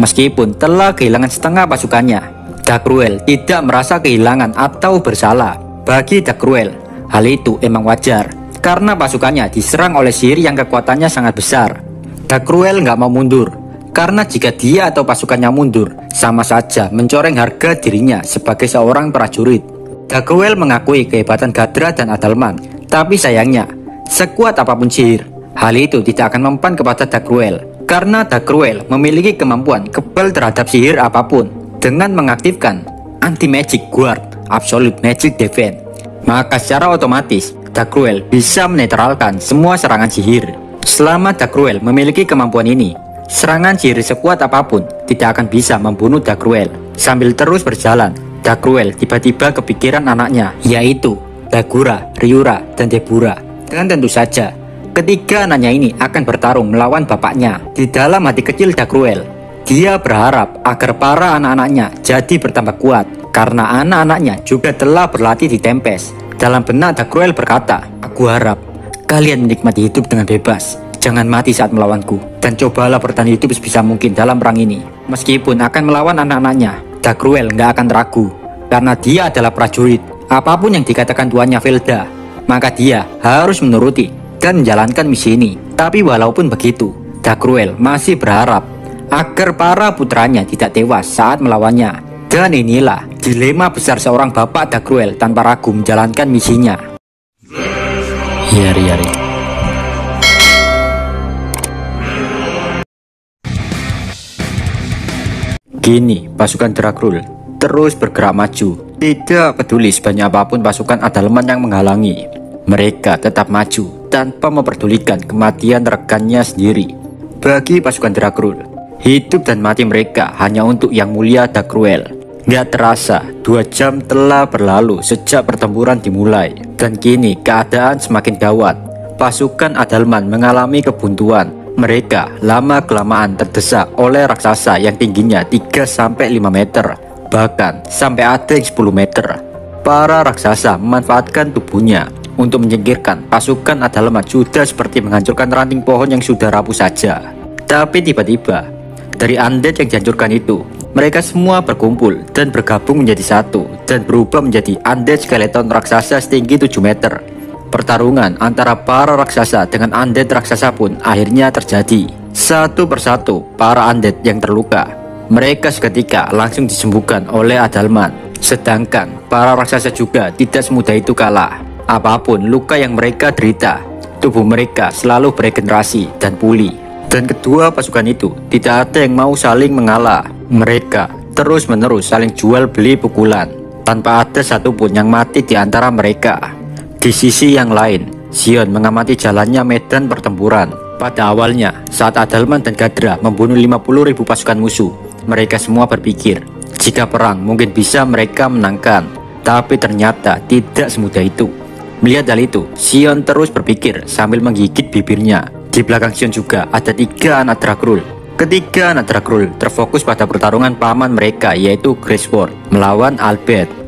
Meskipun telah kehilangan setengah pasukannya, Dark Cruel tidak merasa kehilangan atau bersalah. Bagi Dark Cruel, hal itu emang wajar, karena pasukannya diserang oleh sihir yang kekuatannya sangat besar. Dark Cruel nggak mau mundur, karena jika dia atau pasukannya mundur, sama saja mencoreng harga dirinya sebagai seorang prajurit. Dark Cruel mengakui kehebatan Gadra dan Adalman, tapi sayangnya, sekuat apapun sihir, hal itu tidak akan mempan kepada Dark Cruel, karena Dark Cruel memiliki kemampuan kebal terhadap sihir apapun dengan mengaktifkan Anti-Magic Guard, Absolute Magic Defense. Maka secara otomatis, Dark Cruel bisa menetralkan semua serangan sihir. Selama Dark Cruel memiliki kemampuan ini, serangan sihir sekuat apapun tidak akan bisa membunuh Dark Cruel. Sambil terus berjalan, Dark Cruel tiba-tiba kepikiran anaknya, yaitu Dagura, Ryura, dan Debura. Dan tentu saja, ketiga anaknya ini akan bertarung melawan bapaknya. Di dalam hati kecil Dark Cruel, dia berharap agar para anak-anaknya jadi bertambah kuat, karena anak-anaknya juga telah berlatih di Tempest. Dalam benak Dark Cruel berkata, "Aku harap kalian menikmati hidup dengan bebas. Jangan mati saat melawanku, dan cobalah bertahan hidup sebisa mungkin dalam perang ini." Meskipun akan melawan anak-anaknya, Dark Cruel nggak akan ragu, karena dia adalah prajurit. Apapun yang dikatakan tuannya Velda, maka dia harus menuruti dan menjalankan misi ini. Tapi walaupun begitu, Dark Cruel masih berharap agar para putranya tidak tewas saat melawannya. Dan inilah dilema besar seorang bapak Dark Cruel tanpa ragu menjalankan misinya. Yari. Kini pasukan Dark Cruel terus bergerak maju, tidak peduli sebanyak apapun pasukan Adalman yang menghalangi. Mereka tetap maju tanpa memperdulikan kematian rekannya sendiri. Bagi pasukan Dark Cruel, hidup dan mati mereka hanya untuk yang mulia Dark Cruel. Gak terasa 2 jam telah berlalu sejak pertempuran dimulai, dan kini keadaan semakin gawat. Pasukan Adalman mengalami kebuntuan. Mereka lama-kelamaan terdesak oleh raksasa yang tingginya 3-5 meter, bahkan sampai ada yang 10 meter. Para raksasa memanfaatkan tubuhnya untuk menyingkirkan pasukan Adalman sudah seperti menghancurkan ranting pohon yang sudah rapuh saja. Tapi tiba-tiba, dari undead yang dihancurkan itu, mereka semua berkumpul dan bergabung menjadi satu dan berubah menjadi undead skeleton raksasa setinggi 7 meter. Pertarungan antara para raksasa dengan undead raksasa pun akhirnya terjadi. Satu persatu para undead yang terluka, mereka seketika langsung disembuhkan oleh Adalman. Sedangkan para raksasa juga tidak semudah itu kalah. Apapun luka yang mereka derita, tubuh mereka selalu beregenerasi dan pulih. Dan kedua pasukan itu tidak ada yang mau saling mengalah. Mereka terus-menerus saling jual beli pukulan, tanpa ada satupun yang mati di antara mereka. Di sisi yang lain, Xion mengamati jalannya medan pertempuran. Pada awalnya, saat Adalman dan Gadra membunuh 50.000 pasukan musuh, mereka semua berpikir jika perang mungkin bisa mereka menangkan. Tapi ternyata tidak semudah itu. Melihat hal itu, Xion terus berpikir sambil menggigit bibirnya. Di belakang Xion juga ada 3 anak Dark Cruel. Ketiga anak Dark Cruel terfokus pada pertarungan paman mereka, yaitu Graysword melawan Albert.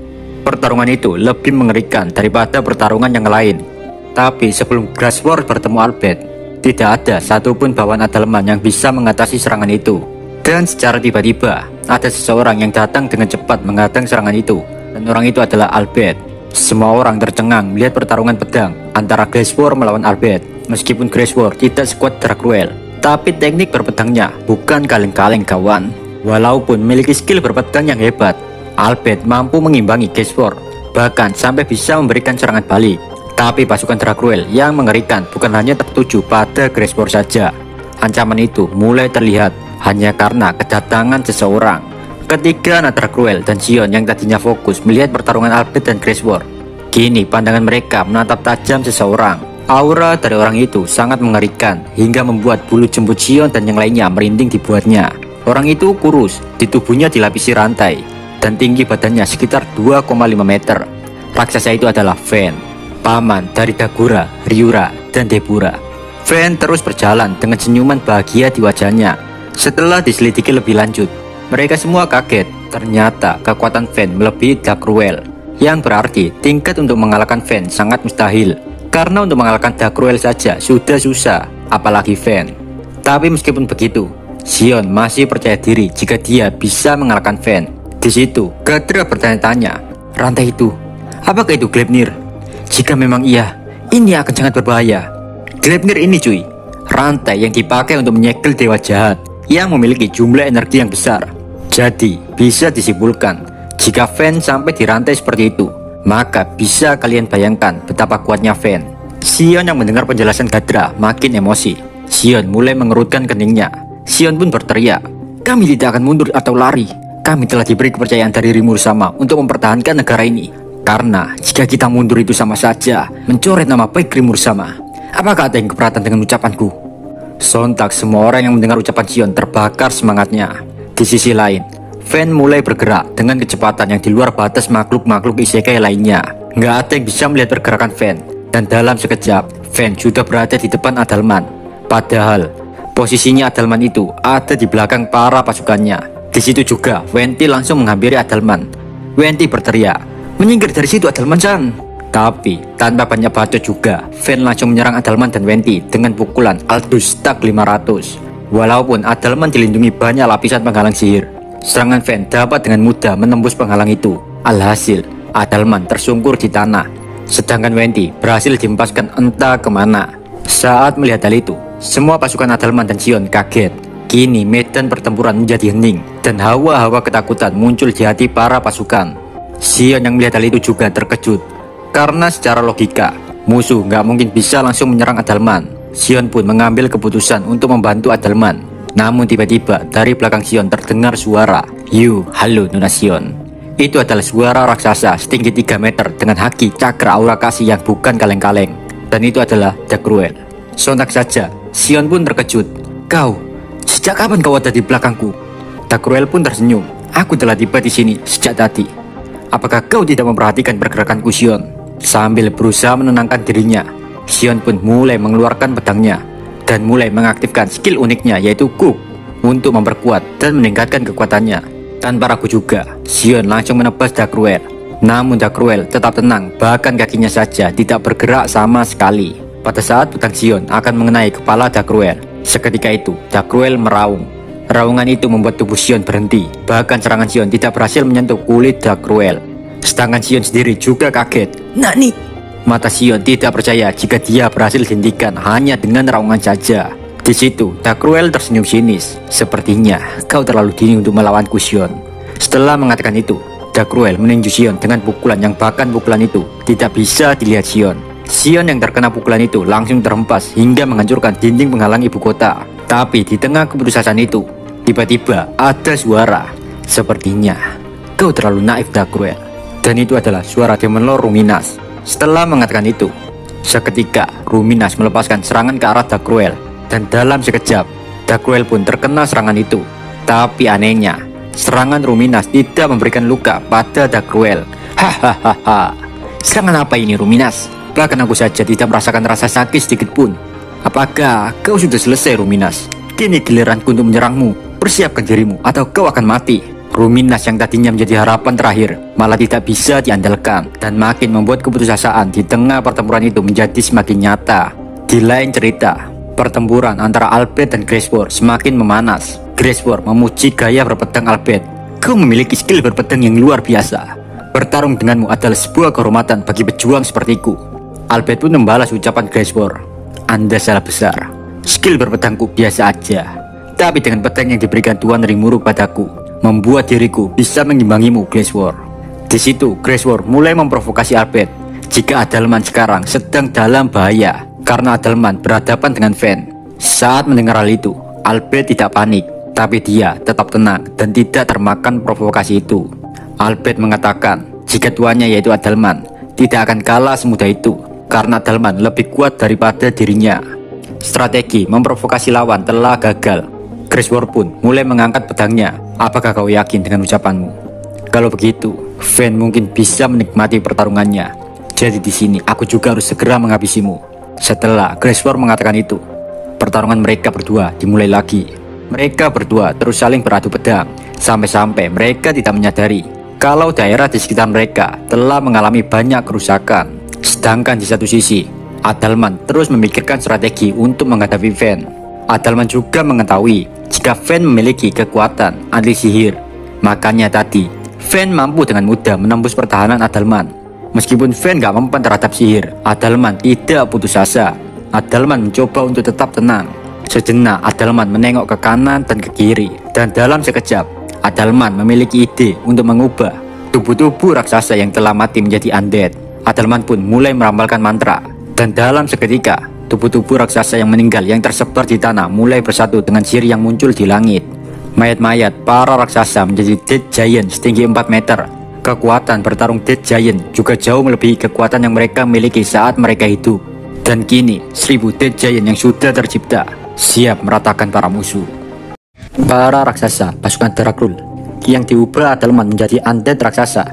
Pertarungan itu lebih mengerikan daripada pertarungan yang lain. Tapi sebelum Graysword bertemu Albert, tidak ada satupun bawaan Adalman yang bisa mengatasi serangan itu. Dan secara tiba-tiba, ada seseorang yang datang dengan cepat menghadang serangan itu. Dan orang itu adalah Albert. Semua orang tercengang melihat pertarungan pedang antara Graysword melawan Albert. Meskipun Graysword tidak sekuat Dark Cruel, tapi teknik berpedangnya bukan kaleng-kaleng kawan. Walaupun memiliki skill berpedang yang hebat, Albert mampu mengimbangi Graysword, bahkan sampai bisa memberikan serangan balik. Tapi pasukan Dark Cruel yang mengerikan bukan hanya tertuju pada Graysword saja. Ancaman itu mulai terlihat hanya karena kedatangan seseorang. Ketiga anak Dark Cruel dan Xion yang tadinya fokus melihat pertarungan Albert dan Graysword, kini pandangan mereka menatap tajam seseorang. Aura dari orang itu sangat mengerikan hingga membuat bulu jembut Xion dan yang lainnya merinding dibuatnya. Orang itu kurus, di tubuhnya dilapisi rantai, dan tinggi badannya sekitar 2,5 meter. Raksasa itu adalah Fen, paman dari Dagura, Ryura, dan Debura. Fen terus berjalan dengan senyuman bahagia di wajahnya. Setelah diselidiki lebih lanjut, mereka semua kaget. Ternyata kekuatan Fen melebihi Dark Cruel, yang berarti tingkat untuk mengalahkan Fen sangat mustahil. Karena untuk mengalahkan Dark Cruel saja sudah susah, apalagi Fen. Tapi meskipun begitu, Xion masih percaya diri jika dia bisa mengalahkan Fen. Di situ, Gadra bertanya-tanya, rantai itu, apakah itu Gleipnir? Jika memang iya, ini akan sangat berbahaya. Gleipnir ini cuy, rantai yang dipakai untuk menyegel dewa jahat yang memiliki jumlah energi yang besar. Jadi, bisa disimpulkan, jika Fen sampai di rantai seperti itu, maka bisa kalian bayangkan betapa kuatnya Fen. Xion yang mendengar penjelasan Gadra makin emosi. Xion mulai mengerutkan keningnya. Xion pun berteriak, kami tidak akan mundur atau lari. Kami telah diberi kepercayaan dari Rimuru Sama untuk mempertahankan negara ini. Karena jika kita mundur itu sama saja mencoret nama baik Rimuru Sama. Apakah ada yang keberatan dengan ucapanku? Sontak semua orang yang mendengar ucapan Xion terbakar semangatnya. Di sisi lain, Fen mulai bergerak dengan kecepatan yang di luar batas makhluk-makhluk isekai lainnya. Nggak ada yang bisa melihat pergerakan Fen. Dan dalam sekejap, Fen sudah berada di depan Adalman. Padahal, posisinya Adalman itu ada di belakang para pasukannya. Di situ juga, Venti langsung menghampiri Adalman. Venti berteriak, menyingkir dari situ Adalman-san. Tapi, tanpa banyak bacot juga, Fen langsung menyerang Adalman dan Venti dengan pukulan Aldous Stack 500. Walaupun Adalman dilindungi banyak lapisan penghalang sihir, serangan Fen dapat dengan mudah menembus penghalang itu. Alhasil, Adalman tersungkur di tanah. Sedangkan Venti berhasil dihempaskan entah kemana. Saat melihat hal itu, semua pasukan Adalman dan Xion kaget. Kini medan pertempuran menjadi hening dan hawa-hawa ketakutan muncul di hati para pasukan. Xion yang melihat hal itu juga terkejut. Karena secara logika, musuh nggak mungkin bisa langsung menyerang Adalman. Xion pun mengambil keputusan untuk membantu Adalman. Namun tiba-tiba dari belakang Xion terdengar suara, "Yu, halo Nona Xion." Itu adalah suara raksasa setinggi 3 meter dengan haki cakra aura kasih yang bukan kaleng-kaleng. Dan itu adalah The Cruel. Sontak saja, Xion pun terkejut. Kau, sejak kapan kau ada di belakangku? The Cruel pun tersenyum. Aku telah tiba di sini sejak tadi. Apakah kau tidak memperhatikan pergerakanku, Xion? Sambil berusaha menenangkan dirinya, Xion pun mulai mengeluarkan pedangnya dan mulai mengaktifkan skill uniknya yaitu Cook untuk memperkuat dan meningkatkan kekuatannya. Tanpa ragu juga, Xion langsung menebas The Cruel. Namun The Cruel tetap tenang, bahkan kakinya saja tidak bergerak sama sekali. Pada saat pedang Xion akan mengenai kepala The Cruel, seketika itu The Cruel meraung. Raungan itu membuat tubuh Xion berhenti, bahkan serangan Xion tidak berhasil menyentuh kulit The Cruel. Sedangkan Xion sendiri juga kaget. Nani? Mata Xion tidak percaya jika dia berhasil dihentikan hanya dengan raungan saja. Di situ, The Cruel tersenyum sinis. Sepertinya kau terlalu dini untuk melawanku, Xion. Setelah mengatakan itu, The Cruel meninju Xion dengan pukulan yang bahkan pukulan itu tidak bisa dilihat Xion. Xion yang terkena pukulan itu langsung terhempas hingga menghancurkan dinding penghalang ibu kota. Tapi di tengah keputusasaan itu, tiba-tiba ada suara. Sepertinya kau terlalu naif, The Cruel. Dan itu adalah suara Demon Lord Ruminas. Setelah mengatakan itu, seketika Ruminas melepaskan serangan ke arah The Cruel. Dan dalam sekejap, The Cruel pun terkena serangan itu. Tapi anehnya, serangan Ruminas tidak memberikan luka pada The Cruel. Hahaha. Serangan apa ini, Ruminas? Bahkan aku saja tidak merasakan rasa sakit sedikit pun. Apakah kau sudah selesai, Ruminas? Kini giliranku untuk menyerangmu. Persiapkan dirimu atau kau akan mati. Ruminas yang tadinya menjadi harapan terakhir malah tidak bisa diandalkan dan makin membuat keputusasaan di tengah pertempuran itu menjadi semakin nyata. Di lain cerita, pertempuran antara Albert dan Graceford semakin memanas. Graceford memuji gaya berpedang Albert. Kau memiliki skill berpedang yang luar biasa. Bertarung denganmu adalah sebuah kehormatan bagi pejuang sepertiku. Albert pun membalas ucapan Graceford. Anda salah besar. Skill berpedangku biasa aja. Tapi dengan pedang yang diberikan Tuan Rimuru padaku, membuat diriku bisa mengimbangimu, Graceford. Di situ, Graceford mulai memprovokasi Albert jika Adalman sekarang sedang dalam bahaya karena Adalman berhadapan dengan Fen. Saat mendengar hal itu, Albert tidak panik, tapi dia tetap tenang dan tidak termakan provokasi itu. Albert mengatakan jika tuannya yaitu Adalman tidak akan kalah semudah itu karena Adalman lebih kuat daripada dirinya. Strategi memprovokasi lawan telah gagal. Graceford pun mulai mengangkat pedangnya. Apakah kau yakin dengan ucapanmu? Kalau begitu, Fen mungkin bisa menikmati pertarungannya. Jadi di sini aku juga harus segera menghabisimu. Setelah Graceford mengatakan itu, pertarungan mereka berdua dimulai lagi. Mereka berdua terus saling beradu pedang, sampai-sampai mereka tidak menyadari kalau daerah di sekitar mereka telah mengalami banyak kerusakan. Sedangkan di satu sisi, Adalman terus memikirkan strategi untuk menghadapi Fen. Adalman juga mengetahui jika Fen memiliki kekuatan anti sihir. Makanya tadi, Fen mampu dengan mudah menembus pertahanan Adalman. Meskipun Fen gak mempan terhadap sihir, Adalman tidak putus asa. Adalman mencoba untuk tetap tenang. Sejenak Adalman menengok ke kanan dan ke kiri, dan dalam sekejap Adalman memiliki ide untuk mengubah tubuh-tubuh raksasa yang telah mati menjadi undead. Adalman pun mulai meramalkan mantra, dan dalam seketika tubuh-tubuh raksasa yang meninggal yang tersebar di tanah mulai bersatu dengan sihir yang muncul di langit. Mayat-mayat para raksasa menjadi Dead Giant setinggi 4 meter. Kekuatan bertarung Dead Giant juga jauh melebihi kekuatan yang mereka miliki saat mereka hidup. Dan kini 1000 Dead Giant yang sudah tercipta siap meratakan para musuh. Para raksasa pasukan Dracul yang diubah Adalman menjadi undead raksasa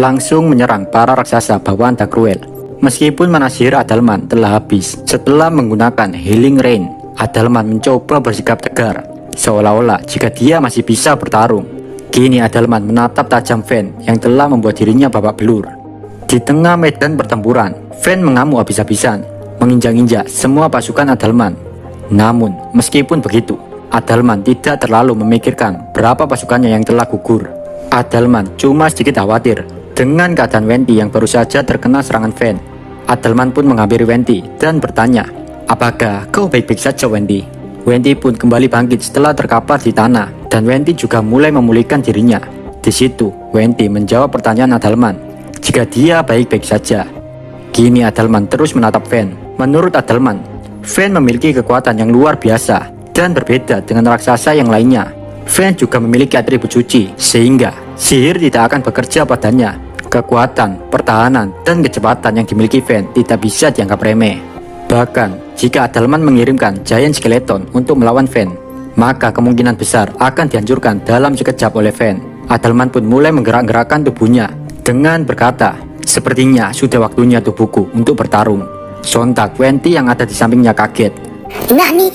langsung menyerang para raksasa bawaan Darkruel. Meskipun mana sihir Adalman telah habis, setelah menggunakan Healing Rain, Adalman mencoba bersikap tegar, seolah-olah jika dia masih bisa bertarung. Kini Adalman menatap tajam Fen yang telah membuat dirinya babak belur. Di tengah medan pertempuran, Fen mengamuk habis-habisan, menginjak-injak semua pasukan Adalman. Namun, meskipun begitu, Adalman tidak terlalu memikirkan berapa pasukannya yang telah gugur. Adalman cuma sedikit khawatir dengan keadaan Wendy yang baru saja terkena serangan Fen. Adalman pun menghampiri Wendy dan bertanya, "Apakah kau baik-baik saja, Wendy?" Wendy pun kembali bangkit setelah terkapar di tanah, dan Wendy juga mulai memulihkan dirinya. Di situ, Wendy menjawab pertanyaan Adalman, jika dia baik-baik saja. Kini Adalman terus menatap Fen. Menurut Adalman, Fen memiliki kekuatan yang luar biasa dan berbeda dengan raksasa yang lainnya. Fen juga memiliki atribut suci, sehingga sihir tidak akan bekerja padanya. Kekuatan, pertahanan, dan kecepatan yang dimiliki Fen tidak bisa dianggap remeh. Bahkan, jika Adalman mengirimkan Giant Skeleton untuk melawan Fen, maka kemungkinan besar akan dihancurkan dalam sekejap oleh Fen. Adalman pun mulai menggerak-gerakkan tubuhnya dengan berkata, "Sepertinya sudah waktunya tubuhku untuk bertarung." Sontak Wendy yang ada di sampingnya kaget. Nani?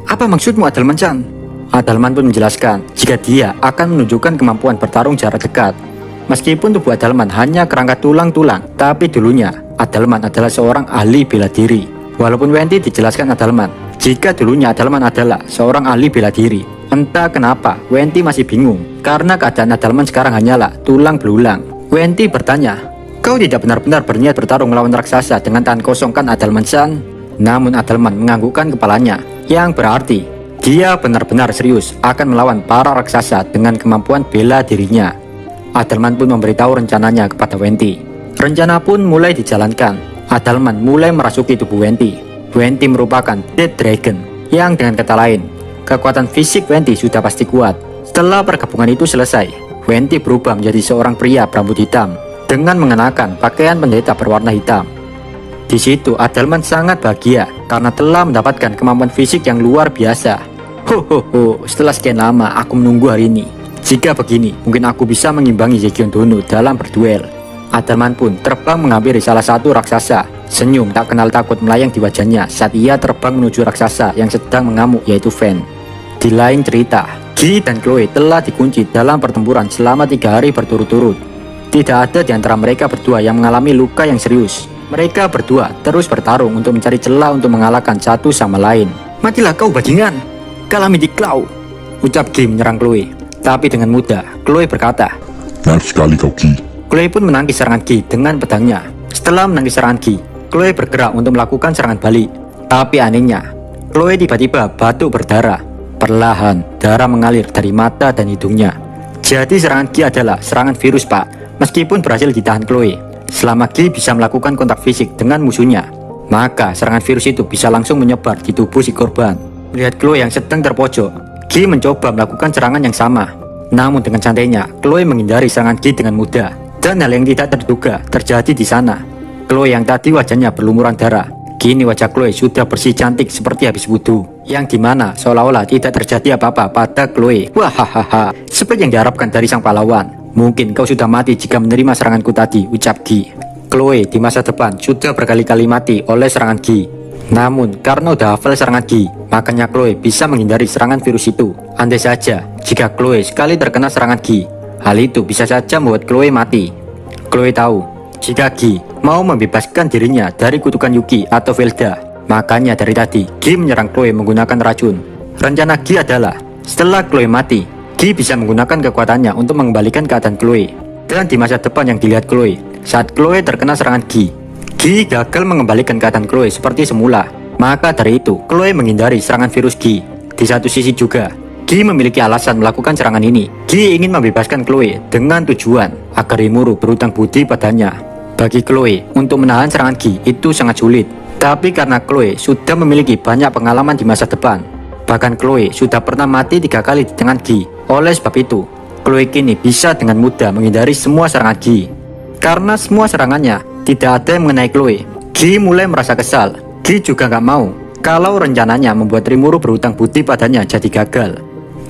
"Apa maksudmu, Adalman-chan?" Adalman pun menjelaskan jika dia akan menunjukkan kemampuan bertarung jarak dekat. Meskipun tubuh Adalman hanya kerangka tulang-tulang, tapi dulunya Adalman adalah seorang ahli bela diri. Walaupun Wendy dijelaskan Adalman jika dulunya Adalman adalah seorang ahli bela diri, entah kenapa Wendy masih bingung karena keadaan Adalman sekarang hanyalah tulang belulang. Wendy bertanya, "Kau tidak benar-benar berniat bertarung melawan raksasa dengan tangan kosong kan, Adalman-san?" Namun Adalman menganggukkan kepalanya, yang berarti dia benar-benar serius akan melawan para raksasa dengan kemampuan bela dirinya. Adalman pun memberitahu rencananya kepada Wendy. Rencana pun mulai dijalankan. Adalman mulai merasuki tubuh Wendy. Wendy merupakan Dead Dragon, yang dengan kata lain, kekuatan fisik Wendy sudah pasti kuat. Setelah pergabungan itu selesai, Wendy berubah menjadi seorang pria berambut hitam dengan mengenakan pakaian pendeta berwarna hitam. Di situ Adalman sangat bahagia karena telah mendapatkan kemampuan fisik yang luar biasa. Setelah sekian lama aku menunggu hari ini. Jika begini, mungkin aku bisa mengimbangi Zekion Dono dalam berduel. Adalman pun terbang menghampiri salah satu raksasa. Senyum tak kenal takut melayang di wajahnya saat ia terbang menuju raksasa yang sedang mengamuk, yaitu Fen. Di lain cerita, Guy dan Chloe telah dikunci dalam pertempuran selama 3 hari berturut-turut. Tidak ada di antara mereka berdua yang mengalami luka yang serius. Mereka berdua terus bertarung untuk mencari celah untuk mengalahkan satu sama lain. "Matilah kau bajingan, Calamity Claw," ucap Guy menyerang Chloe. Tapi dengan mudah, Chloe berkata, "Naif sekali kau, Guy." Chloe pun menangkis serangan Guy dengan pedangnya. Setelah menangkis serangan Guy, Chloe bergerak untuk melakukan serangan balik. Tapi anehnya, Chloe tiba-tiba batuk berdarah. Perlahan, darah mengalir dari mata dan hidungnya. Jadi serangan Guy adalah serangan virus, Pak. Meskipun berhasil ditahan Chloe, selama Guy bisa melakukan kontak fisik dengan musuhnya, maka serangan virus itu bisa langsung menyebar di tubuh si korban. Melihat Chloe yang sedang terpojok, Guy mencoba melakukan serangan yang sama. Namun dengan santainya, Chloe menghindari serangan Guy dengan mudah. Dan hal yang tidak terduga terjadi di sana. Chloe yang tadi wajahnya berlumuran darah, kini wajah Chloe sudah bersih cantik seperti habis wudhu, yang dimana seolah-olah tidak terjadi apa-apa pada Chloe. Wahahaha, seperti yang diharapkan dari sang pahlawan. "Mungkin kau sudah mati jika menerima seranganku tadi," ucap Guy. Chloe di masa depan sudah berkali-kali mati oleh serangan Guy. Namun karena udah hafal serangan Guy, makanya Chloe bisa menghindari serangan virus itu. Andai saja jika Chloe sekali terkena serangan Guy, hal itu bisa saja membuat Chloe mati. Chloe tahu jika Guy mau membebaskan dirinya dari kutukan Yuki atau Velda. Makanya dari tadi Guy menyerang Chloe menggunakan racun. Rencana Guy adalah Setelah Chloe mati, Gi bisa menggunakan kekuatannya untuk mengembalikan keadaan Chloe. Dan di masa depan yang dilihat Chloe, saat Chloe terkena serangan Gi gagal mengembalikan keadaan Chloe seperti semula. Maka dari itu, Chloe menghindari serangan virus Gi. Di satu sisi juga, Gi memiliki alasan melakukan serangan ini. Gi ingin membebaskan Chloe dengan tujuan agar Rimuru berhutang budi padanya. Bagi Chloe, untuk menahan serangan Gi itu sangat sulit. Tapi karena Chloe sudah memiliki banyak pengalaman di masa depan, bahkan Chloe sudah pernah mati 3 kali di tangan Gi. Oleh sebab itu, Chloe kini bisa dengan mudah menghindari semua serangan Gi. Karena semua serangannya tidak ada yang mengenai Chloe, Gi mulai merasa kesal. Gi juga gak mau kalau rencananya membuat Rimuru berhutang budi padanya jadi gagal.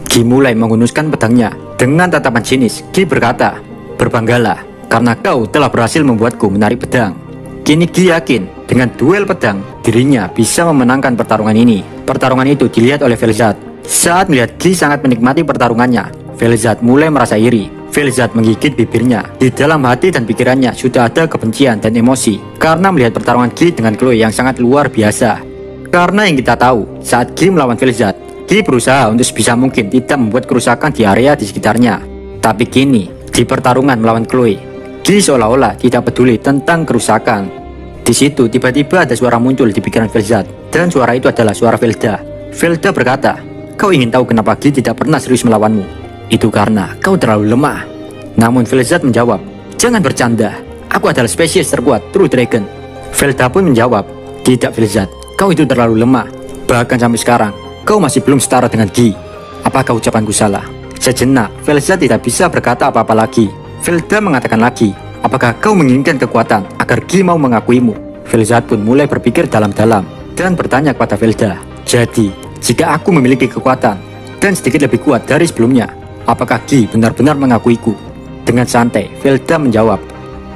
Gi mulai menghunuskan pedangnya. Dengan tatapan sinis, Gi berkata, "Berbanggalah, karena kau telah berhasil membuatku menarik pedang." Kini Gi yakin dengan duel pedang, dirinya bisa memenangkan pertarungan ini. Pertarungan itu dilihat oleh Vel'Zad. Saat melihat Gi sangat menikmati pertarungannya, Vel'Zad mulai merasa iri. Vel'Zad menggigit bibirnya. Di dalam hati dan pikirannya sudah ada kebencian dan emosi karena melihat pertarungan Gi dengan Chloe yang sangat luar biasa. Karena yang kita tahu, saat Gi melawan Vel'Zad, Gi berusaha untuk sebisa mungkin tidak membuat kerusakan di area di sekitarnya. Tapi kini, di pertarungan melawan Chloe, Gi seolah-olah tidak peduli tentang kerusakan. Di situ tiba-tiba ada suara muncul di pikiran Vel'Zad, dan suara itu adalah suara Velda. Velda berkata, "Kau ingin tahu kenapa Gi tidak pernah serius melawanmu? Itu karena kau terlalu lemah." Namun Vel'Zad menjawab, "Jangan bercanda, aku adalah spesies terkuat True Dragon." Velda pun menjawab, "Tidak Vel'Zad, kau itu terlalu lemah. Bahkan sampai sekarang, kau masih belum setara dengan Gi. Apakah ucapanku salah?" Sejenak, Vel'Zad tidak bisa berkata apa-apa lagi. Velda mengatakan lagi, "Apakah kau menginginkan kekuatan agar Gi mau mengakuimu?" Vel'Zad pun mulai berpikir dalam-dalam dan bertanya kepada Velda, "Jadi, jika aku memiliki kekuatan dan sedikit lebih kuat dari sebelumnya, apakah Gi benar-benar mengakuiku?" Dengan santai, Velda menjawab,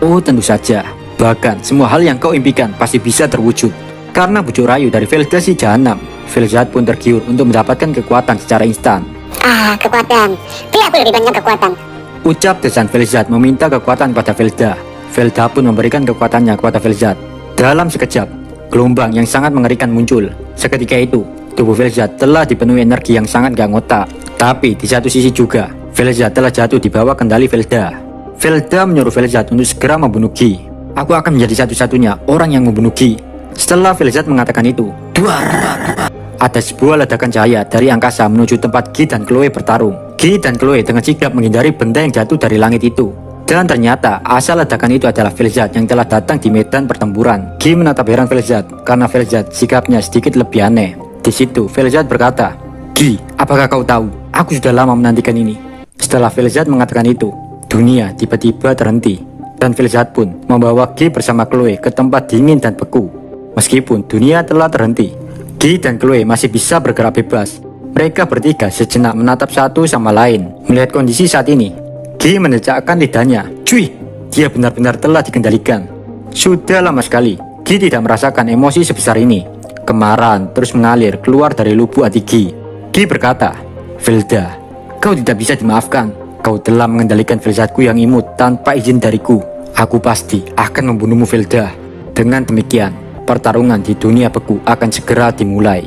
"Oh, tentu saja. Bahkan semua hal yang kau impikan pasti bisa terwujud." Karena bujuk rayu dari Velda si jahanam, Vel'Zad pun tergiur untuk mendapatkan kekuatan secara instan. Kekuatan. Beri aku lebih banyak kekuatan. Ucap Desan Vel'Zad meminta kekuatan kepada Velda. Velda pun memberikan kekuatannya kepada Vel'Zad. Dalam sekejap, gelombang yang sangat mengerikan muncul. Seketika itu, tubuh Vel'Zad telah dipenuhi energi yang sangat gak ngotak. Tapi di satu sisi juga, Vel'Zad telah jatuh di bawah kendali Velda. Velda menyuruh Vel'Zad untuk segera membunuh Gi. "Aku akan menjadi satu-satunya orang yang membunuh Gi." Setelah Vel'Zad mengatakan itu, ada sebuah ledakan cahaya dari angkasa menuju tempat Gi dan Chloe bertarung. Gi dan Chloe dengan sigap menghindari benda yang jatuh dari langit itu. Dan ternyata asal ledakan itu adalah Vel'Zad yang telah datang di medan pertempuran. Gi menatap heran Vel'Zad karena Vel'Zad sikapnya sedikit lebih aneh. Di situ Vel'Zad berkata, "Gi, apakah kau tahu? Aku sudah lama menantikan ini." Setelah Vel'Zad mengatakan itu, dunia tiba-tiba terhenti. Dan Vel'Zad pun membawa Gi bersama Chloe ke tempat dingin dan beku. Meskipun dunia telah terhenti, Gi dan Chloe masih bisa bergerak bebas. Mereka bertiga sejenak menatap satu sama lain. Melihat kondisi saat ini, Gi menecakkan lidahnya. Cuy, dia benar-benar telah dikendalikan. Sudah lama sekali, Gi tidak merasakan emosi sebesar ini. Kemarahan terus mengalir keluar dari lubuk hati Gi. Gi berkata, "Velda, kau tidak bisa dimaafkan. Kau telah mengendalikan Vel'Zadku yang imut tanpa izin dariku. Aku pasti akan membunuhmu Velda." Dengan demikian, pertarungan di dunia beku akan segera dimulai.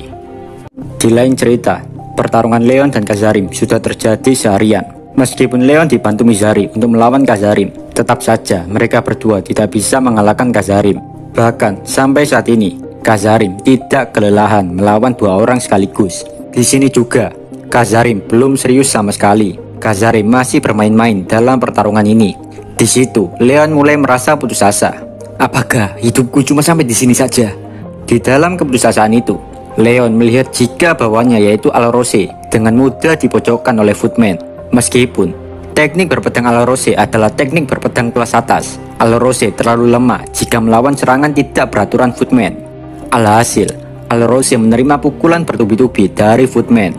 Di lain cerita, pertarungan Leon dan Kazarim sudah terjadi seharian. Meskipun Leon dibantu Mizari untuk melawan Kazarim, tetap saja mereka berdua tidak bisa mengalahkan Kazarim. Bahkan sampai saat ini, Kazarim tidak kelelahan melawan 2 orang sekaligus. Di sini juga, Kazarim belum serius sama sekali. Kazarim masih bermain-main dalam pertarungan ini. Di situ, Leon mulai merasa putus asa. Apakah hidupku cuma sampai di sini saja? Di dalam keputusasaan itu, Leon melihat jika bawahnya yaitu Alrose dengan mudah dipojokkan oleh Footman. Meskipun teknik berpedang Alrose adalah teknik berpedang kelas atas, Alrose terlalu lemah jika melawan serangan tidak beraturan Footman. Alhasil, Alrose menerima pukulan bertubi-tubi dari Footman.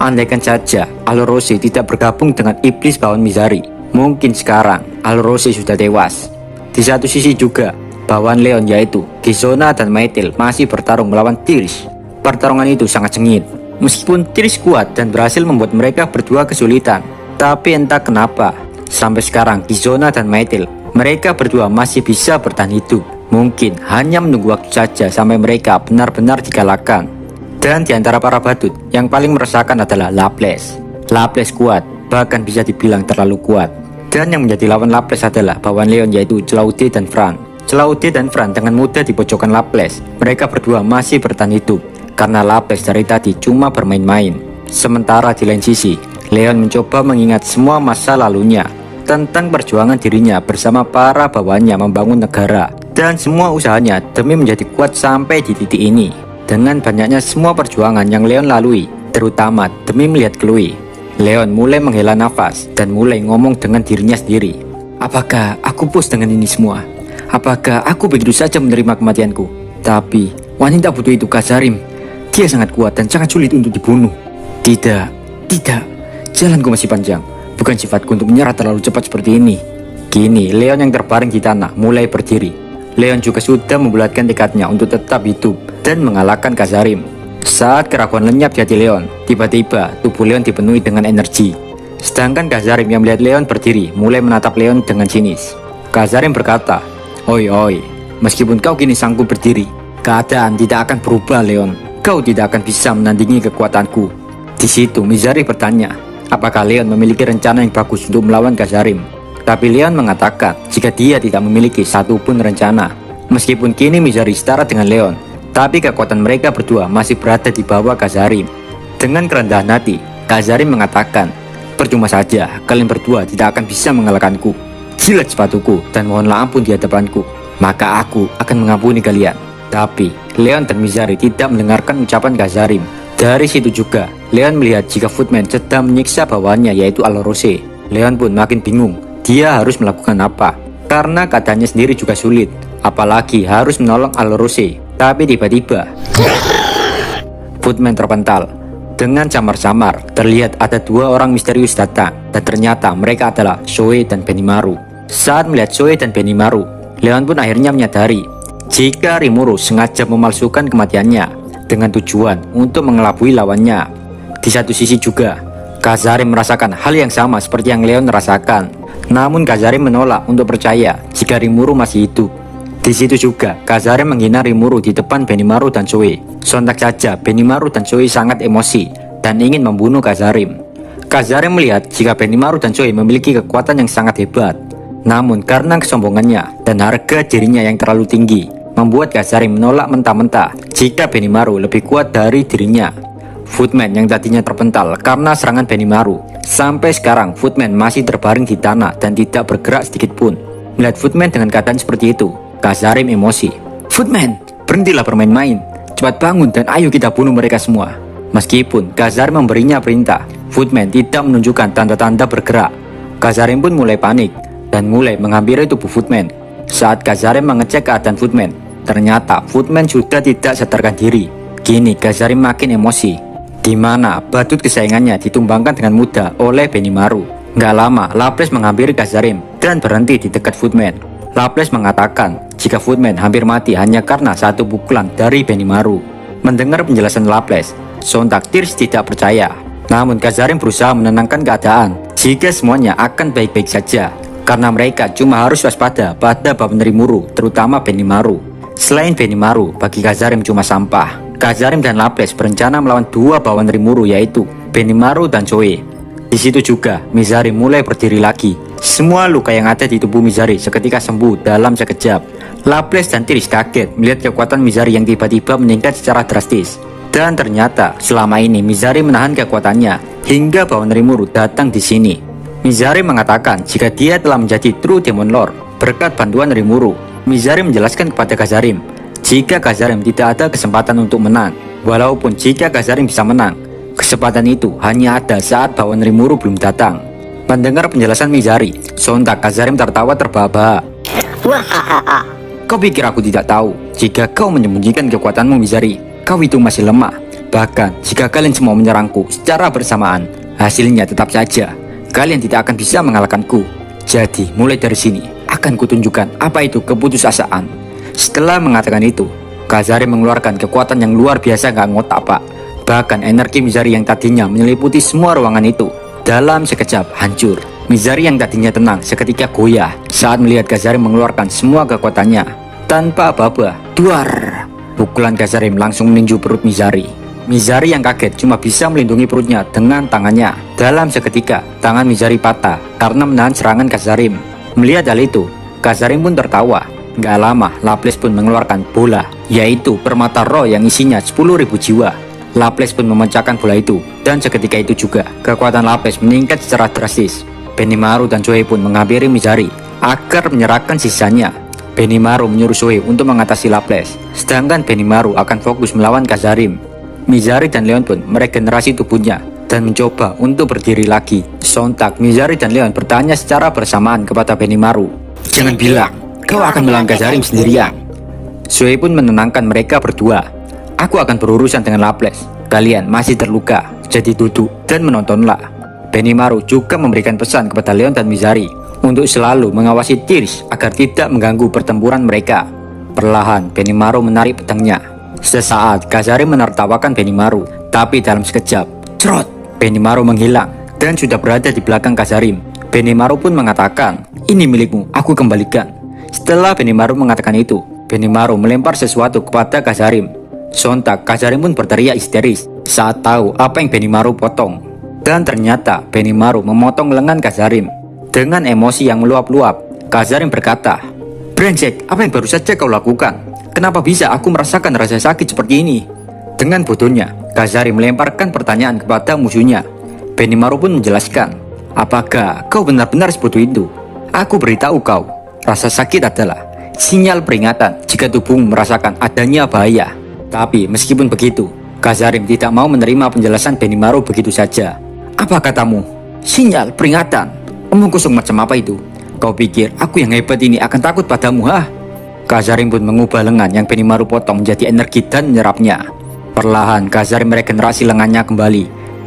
Andaikan saja Alrose tidak bergabung dengan iblis bawaan Mizari, mungkin sekarang Alrose sudah tewas. Di satu sisi juga, bawaan Leon yaitu Gizona dan Maetil masih bertarung melawan Tiris. Pertarungan itu sangat sengit. Meskipun Tiris kuat dan berhasil membuat mereka berdua kesulitan, tapi entah kenapa, sampai sekarang Gizona dan Maetil, mereka berdua masih bisa bertahan hidup. Mungkin hanya menunggu waktu saja sampai mereka benar-benar dikalahkan. Dan di antara para badut, yang paling meresahkan adalah Laples. Laples kuat, bahkan bisa dibilang terlalu kuat. Dan yang menjadi lawan Laples adalah bawaan Leon, yaitu Claude dan Fran. Claude dan Fran dengan mudah dipojokkan Laples. Mereka berdua masih bertahan hidup karena Laples dari tadi cuma bermain-main. Sementara di lain sisi, Leon mencoba mengingat semua masa lalunya tentang perjuangan dirinya bersama para bawahannya membangun negara dan semua usahanya demi menjadi kuat sampai di titik ini. Dengan banyaknya semua perjuangan yang Leon lalui, terutama demi melihat Chloe, Leon mulai menghela nafas dan mulai ngomong dengan dirinya sendiri. Apakah aku puas dengan ini semua? Apakah aku begitu saja menerima kematianku? Tapi wanita butuh itu Kazarim. Dia sangat kuat dan sangat sulit untuk dibunuh. Tidak, jalanku masih panjang. Bukan sifatku untuk menyerah terlalu cepat seperti ini. Kini Leon yang terbaring di tanah mulai berdiri. Leon juga sudah membulatkan tekadnya untuk tetap hidup dan mengalahkan Kazarim. Saat keraguan lenyap di hati Leon, tiba-tiba tubuh Leon dipenuhi dengan energi. Sedangkan Kazarim yang melihat Leon berdiri mulai menatap Leon dengan sinis. Kazarim berkata, "Oi, meskipun kau kini sanggup berdiri, keadaan tidak akan berubah Leon. Kau tidak akan bisa menandingi kekuatanku." Di situ Mizari bertanya, apakah Leon memiliki rencana yang bagus untuk melawan Kazarim. Tapi Leon mengatakan jika dia tidak memiliki satupun rencana. Meskipun kini Mizari setara dengan Leon, tapi kekuatan mereka berdua masih berada di bawah Kazarim. Dengan kerendahan hati, Kazarim mengatakan, "Percuma saja, kalian berdua tidak akan bisa mengalahkanku. Jilat sepatuku dan mohonlah ampun di hadapanku, maka aku akan mengampuni kalian." Tapi Leon dan Mizari tidak mendengarkan ucapan Kazarim. Dari situ juga Leon melihat jika Footman sedang menyiksa bawahannya, yaitu Alorose. Leon pun makin bingung dia harus melakukan apa, karena keadaannya sendiri juga sulit, apalagi harus menolong Alorose. Tapi tiba-tiba Footman terpental. Dengan samar-samar terlihat ada dua orang misterius datang, dan ternyata mereka adalah Zoe dan Benimaru. Saat melihat Zoe dan Benimaru, Leon pun akhirnya menyadari jika Rimuru sengaja memalsukan kematiannya dengan tujuan untuk mengelabui lawannya. Di satu sisi juga Kazarim merasakan hal yang sama seperti yang Leon rasakan. Namun Kazarim menolak untuk percaya jika Rimuru masih hidup. Di situ juga Kazarim menghina Rimuru di depan Benimaru dan Zoe. Sontak saja Benimaru dan Zoe sangat emosi dan ingin membunuh Kazarim. Kazarim melihat jika Benimaru dan Zoe memiliki kekuatan yang sangat hebat. Namun karena kesombongannya dan harga dirinya yang terlalu tinggi, membuat Kazarim menolak mentah-mentah jika Benimaru lebih kuat dari dirinya. Footman yang tadinya terpental karena serangan Benimaru, sampai sekarang Footman masih terbaring di tanah dan tidak bergerak sedikit pun. Melihat Footman dengan keadaan seperti itu, Kazarim emosi. "Footman, berhentilah bermain-main. Cepat bangun dan ayo kita bunuh mereka semua." Meskipun Kazarim memberinya perintah, Footman tidak menunjukkan tanda-tanda bergerak. Kazarim pun mulai panik dan mulai menghampiri tubuh Footman. Saat Kazarim mengecek keadaan Footman, ternyata Footman sudah tidak sadarkan diri. Kini Kazarim makin emosi, di mana badut kesayangannya ditumbangkan dengan mudah oleh Benimaru. Gak lama, Laples menghampiri Kazarim dan berhenti di dekat Footman. Laples mengatakan jika Footman hampir mati hanya karena satu pukulan dari Benimaru. Mendengar penjelasan Laples, sontak Tears tidak percaya. Namun Kazarim berusaha menenangkan keadaan jika semuanya akan baik-baik saja, karena mereka cuma harus waspada pada bawahan Rimuru, terutama Benimaru. Selain Benimaru, bagi Kazarim cuma sampah. Kazarim dan Laples berencana melawan dua bawahan Rimuru, yaitu Benimaru dan Zoe. Di situ juga Mizari mulai berdiri lagi. Semua luka yang ada di tubuh Mizari seketika sembuh dalam sekejap. Laples dan Tears kaget melihat kekuatan Mizari yang tiba-tiba meningkat secara drastis. Dan ternyata selama ini Mizari menahan kekuatannya hingga bawahan Rimuru datang di sini. Mizari mengatakan jika dia telah menjadi True Demon Lord berkat bantuan Rimuru. Mizari menjelaskan kepada Kazarim jika Kazarim tidak ada kesempatan untuk menang. Walaupun jika Kazarim bisa menang, kesempatan itu hanya ada saat bawahan Rimuru belum datang. Mendengar penjelasan Mizari, sontak Kazarim tertawa terbahak-bahak. Wahahaha. "Kau pikir aku tidak tahu jika kau menyembunyikan kekuatanmu, Mizari? Kau itu masih lemah. Bahkan jika kalian semua menyerangku secara bersamaan, hasilnya tetap saja kalian tidak akan bisa mengalahkanku. Jadi mulai dari sini akan kutunjukkan apa itu keputusasaan." Setelah mengatakan itu, Kazarim mengeluarkan kekuatan yang luar biasa gak ngotak pak. Bahkan energi Mizari yang tadinya menyeliputi semua ruangan itu dalam sekejap hancur. Mizari yang tadinya tenang seketika goyah saat melihat Kazarim mengeluarkan semua kekuatannya. Tanpa apa-apa, duar! Pukulan Kazarim langsung meninju perut Mizari. Mizari yang kaget cuma bisa melindungi perutnya dengan tangannya. Dalam seketika, tangan Mizari patah karena menahan serangan Kazarim. Melihat hal itu, Kazarim pun tertawa. Gak lama, Laples pun mengeluarkan bola, yaitu permata roh yang isinya 10.000 jiwa. Laples pun memecahkan bola itu, dan seketika itu juga, kekuatan Laples meningkat secara drastis. Benimaru dan Zoe pun menghampiri Mizari agar menyerahkan sisanya. Benimaru menyuruh Zoe untuk mengatasi Laples, sedangkan Benimaru akan fokus melawan Kazarim. Mizari dan Leon pun meregenerasi tubuhnya dan mencoba untuk berdiri lagi. Sontak, Mizari dan Leon bertanya secara bersamaan kepada Benimaru, "Jangan bilang kau akan melawan Kazarim sendirian." Zoe pun menenangkan mereka berdua. "Aku akan berurusan dengan Laples. Kalian masih terluka, jadi duduk dan menontonlah." Benimaru juga memberikan pesan kepada Leon dan Mizari untuk selalu mengawasi Tears agar tidak mengganggu pertempuran mereka. Perlahan, Benimaru menarik pedangnya. Sesaat, Kazarim menertawakan Benimaru, tapi dalam sekejap, cerot, Benimaru menghilang dan sudah berada di belakang Kazarim. Benimaru pun mengatakan, "Ini milikmu, aku kembalikan." Setelah Benimaru mengatakan itu, Benimaru melempar sesuatu kepada Kazarim. Sontak, Kazarim pun berteriak histeris saat tahu apa yang Benimaru potong. Dan ternyata Benimaru memotong lengan Kazarim. Dengan emosi yang meluap-luap, Kazarim berkata, "Brengsek, apa yang baru saja kau lakukan? Kenapa bisa aku merasakan rasa sakit seperti ini?" Dengan bodohnya, Kazarim melemparkan pertanyaan kepada musuhnya. Benimaru pun menjelaskan, "Apakah kau benar-benar sebodoh itu? Aku beritahu kau, rasa sakit adalah sinyal peringatan jika tubuhmu merasakan adanya bahaya." Tapi meskipun begitu, Kazarim tidak mau menerima penjelasan Benimaru begitu saja. "Apa katamu? Sinyal peringatan? Omong kosong macam apa itu? Kau pikir aku yang hebat ini akan takut padamu, ha?" Kazarim pun mengubah lengan yang Benimaru potong menjadi energi dan menyerapnya. Perlahan, Kazarim meregenerasi lengannya kembali.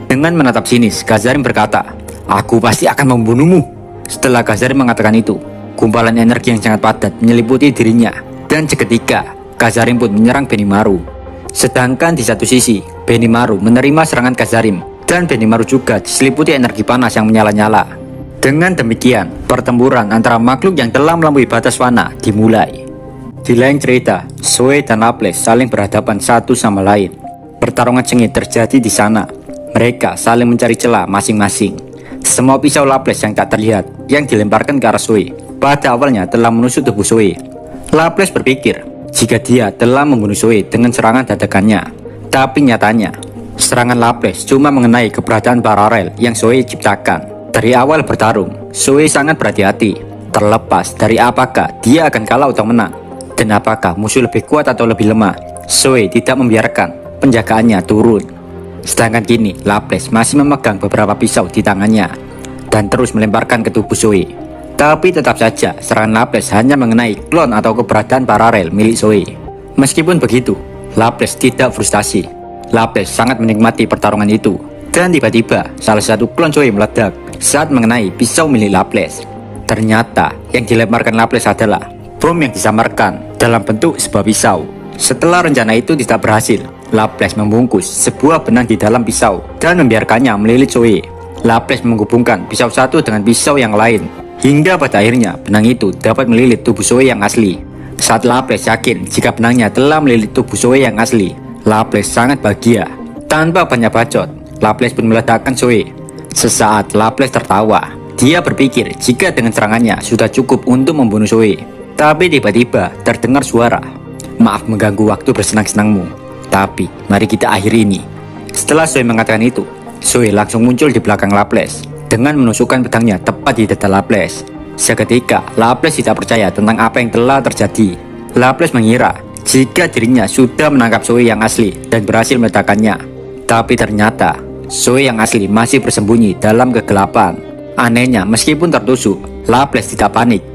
Dengan menatap sinis, Kazarim berkata, "Aku pasti akan membunuhmu." Setelah Kazarim mengatakan itu, gumpalan energi yang sangat padat menyelimuti dirinya. Dan seketika, Kazarim pun menyerang Benimaru. Sedangkan di satu sisi, Benimaru menerima serangan Kazarim, dan Benimaru juga diselimuti energi panas yang menyala-nyala. Dengan demikian, pertempuran antara makhluk yang telah melampaui batas fana dimulai. Di lain cerita, Zoe dan Laples saling berhadapan satu sama lain. Pertarungan sengit terjadi di sana. Mereka saling mencari celah masing-masing. Semua pisau Laples yang tak terlihat yang dilemparkan ke arah Zoe pada awalnya telah menusuk tubuh Zoe. Laples berpikir jika dia telah membunuh Zoe dengan serangan dadakannya. Tapi nyatanya, serangan Laples cuma mengenai keberadaan paralel yang Zoe ciptakan. Dari awal bertarung, Zoe sangat berhati-hati, terlepas dari apakah dia akan kalah atau menang, dan apakah musuh lebih kuat atau lebih lemah. Zoe tidak membiarkan penjagaannya turun. Sedangkan kini, Laples masih memegang beberapa pisau di tangannya dan terus melemparkan ke tubuh Zoe. Tapi tetap saja, serangan Laples hanya mengenai klon atau keberadaan paralel milik Zoe. Meskipun begitu, Laples tidak frustasi. Laples sangat menikmati pertarungan itu. Dan tiba-tiba, salah satu klon Zoe meledak saat mengenai pisau milik Laples. Ternyata, yang dilemparkan Laples adalah bom yang disamarkan dalam bentuk sebuah pisau. Setelah rencana itu tidak berhasil, Laples membungkus sebuah benang di dalam pisau dan membiarkannya melilit Zoe. Laples menghubungkan pisau satu dengan pisau yang lain, hingga pada akhirnya benang itu dapat melilit tubuh Zoe yang asli. Saat Laples yakin jika benangnya telah melilit tubuh Zoe yang asli, Laples sangat bahagia. Tanpa banyak bacot, Laples pun meledakkan Zoe. Sesaat Laples tertawa. Dia berpikir jika dengan serangannya sudah cukup untuk membunuh Zoe. Tapi tiba-tiba terdengar suara, "Maaf mengganggu waktu bersenang-senangmu, tapi mari kita akhiri ini." Setelah Zoe mengatakan itu, Zoe langsung muncul di belakang Laples dengan menusukkan pedangnya tepat di dada Laples. Seketika, Laples tidak percaya tentang apa yang telah terjadi. Laples mengira jika dirinya sudah menangkap Zoe yang asli dan berhasil meledakkannya. Tapi ternyata, Zoe yang asli masih bersembunyi dalam kegelapan. Anehnya, meskipun tertusuk, Laples tidak panik.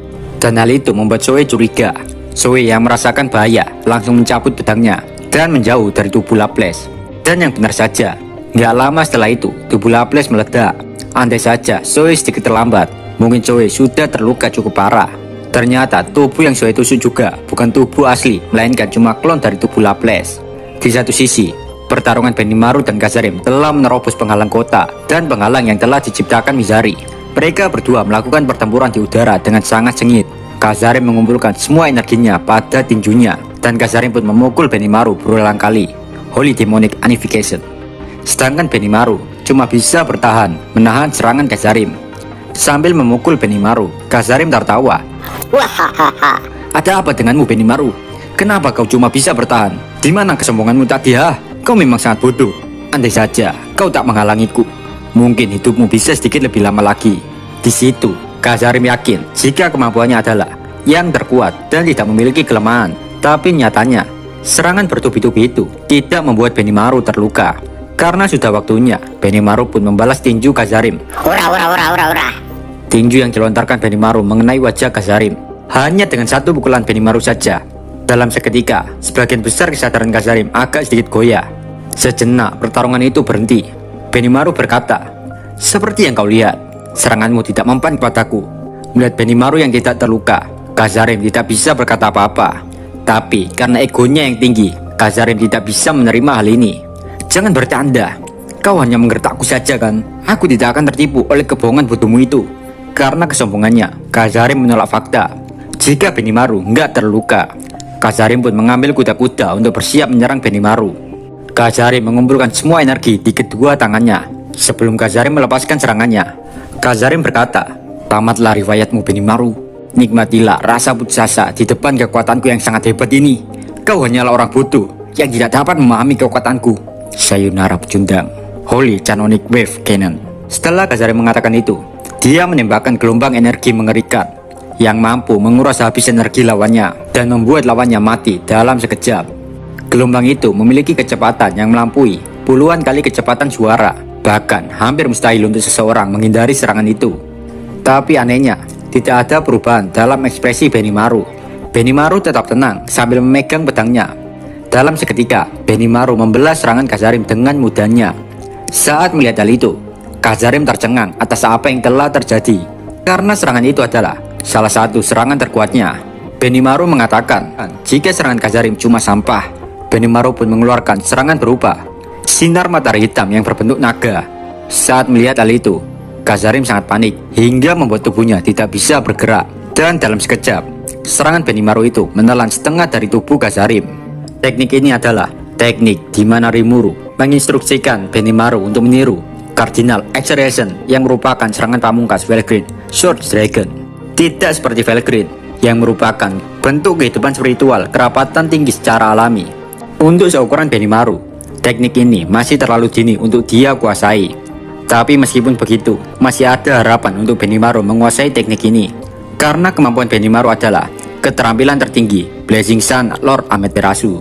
Dan hal itu membuat Zoe curiga. Zoe yang merasakan bahaya langsung mencabut pedangnya dan menjauh dari tubuh Laples. Dan yang benar saja, nggak lama setelah itu, tubuh Laples meledak. Andai saja Zoe sedikit terlambat, mungkin Zoe sudah terluka cukup parah. Ternyata tubuh yang Zoe tusuk juga bukan tubuh asli, melainkan cuma klon dari tubuh Laples. Di satu sisi, pertarungan Benimaru dan Kazarim telah menerobos penghalang kota dan penghalang yang telah diciptakan Mizari. Mereka berdua melakukan pertempuran di udara dengan sangat sengit. Kazarim mengumpulkan semua energinya pada tinjunya, dan Kazarim pun memukul Benimaru berulang kali. Holy Demonic Unification. Sedangkan Benimaru cuma bisa bertahan menahan serangan Khazarim. Sambil memukul Benimaru, Khazarim tertawa. Wahahaha. Ada apa denganmu Benimaru? Kenapa kau cuma bisa bertahan? Di mana kesombonganmu tadi ha? Kau memang sangat bodoh. Andai saja kau tak menghalangiku, mungkin hidupmu bisa sedikit lebih lama lagi. Di situ, Khazarim yakin jika kemampuannya adalah yang terkuat dan tidak memiliki kelemahan. Tapi nyatanya, serangan bertubi-tubi itu tidak membuat Benimaru terluka. Karena sudah waktunya, Benimaru pun membalas tinju Khazarim. Ura, ura, ura, ura, ura. Tinju yang dilontarkan Benimaru mengenai wajah Khazarim. Hanya dengan satu pukulan Benimaru saja. Dalam seketika, sebagian besar kesadaran Khazarim agak sedikit goyah. Sejenak pertarungan itu berhenti. Benimaru berkata, "Seperti yang kau lihat, seranganmu tidak mempan kepadaku." Melihat Benimaru yang tidak terluka, Khazarim tidak bisa berkata apa-apa. Tapi karena egonya yang tinggi, Khazarim tidak bisa menerima hal ini. "Jangan bercanda. Kau hanya menggertakku saja kan? Aku tidak akan tertipu oleh kebohongan bodohmu itu." Karena kesombongannya, Khazarim menolak fakta jika Benimaru nggak terluka. Khazarim pun mengambil kuda-kuda untuk bersiap menyerang Benimaru. Khazarim mengumpulkan semua energi di kedua tangannya. Sebelum Khazarim melepaskan serangannya, Khazarim berkata, "Tamatlah riwayatmu Benimaru. Nikmatilah rasa putus asa di depan kekuatanku yang sangat hebat ini. Kau hanyalah orang bodoh yang tidak dapat memahami kekuatanku." Sayonara pecundang. Holy Canonic Wave Cannon. Setelah Khazarim mengatakan itu, dia menembakkan gelombang energi mengerikan yang mampu menguras habis energi lawannya dan membuat lawannya mati dalam sekejap. Gelombang itu memiliki kecepatan yang melampaui puluhan kali kecepatan suara. Bahkan hampir mustahil untuk seseorang menghindari serangan itu. Tapi anehnya, tidak ada perubahan dalam ekspresi Benimaru. Benimaru tetap tenang sambil memegang pedangnya. Dalam seketika, Benimaru membelah serangan Khazarim dengan mudahnya. Saat melihat hal itu, Khazarim tercengang atas apa yang telah terjadi. Karena serangan itu adalah salah satu serangan terkuatnya. Benimaru mengatakan, jika serangan Khazarim cuma sampah, Benimaru pun mengeluarkan serangan berupa sinar matahari hitam yang berbentuk naga. Saat melihat hal itu, Khazarim sangat panik hingga membuat tubuhnya tidak bisa bergerak. Dan dalam sekejap, serangan Benimaru itu menelan setengah dari tubuh Khazarim. Teknik ini adalah teknik di mana Rimuru menginstruksikan Benimaru untuk meniru Cardinal Acceleration yang merupakan serangan pamungkas Valkyrie Sword Dragon. Tidak seperti Valkyrie yang merupakan bentuk kehidupan spiritual kerapatan tinggi secara alami. Untuk seukuran Benimaru, teknik ini masih terlalu dini untuk dia kuasai. Tapi meskipun begitu, masih ada harapan untuk Benimaru menguasai teknik ini. Karena kemampuan Benimaru adalah keterampilan tertinggi Blazing Sun Lord Amaterasu.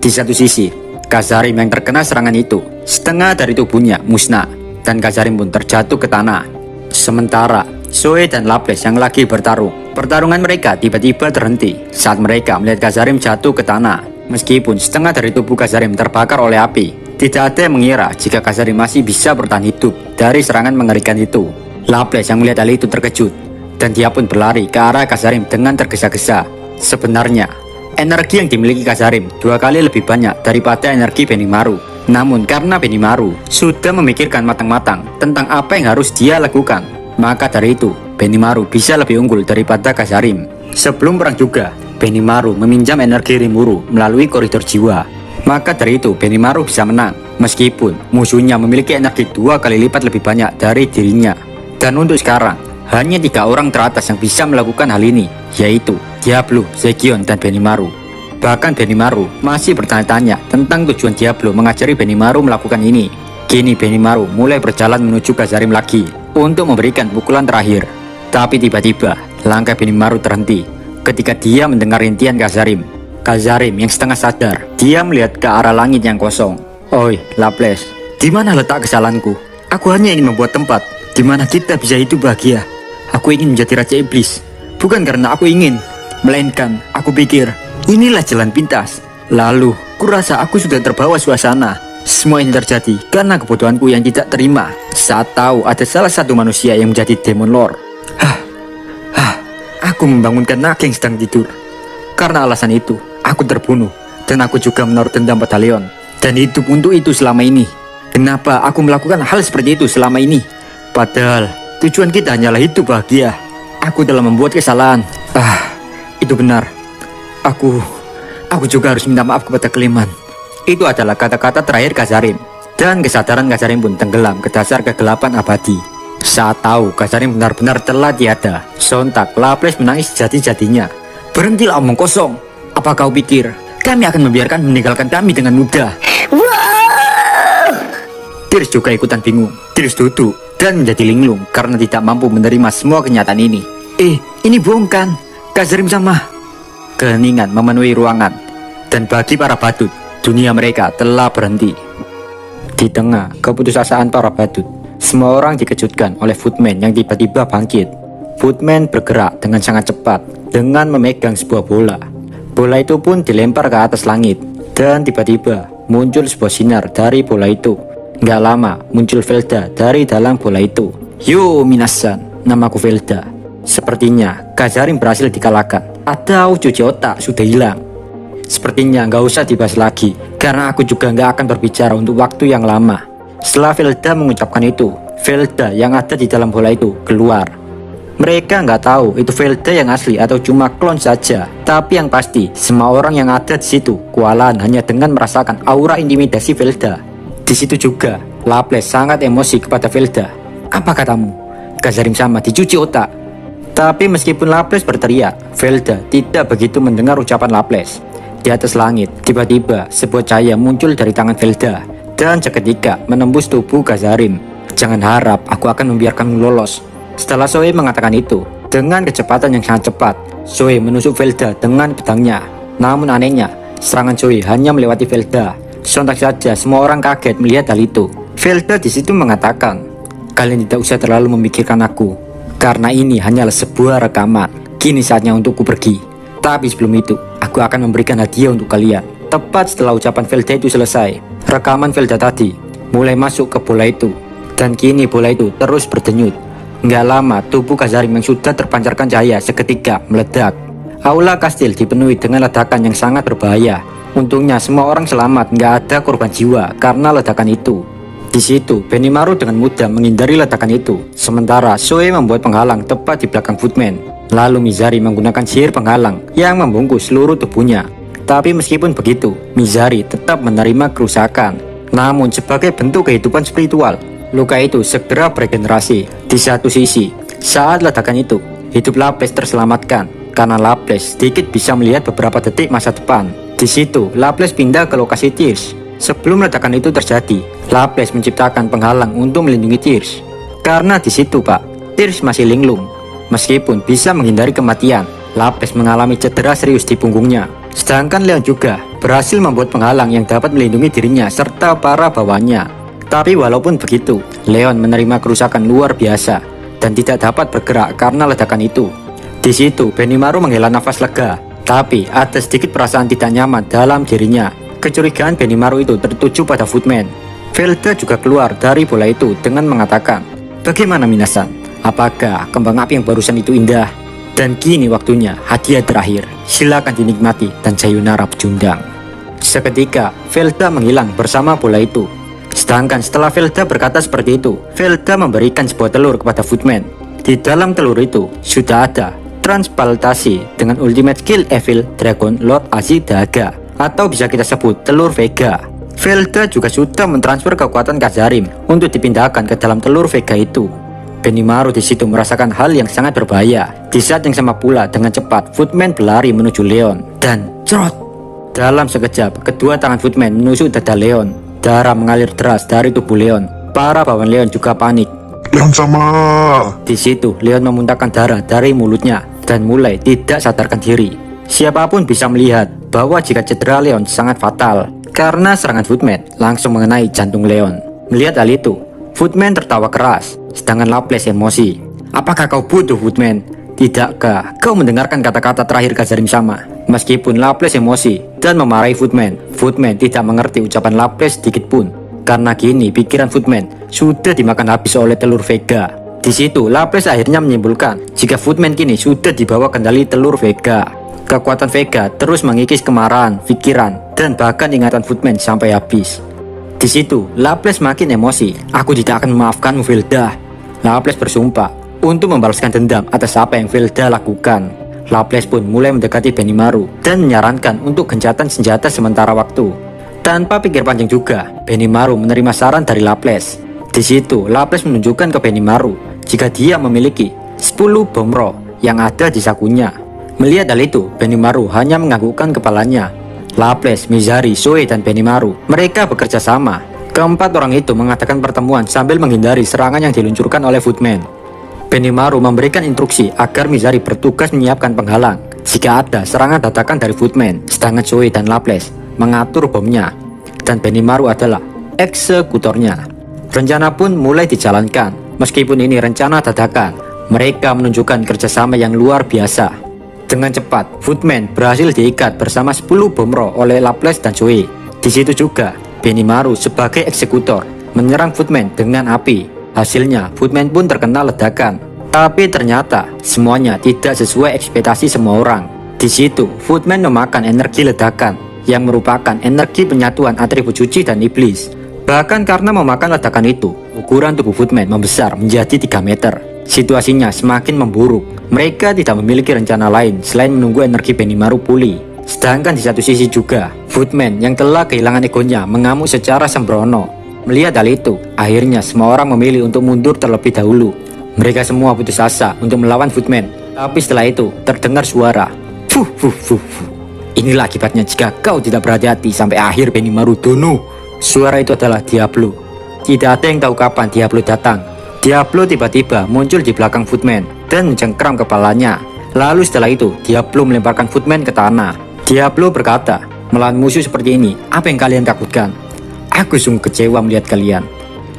Di satu sisi, Khazarim yang terkena serangan itu, setengah dari tubuhnya musnah, dan Khazarim pun terjatuh ke tanah. Sementara, Zoe dan Laples yang lagi bertarung, pertarungan mereka tiba-tiba terhenti saat mereka melihat Khazarim jatuh ke tanah. Meskipun setengah dari tubuh Khazarim terbakar oleh api, tidak ada yang mengira jika Khazarim masih bisa bertahan hidup dari serangan mengerikan itu. Laples yang melihat hal itu terkejut, dan dia pun berlari ke arah Khazarim dengan tergesa-gesa. Sebenarnya, energi yang dimiliki Khazarim 2 kali lebih banyak daripada energi Benimaru. Namun karena Benimaru sudah memikirkan matang-matang tentang apa yang harus dia lakukan, maka dari itu Benimaru bisa lebih unggul daripada Khazarim. Sebelum perang juga, Benimaru meminjam energi Rimuru melalui koridor jiwa. Maka dari itu Benimaru bisa menang, meskipun musuhnya memiliki energi 2 kali lipat lebih banyak dari dirinya. Dan untuk sekarang, hanya 3 orang teratas yang bisa melakukan hal ini, yaitu Diablo, Zekion, dan Benimaru. Bahkan Benimaru masih bertanya-tanya tentang tujuan Diablo mengajari Benimaru melakukan ini. Kini Benimaru mulai berjalan menuju Khazarim lagi untuk memberikan pukulan terakhir. Tapi tiba-tiba langkah Benimaru terhenti ketika dia mendengar rintian Khazarim. Khazarim yang setengah sadar, dia melihat ke arah langit yang kosong. "Oi, Laples, di mana letak kesalahanku? Aku hanya ingin membuat tempat di mana kita bisa hidup bahagia. Aku ingin menjadi Raja Iblis, bukan karena aku ingin, melainkan aku pikir inilah jalan pintas. Lalu, kurasa aku sudah terbawa suasana. Semua ini terjadi karena kebodohanku yang tidak terima saat tahu ada salah satu manusia yang menjadi Demon Lord. Aku membangunkan naga yang sedang tidur. Karena alasan itu, aku terbunuh. Dan aku juga menaruh dendam pada Leon. Dan hidup untuk itu selama ini. Kenapa aku melakukan hal seperti itu selama ini? Padahal, tujuan kita hanyalah hidup bahagia. Aku telah membuat kesalahan. Itu benar. Aku juga harus minta maaf kepada Clement. Itu adalah kata-kata terakhir Kazarim. Dan kesadaran Kazarim pun tenggelam ke dasar kegelapan abadi. Saat tahu Kazarim benar-benar telah tiada, sontak Laples menangis jati-jatinya. Berhentilah omong kosong. Apa kau pikir kami akan membiarkan meninggalkan kami dengan mudah? Tears juga ikutan bingung. Tears duduk dan menjadi linglung karena tidak mampu menerima semua kenyataan ini. Ini bohong kan? Kazarim sama. Keheningan memenuhi ruangan. Dan bagi para badut, dunia mereka telah berhenti. Di tengah keputusasaan para badut, semua orang dikejutkan oleh Footman yang tiba-tiba bangkit. Footman bergerak dengan sangat cepat dengan memegang sebuah bola. Bola itu pun dilempar ke atas langit. Dan tiba-tiba muncul sebuah sinar dari bola itu. Gak lama muncul Velda dari dalam bola itu. Yo minasan, namaku Velda. Sepertinya Kazarim berhasil dikalahkan. Atau cuci otak sudah hilang. Sepertinya nggak usah dibahas lagi, karena aku juga nggak akan berbicara untuk waktu yang lama. Setelah Velda mengucapkan itu, Velda yang ada di dalam bola itu keluar. Mereka nggak tahu itu Velda yang asli atau cuma klon saja. Tapi yang pasti, semua orang yang ada di situ kewalahan hanya dengan merasakan aura intimidasi Velda. Di situ juga, Laples sangat emosi kepada Velda. Apa katamu? Kazarim sama dicuci otak. Tapi meskipun Laples berteriak, Velda tidak begitu mendengar ucapan Laples. Di atas langit, tiba-tiba sebuah cahaya muncul dari tangan Velda dan seketika menembus tubuh Kazarim. Jangan harap aku akan membiarkanmu lolos. Setelah Zoe mengatakan itu, dengan kecepatan yang sangat cepat, Zoe menusuk Velda dengan pedangnya. Namun anehnya, serangan Zoe hanya melewati Velda. Sontak saja semua orang kaget melihat hal itu. Velda di situ mengatakan, kalian tidak usah terlalu memikirkan aku, karena ini hanyalah sebuah rekaman. Kini saatnya untukku pergi. Tapi sebelum itu, aku akan memberikan hadiah untuk kalian. Tepat setelah ucapan Velda itu selesai, rekaman Velda tadi mulai masuk ke bola itu. Dan kini bola itu terus berdenyut. Nggak lama, tubuh Kazarim yang sudah terpancarkan cahaya seketika meledak. Aula kastil dipenuhi dengan ledakan yang sangat berbahaya. Untungnya semua orang selamat, nggak ada korban jiwa karena ledakan itu. Di situ, Benimaru dengan mudah menghindari ledakan itu. Sementara Zoe membuat penghalang tepat di belakang Footman. Lalu Mizari menggunakan sihir penghalang yang membungkus seluruh tubuhnya. Tapi meskipun begitu, Mizari tetap menerima kerusakan. Namun sebagai bentuk kehidupan spiritual, luka itu segera beregenerasi. Di satu sisi, saat ledakan itu, hidup Laples terselamatkan karena Laples sedikit bisa melihat beberapa detik masa depan. Di situ, Laples pindah ke lokasi Tears. Sebelum ledakan itu terjadi, Laples menciptakan penghalang untuk melindungi Tears. Karena di situ, Pak, Tears masih linglung. Meskipun bisa menghindari kematian, Laples mengalami cedera serius di punggungnya. Sedangkan Leon juga berhasil membuat penghalang yang dapat melindungi dirinya serta para bawahannya. Tapi walaupun begitu, Leon menerima kerusakan luar biasa dan tidak dapat bergerak karena ledakan itu. Di situ, Benimaru menghela nafas lega, tapi ada sedikit perasaan tidak nyaman dalam dirinya. Kecurigaan Benimaru itu tertuju pada Footman. Velda juga keluar dari bola itu dengan mengatakan, bagaimana minasan? Apakah kembang api yang barusan itu indah? Dan kini waktunya hadiah terakhir. Silakan dinikmati dan sayonara pecundang. Seketika, Velda menghilang bersama bola itu. Sedangkan setelah Velda berkata seperti itu, Velda memberikan sebuah telur kepada Footman. Di dalam telur itu sudah ada transpaltasi dengan ultimate skill Evil Dragon Lord Azidaga, atau bisa kita sebut telur Vega. Velda juga sudah mentransfer kekuatan Kazarim untuk dipindahkan ke dalam telur Vega itu. Benimaru di situ merasakan hal yang sangat berbahaya. Di saat yang sama pula, dengan cepat Footman berlari menuju Leon dan cerot. Dalam sekejap, kedua tangan Footman menusuk dada Leon. Darah mengalir deras dari tubuh Leon. Para bawahan Leon juga panik. Leon sama. Di situ, Leon memuntahkan darah dari mulutnya dan mulai tidak sadarkan diri. Siapapun bisa melihat bahwa jika cedera Leon sangat fatal, karena serangan Footman langsung mengenai jantung Leon. Melihat hal itu, Footman tertawa keras, sedangkan Laples emosi. Apakah kau butuh, Footman? Tidakkah kau mendengarkan kata-kata terakhir Kazarim sama? Meskipun Laples emosi dan memarahi Footman, Footman tidak mengerti ucapan Laples sedikit pun. Karena kini pikiran Footman sudah dimakan habis oleh telur Vega. Di situ, Laples akhirnya menyimpulkan jika Footman kini sudah dibawa kendali telur Vega. Kekuatan Vega terus mengikis kemarahan, pikiran, dan bahkan ingatan Footman sampai habis. Di situ, Laples makin emosi. Aku tidak akan memaafkanmu, Velda. Laples bersumpah untuk membalaskan dendam atas apa yang Velda lakukan. Laples pun mulai mendekati Benimaru dan menyarankan untuk gencatan senjata sementara waktu. Tanpa pikir panjang juga, Benimaru menerima saran dari Laples. Di situ, Laples menunjukkan ke Benimaru jika dia memiliki 10 bom roh yang ada di sakunya. Melihat hal itu, Benimaru hanya menganggukkan kepalanya. Laples, Mizari, Zoe, dan Benimaru, mereka bekerja sama. Keempat orang itu mengadakan pertemuan sambil menghindari serangan yang diluncurkan oleh Footman. Benimaru memberikan instruksi agar Mizari bertugas menyiapkan penghalang jika ada serangan dadakan dari Footman, sedangkan Zoe dan Laples mengatur bomnya, dan Benimaru adalah eksekutornya. Rencana pun mulai dijalankan. Meskipun ini rencana dadakan, mereka menunjukkan kerjasama yang luar biasa. Dengan cepat, Footman berhasil diikat bersama 10 bom roh oleh Laples dan Zoe. Di situ juga, Benimaru sebagai eksekutor menyerang Footman dengan api. Hasilnya, Footman pun terkena ledakan. Tapi ternyata semuanya tidak sesuai ekspektasi semua orang. Di situ, Footman memakan energi ledakan yang merupakan energi penyatuan atribut suci dan iblis. Bahkan karena memakan ledakan itu, ukuran tubuh Footman membesar menjadi 3 meter. Situasinya semakin memburuk. Mereka tidak memiliki rencana lain selain menunggu energi Benimaru pulih. Sedangkan di satu sisi juga, Footman yang telah kehilangan egonya mengamuk secara sembrono. Melihat hal itu, akhirnya semua orang memilih untuk mundur terlebih dahulu. Mereka semua putus asa untuk melawan Footman. Tapi setelah itu, terdengar suara. Fuh, fuh, fuh, fuh. Inilah akibatnya jika kau tidak berhati-hati sampai akhir Benimaru Dono. Suara itu adalah Diablo. Tidak ada yang tahu kapan Diablo datang. Diablo tiba-tiba muncul di belakang Footman dan mencengkram kepalanya. Lalu setelah itu, Diablo melemparkan Footman ke tanah. Diablo berkata, melawan musuh seperti ini, apa yang kalian takutkan? Aku sungguh kecewa melihat kalian.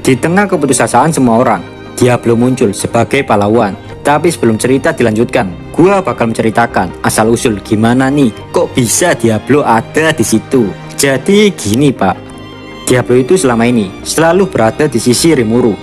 Di tengah keputusasaan semua orang, Diablo muncul sebagai pahlawan. Tapi sebelum cerita dilanjutkan, gua bakal menceritakan asal-usul gimana nih kok bisa Diablo ada di situ. Jadi gini pak, Diablo itu selama ini selalu berada di sisi Rimuru.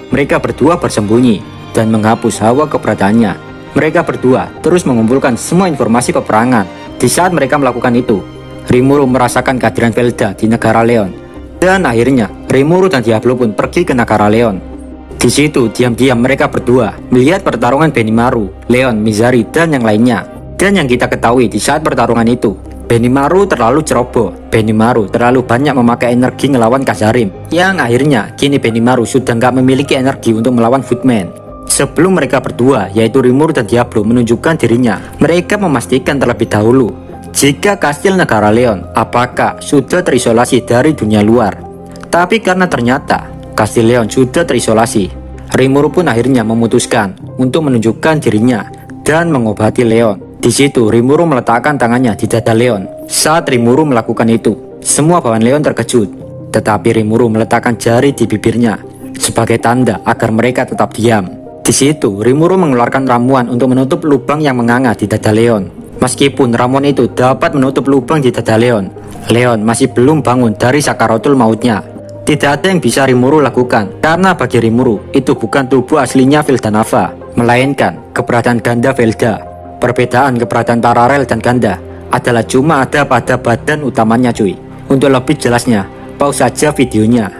Mereka berdua bersembunyi dan menghapus hawa keberadaannya. Mereka berdua terus mengumpulkan semua informasi peperangan. Di saat mereka melakukan itu, Rimuru merasakan kehadiran Velda di negara Leon. Dan akhirnya Rimuru dan Diablo pun pergi ke negara Leon. Di situ, diam-diam mereka berdua melihat pertarungan Benimaru, Leon, Mizari, dan yang lainnya. Dan yang kita ketahui di saat pertarungan itu, Benimaru terlalu ceroboh. Benimaru terlalu banyak memakai energi ngelawan Kazarim. Yang akhirnya, kini Benimaru sudah nggak memiliki energi untuk melawan Footman. Sebelum mereka berdua, yaitu Rimuru dan Diablo menunjukkan dirinya, mereka memastikan terlebih dahulu jika kastil negara Leon apakah sudah terisolasi dari dunia luar. Tapi karena ternyata kastil Leon sudah terisolasi, Rimuru pun akhirnya memutuskan untuk menunjukkan dirinya dan mengobati Leon. Di situ Rimuru meletakkan tangannya di dada Leon. Saat Rimuru melakukan itu, semua bawahan Leon terkejut. Tetapi Rimuru meletakkan jari di bibirnya sebagai tanda agar mereka tetap diam. Di situ Rimuru mengeluarkan ramuan untuk menutup lubang yang menganga di dada Leon. Meskipun ramuan itu dapat menutup lubang di dada Leon, Leon masih belum bangun dari sakaratul mautnya. Tidak ada yang bisa Rimuru lakukan, karena bagi Rimuru itu bukan tubuh aslinya Veldanava, melainkan keberadaan ganda Velda. Perbedaan keberadaan paralel dan ganda adalah cuma ada pada badan utamanya cuy. Untuk lebih jelasnya, pause saja videonya.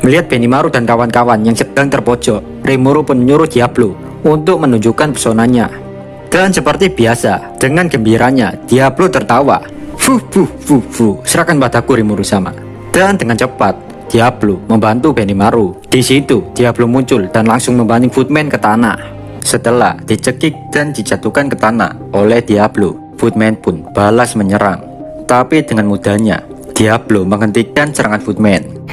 Melihat Benimaru dan kawan-kawan yang sedang terpojok, Rimuru pun menyuruh Diablo untuk menunjukkan pesonanya. Dan seperti biasa, dengan gembiranya, Diablo tertawa. Fuh, fuh, fuh, fuh, serahkan padaku Rimuru sama. Dan dengan cepat, Diablo membantu Benimaru. Di situ, Diablo muncul dan langsung membanting Footman ke tanah. Setelah dicekik dan dijatuhkan ke tanah oleh Diablo, Footman pun balas menyerang. Tapi dengan mudahnya, Diablo menghentikan serangan Footman.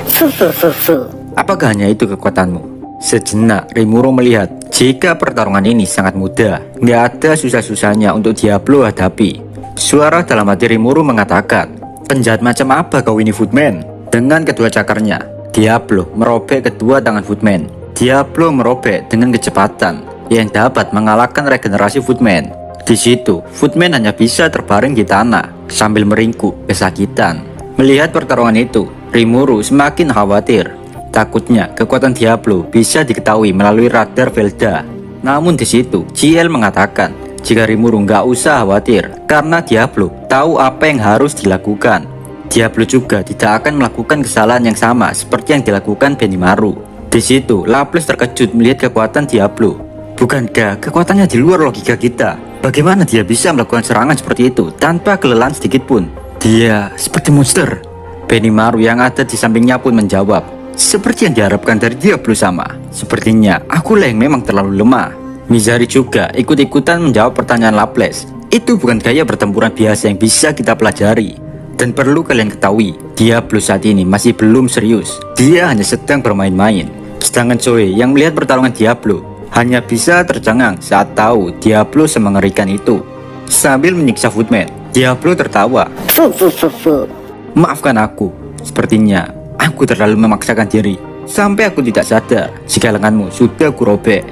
Apakah hanya itu kekuatanmu? Sejenak, Rimuru melihat jika pertarungan ini sangat mudah. Nggak ada susah-susahnya untuk Diablo hadapi. Suara dalam hati Rimuru mengatakan, penjahat macam apa kau ini Footman? Dengan kedua cakarnya, Diablo merobek kedua tangan Footman. Diablo merobek dengan kecepatan yang dapat mengalahkan regenerasi Footman. Di situ, Footman hanya bisa terbaring di tanah sambil meringkuk kesakitan. Melihat pertarungan itu, Rimuru semakin khawatir. Takutnya kekuatan Diablo bisa diketahui melalui radar Velda. Namun di situ, JL mengatakan jika Rimuru nggak usah khawatir karena Diablo tahu apa yang harus dilakukan. Diablo juga tidak akan melakukan kesalahan yang sama seperti yang dilakukan Benimaru. Di situ, Laples terkejut melihat kekuatan Diablo. Bukankah kekuatannya di luar logika kita? Bagaimana dia bisa melakukan serangan seperti itu tanpa kelelahan sedikit pun? Dia seperti monster. Benimaru yang ada di sampingnya pun menjawab, seperti yang diharapkan dari Diablo sama. Sepertinya akulah yang memang terlalu lemah. Mizari juga ikut-ikutan menjawab pertanyaan Laples. Itu bukan gaya pertempuran biasa yang bisa kita pelajari. Dan perlu kalian ketahui, Diablo saat ini masih belum serius. Dia hanya sedang bermain-main. Sedangkan Zoe yang melihat pertarungan Diablo hanya bisa tercengang saat tahu Diablo semengerikan itu. Sambil menyiksa Footman, Diablo tertawa. Fu. Maafkan aku, sepertinya aku terlalu memaksakan diri. Sampai aku tidak sadar jika lenganmu sudah kurobek.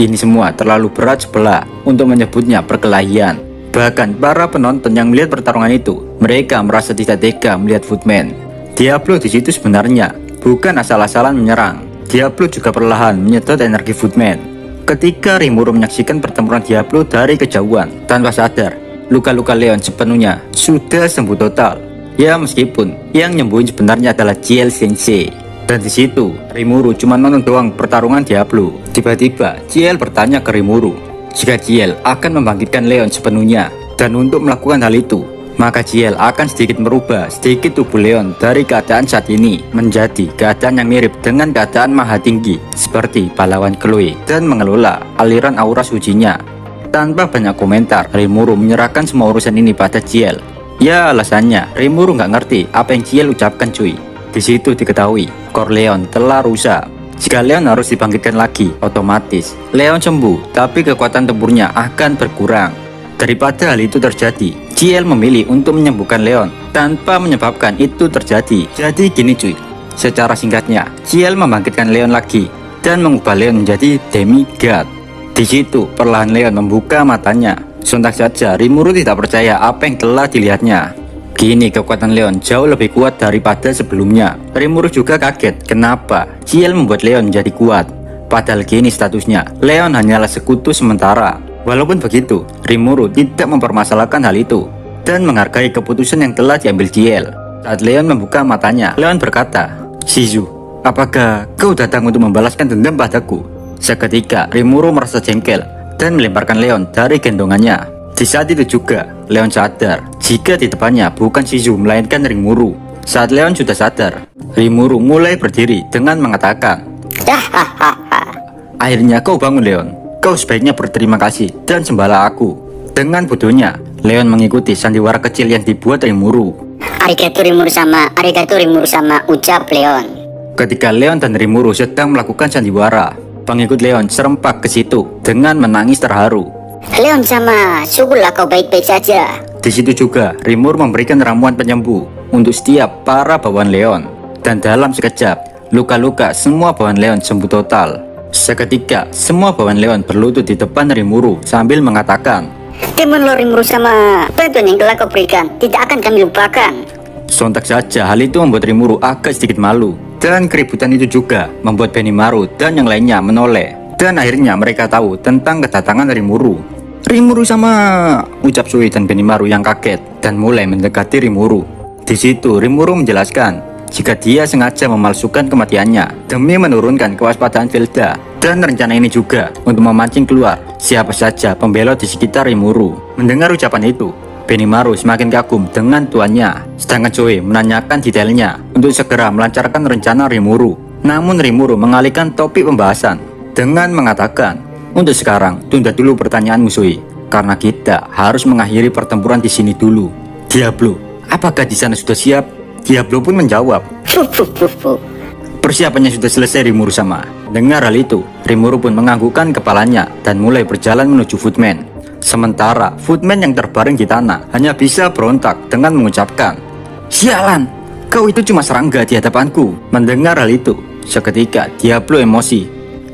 Ini semua terlalu berat sebelah untuk menyebutnya perkelahian. Bahkan para penonton yang melihat pertarungan itu, mereka merasa tidak tega melihat Footman. Diablo di situ sebenarnya bukan asal-asalan menyerang. Diablo juga perlahan menyedot energi Footman. Ketika Rimuru menyaksikan pertempuran Diablo dari kejauhan, tanpa sadar, luka-luka Leon sepenuhnya sudah sembuh total. Ya, meskipun yang nyembuhin sebenarnya adalah Ciel Sensei. Dan di situ Rimuru cuma nonton doang pertarungan Diablo. Tiba-tiba Ciel bertanya ke Rimuru jika Ciel akan membangkitkan Leon sepenuhnya. Dan untuk melakukan hal itu, maka Ciel akan sedikit merubah sedikit tubuh Leon dari keadaan saat ini menjadi keadaan yang mirip dengan keadaan maha tinggi seperti pahlawan Chloe, dan mengelola aliran aura sucinya. Tanpa banyak komentar, Rimuru menyerahkan semua urusan ini pada Ciel. Ya, alasannya Rimuru nggak ngerti apa yang Ciel ucapkan cuy. Di situ diketahui core Leon telah rusak. Jika Leon harus dibangkitkan lagi, otomatis Leon sembuh, tapi kekuatan tempurnya akan berkurang. Daripada hal itu terjadi, Ciel memilih untuk menyembuhkan Leon tanpa menyebabkan itu terjadi. Jadi gini cuy, secara singkatnya Ciel membangkitkan Leon lagi dan mengubah Leon menjadi demigod. Di situ perlahan Leon membuka matanya. Sontak saja Rimuru tidak percaya apa yang telah dilihatnya. Kini kekuatan Leon jauh lebih kuat daripada sebelumnya. Rimuru juga kaget kenapa Ciel membuat Leon menjadi kuat. Padahal kini statusnya Leon hanyalah sekutu sementara. Walaupun begitu, Rimuru tidak mempermasalahkan hal itu dan menghargai keputusan yang telah diambil Ciel. Saat Leon membuka matanya, Leon berkata, "Shizu, apakah kau datang untuk membalaskan dendam padaku?" Seketika Rimuru merasa jengkel dan melemparkan Leon dari gendongannya. Di saat itu juga Leon sadar jika di depannya bukan Shizu melainkan Rimuru. Saat Leon sudah sadar, Rimuru mulai berdiri dengan mengatakan, "Akhirnya kau bangun Leon. Kau sebaiknya berterima kasih dan sembahlah aku." Dengan bodohnya, Leon mengikuti sandiwara kecil yang dibuat Rimuru. Arigato Rimuru sama, ucap Leon. Ketika Leon dan Rimuru sedang melakukan sandiwara, pengikut Leon serempak ke situ dengan menangis terharu. Leon sama, syukurlah kau baik-baik saja. Di situ juga Rimuru memberikan ramuan penyembuh untuk setiap para bawahan Leon. Dan dalam sekejap, luka-luka semua bawahan Leon sembuh total. Seketika, semua bawahan Leon berlutut di depan Rimuru sambil mengatakan, "Demon Lord Rimuru sama, bantuan yang telah kau berikan tidak akan kami lupakan." Sontak saja hal itu membuat Rimuru agak sedikit malu. Dan keributan itu juga membuat Benimaru dan yang lainnya menoleh. Dan akhirnya mereka tahu tentang kedatangan Rimuru. "Rimuru sama," ucap Sui dan Benimaru yang kaget dan mulai mendekati Rimuru. Di situ Rimuru menjelaskan jika dia sengaja memalsukan kematiannya demi menurunkan kewaspadaan Velda. Dan rencana ini juga untuk memancing keluar siapa saja pembelot di sekitar Rimuru. Mendengar ucapan itu, Benimaru semakin kagum dengan tuannya. Sedangkan Zoe menanyakan detailnya untuk segera melancarkan rencana Rimuru. Namun Rimuru mengalihkan topik pembahasan dengan mengatakan, "Untuk sekarang tunda dulu pertanyaanmu Zoe, karena kita harus mengakhiri pertempuran di sini dulu." "Diablo, apakah di sana sudah siap?" Diablo pun menjawab, "Persiapannya sudah selesai Rimuru sama." Dengar hal itu, Rimuru pun menganggukkan kepalanya dan mulai berjalan menuju Footman. Sementara Footman yang terbaring di tanah hanya bisa berontak dengan mengucapkan, "Sialan, kau itu cuma serangga di hadapanku." Mendengar hal itu, seketika Diablo emosi.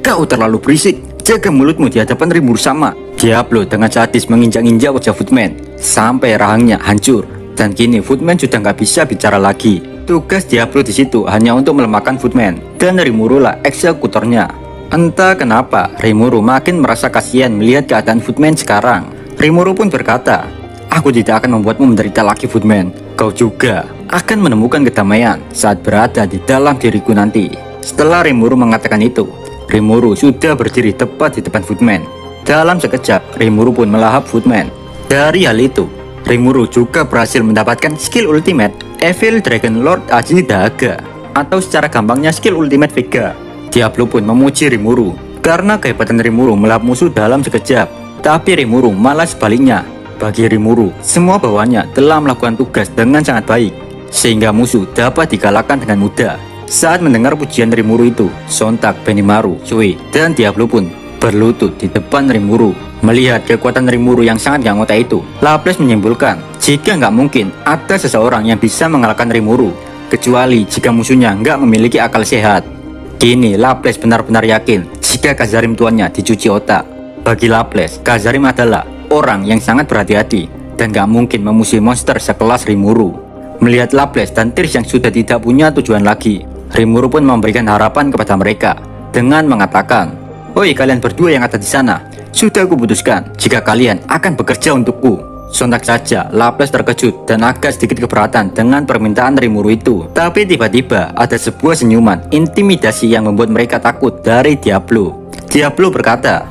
"Kau terlalu berisik, jaga mulutmu di hadapan Rimuru sama." Diablo dengan sadis menginjak-injak wajah Footman sampai rahangnya hancur. Dan kini Footman sudah nggak bisa bicara lagi. Tugas Diablo di situ hanya untuk melemahkan Footman dan Rimuru lah eksekutornya. Entah kenapa Rimuru makin merasa kasihan melihat keadaan Footman sekarang. Rimuru pun berkata, "Aku tidak akan membuatmu menderita lagi Footman. Kau juga akan menemukan kedamaian saat berada di dalam diriku nanti." Setelah Rimuru mengatakan itu, Rimuru sudah berdiri tepat di depan Footman. Dalam sekejap, Rimuru pun melahap Footman. Dari hal itu, Rimuru juga berhasil mendapatkan skill ultimate Evil Dragon Lord Ajni Dahaga, atau secara gampangnya skill ultimate Vega. Diablo pun memuji Rimuru karena kehebatan Rimuru melahap musuh dalam sekejap. Tapi Rimuru malah sebaliknya. Bagi Rimuru, semua bawahannya telah melakukan tugas dengan sangat baik, sehingga musuh dapat dikalahkan dengan mudah. Saat mendengar pujian Rimuru itu, sontak Benimaru, Zoe, dan Diablo pun berlutut di depan Rimuru. Melihat kekuatan Rimuru yang sangat gak ngotak itu, Laples menyimpulkan jika nggak mungkin ada seseorang yang bisa mengalahkan Rimuru, kecuali jika musuhnya nggak memiliki akal sehat. Kini Laples benar-benar yakin jika Khazarim tuannya dicuci otak. Bagi Laples, Khazarim adalah orang yang sangat berhati-hati dan gak mungkin memusuhi monster sekelas Rimuru. Melihat Laples dan Tiris yang sudah tidak punya tujuan lagi, Rimuru pun memberikan harapan kepada mereka dengan mengatakan, "Oi kalian berdua yang ada di sana, sudah kuputuskan jika kalian akan bekerja untukku." Sontak saja Laples terkejut dan agak sedikit keberatan dengan permintaan Rimuru itu. Tapi tiba-tiba ada sebuah senyuman intimidasi yang membuat mereka takut dari Diablo. Diablo berkata,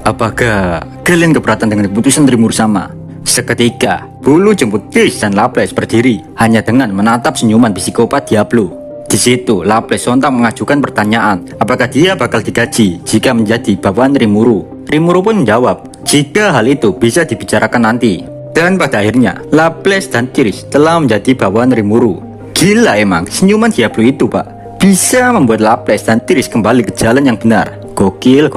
"Apakah kalian keberatan dengan keputusan Rimuru sama?" Seketika bulu jemput Tiris dan Laples berdiri hanya dengan menatap senyuman psikopat Diablo. Di situ Laples sontak mengajukan pertanyaan apakah dia bakal digaji jika menjadi bawahan Rimuru. Rimuru pun menjawab jika hal itu bisa dibicarakan nanti. Dan pada akhirnya Laples dan Tiris telah menjadi bawahan Rimuru. Gila emang senyuman Diablo itu pak, bisa membuat Laples dan Tiris kembali ke jalan yang benar. Gokil.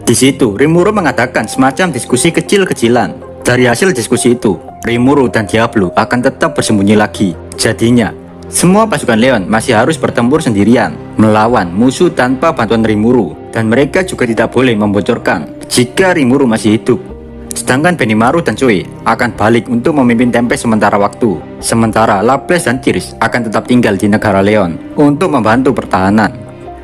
Di situ Rimuru mengadakan semacam diskusi kecil-kecilan. Dari hasil diskusi itu, Rimuru dan Diablo akan tetap bersembunyi lagi. Jadinya semua pasukan Leon masih harus bertempur sendirian melawan musuh tanpa bantuan Rimuru, dan mereka juga tidak boleh membocorkan jika Rimuru masih hidup. Sedangkan Benimaru dan Zoe akan balik untuk memimpin Tempest sementara waktu. Sementara Laples dan Tiris akan tetap tinggal di negara Leon untuk membantu pertahanan.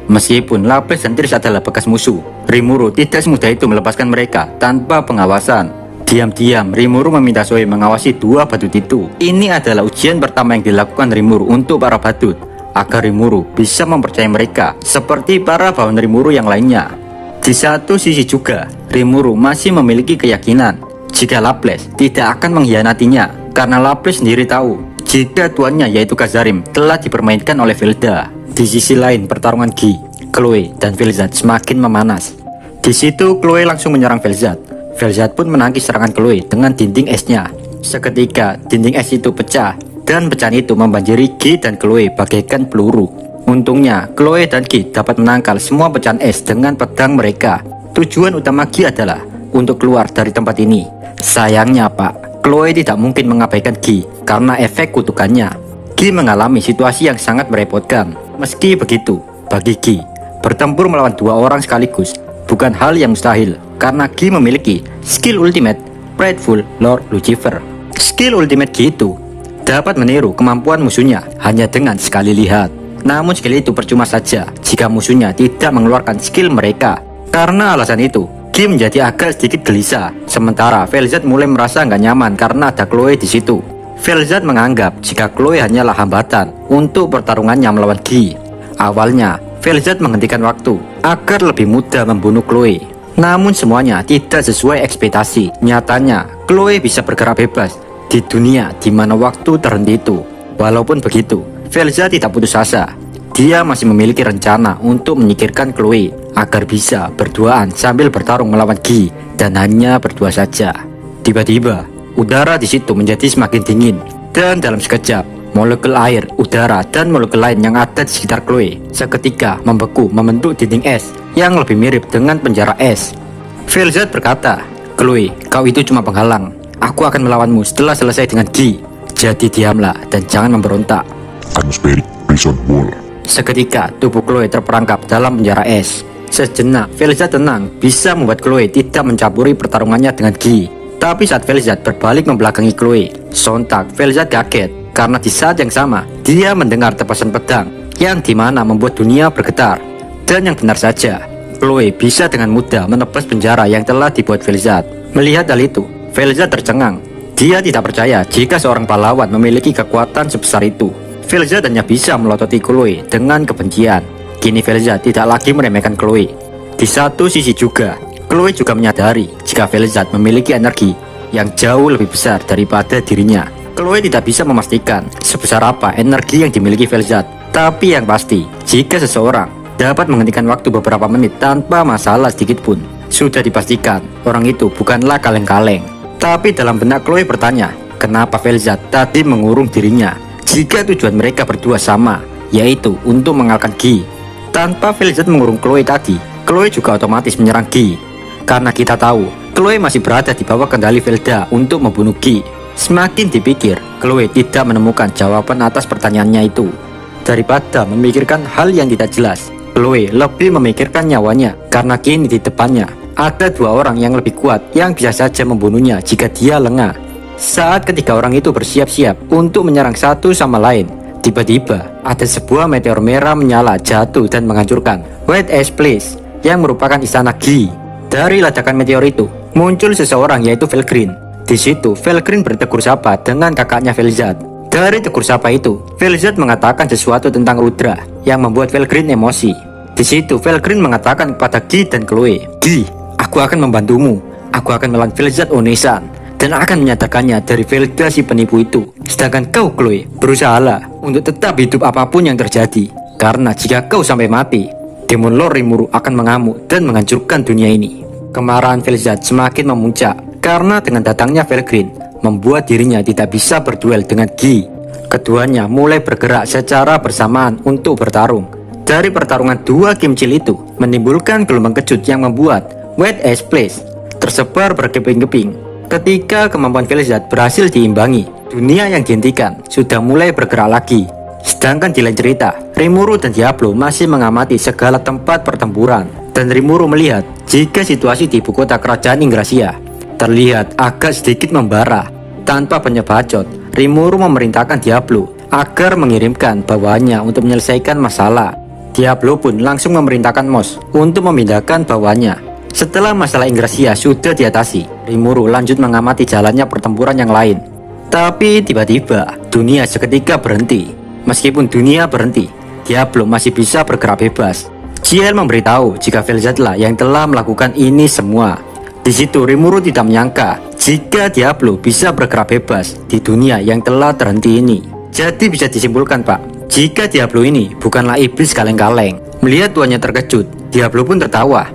Meskipun Laples dan Tiris adalah bekas musuh, Rimuru tidak semudah itu melepaskan mereka tanpa pengawasan. Diam-diam Rimuru meminta Zoe mengawasi dua badut itu. Ini adalah ujian pertama yang dilakukan Rimuru untuk para badut, agar Rimuru bisa mempercayai mereka seperti para bawahan Rimuru yang lainnya. Di satu sisi juga, Rimuru masih memiliki keyakinan jika Laples tidak akan mengkhianatinya, karena Laples sendiri tahu jika tuannya yaitu Khazarim telah dipermainkan oleh Velda. Di sisi lain, pertarungan Guy, Chloe, dan Velzad semakin memanas. Di situ Chloe langsung menyerang Velzad. Velzad pun menangkis serangan Chloe dengan dinding esnya. Seketika dinding es itu pecah, dan pecahan itu membanjiri Guy dan Chloe bagaikan peluru. Untungnya Chloe dan Guy dapat menangkal semua pecahan es dengan pedang mereka. Tujuan utama Guy adalah untuk keluar dari tempat ini. Sayangnya pak, Chloe tidak mungkin mengabaikan Guy karena efek kutukannya. Guy mengalami situasi yang sangat merepotkan. Meski begitu, bagi Guy, bertempur melawan dua orang sekaligus bukan hal yang mustahil, karena Guy memiliki skill ultimate Prideful Lord Lucifer. Skill ultimate Guy itu dapat meniru kemampuan musuhnya hanya dengan sekali lihat. Namun skill itu percuma saja jika musuhnya tidak mengeluarkan skill mereka. Karena alasan itu, Guy menjadi agak sedikit gelisah. Sementara Velzad mulai merasa nggak nyaman karena ada Chloe di situ. Velzad menganggap jika Chloe hanyalah hambatan untuk pertarungannya melawan Guy. Awalnya Velzad menghentikan waktu agar lebih mudah membunuh Chloe. Namun semuanya tidak sesuai ekspektasi. Nyatanya Chloe bisa bergerak bebas di dunia di mana waktu terhenti itu. Walaupun begitu, Velzad tidak putus asa. Dia masih memiliki rencana untuk menyingkirkan Chloe agar bisa berduaan sambil bertarung melawan Guy, dan hanya berdua saja. Tiba-tiba udara di situ menjadi semakin dingin, dan dalam sekejap molekul air, udara, dan molekul lain yang ada di sekitar Chloe seketika membeku membentuk dinding es yang lebih mirip dengan penjara es. Velzad berkata, "Chloe, kau itu cuma penghalang. Aku akan melawanmu setelah selesai dengan Guy. Jadi diamlah dan jangan memberontak." Atmospheric Prison Wall. Seketika tubuh Chloe terperangkap dalam penjara es. Sejenak Velzad tenang bisa membuat Chloe tidak mencampuri pertarungannya dengan Guy. Tapi saat Velzad berbalik membelakangi Chloe, sontak Velzad kaget karena di saat yang sama dia mendengar tepasan pedang yang dimana membuat dunia bergetar. Dan yang benar saja, Chloe bisa dengan mudah menebas penjara yang telah dibuat Velzad. Melihat hal itu, Velzad tercengang. Dia tidak percaya jika seorang pahlawan memiliki kekuatan sebesar itu. Velzad hanya bisa melototi Chloe dengan kebencian. Kini Velzad tidak lagi meremehkan Chloe. Di satu sisi juga, Chloe juga menyadari jika Velzad memiliki energi yang jauh lebih besar daripada dirinya. Chloe tidak bisa memastikan sebesar apa energi yang dimiliki Velzat. Tapi yang pasti, jika seseorang dapat menghentikan waktu beberapa menit tanpa masalah sedikit pun, sudah dipastikan orang itu bukanlah kaleng-kaleng. Tapi dalam benak Chloe bertanya, kenapa Velzat tadi mengurung dirinya jika tujuan mereka berdua sama, yaitu untuk mengalahkan Guy. Tanpa Velzat mengurung Chloe tadi, Chloe juga otomatis menyerang Guy. Karena kita tahu, Chloe masih berada di bawah kendali Velda untuk membunuh Guy. Semakin dipikir, Chloe tidak menemukan jawaban atas pertanyaannya itu. Daripada memikirkan hal yang tidak jelas, Chloe lebih memikirkan nyawanya karena kini di depannya ada dua orang yang lebih kuat yang bisa saja membunuhnya jika dia lengah. Saat ketiga orang itu bersiap-siap untuk menyerang satu sama lain, tiba-tiba ada sebuah meteor merah menyala jatuh dan menghancurkan White Ash Place yang merupakan istana Guy. Dari ledakan meteor itu muncul seseorang yaitu Felgreen. Di situ Felgreen bertegur sapa dengan kakaknya Velzat. Dari tegur sapa itu, Velzat mengatakan sesuatu tentang Rudra yang membuat Felgreen emosi. Di situ Felgreen mengatakan kepada Guy dan Chloe, "Guy, aku akan membantumu. Aku akan melawan Velzat Onesan dan akan menyadarkannya dari Velda si penipu itu. Sedangkan kau Chloe, berusahalah untuk tetap hidup apapun yang terjadi. Karena jika kau sampai mati, Demon Lord Rimuru akan mengamuk dan menghancurkan dunia ini." Kemarahan Velzat semakin memuncak karena dengan datangnya Felgreen membuat dirinya tidak bisa berduel dengan Guy. Keduanya mulai bergerak secara bersamaan untuk bertarung. Dari pertarungan dua kimcil itu menimbulkan gelombang kejut yang membuat White Ash Place tersebar berkeping-keping. Ketika kemampuan Velzat berhasil diimbangi, dunia yang dihentikan sudah mulai bergerak lagi. Sedangkan di lain cerita, Rimuru dan Diablo masih mengamati segala tempat pertempuran. Dan Rimuru melihat jika situasi di ibu kota kerajaan Ingracia terlihat agak sedikit membara. Tanpa banyak bacot, Rimuru memerintahkan Diablo agar mengirimkan bawahannya untuk menyelesaikan masalah. Diablo pun langsung memerintahkan Moss untuk memindahkan bawahannya. Setelah masalah Ingracia sudah diatasi, Rimuru lanjut mengamati jalannya pertempuran yang lain. Tapi tiba-tiba dunia seketika berhenti. Meskipun dunia berhenti, Diablo masih bisa bergerak bebas. Ciel memberitahu jika Velzatlah yang telah melakukan ini semua. Di situ Rimuru tidak menyangka jika Diablo bisa bergerak bebas di dunia yang telah terhenti ini. Jadi bisa disimpulkan Pak, jika Diablo ini bukanlah iblis kaleng-kaleng. Melihat tuannya terkejut, Diablo pun tertawa.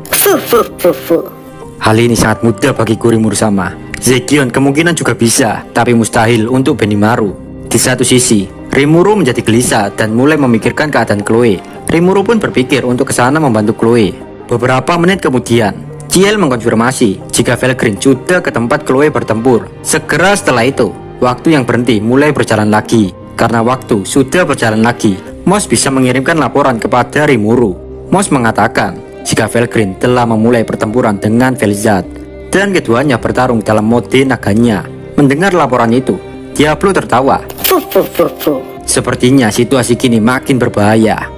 Hal ini sangat mudah bagi Rimuru sama. Zekion kemungkinan juga bisa, tapi mustahil untuk Benimaru. Di satu sisi, Rimuru menjadi gelisah dan mulai memikirkan keadaan Chloe. Rimuru pun berpikir untuk kesana membantu Chloe. Beberapa menit kemudian, Ciel mengkonfirmasi jika Felgreen sudah ke tempat Chloe bertempur. Segera setelah itu, waktu yang berhenti mulai berjalan lagi. Karena waktu sudah berjalan lagi, Moss bisa mengirimkan laporan kepada Rimuru. Moss mengatakan jika Felgreen telah memulai pertempuran dengan Velzat dan keduanya bertarung dalam mode naganya. Mendengar laporan itu, Diablo tertawa. Sepertinya situasi kini makin berbahaya.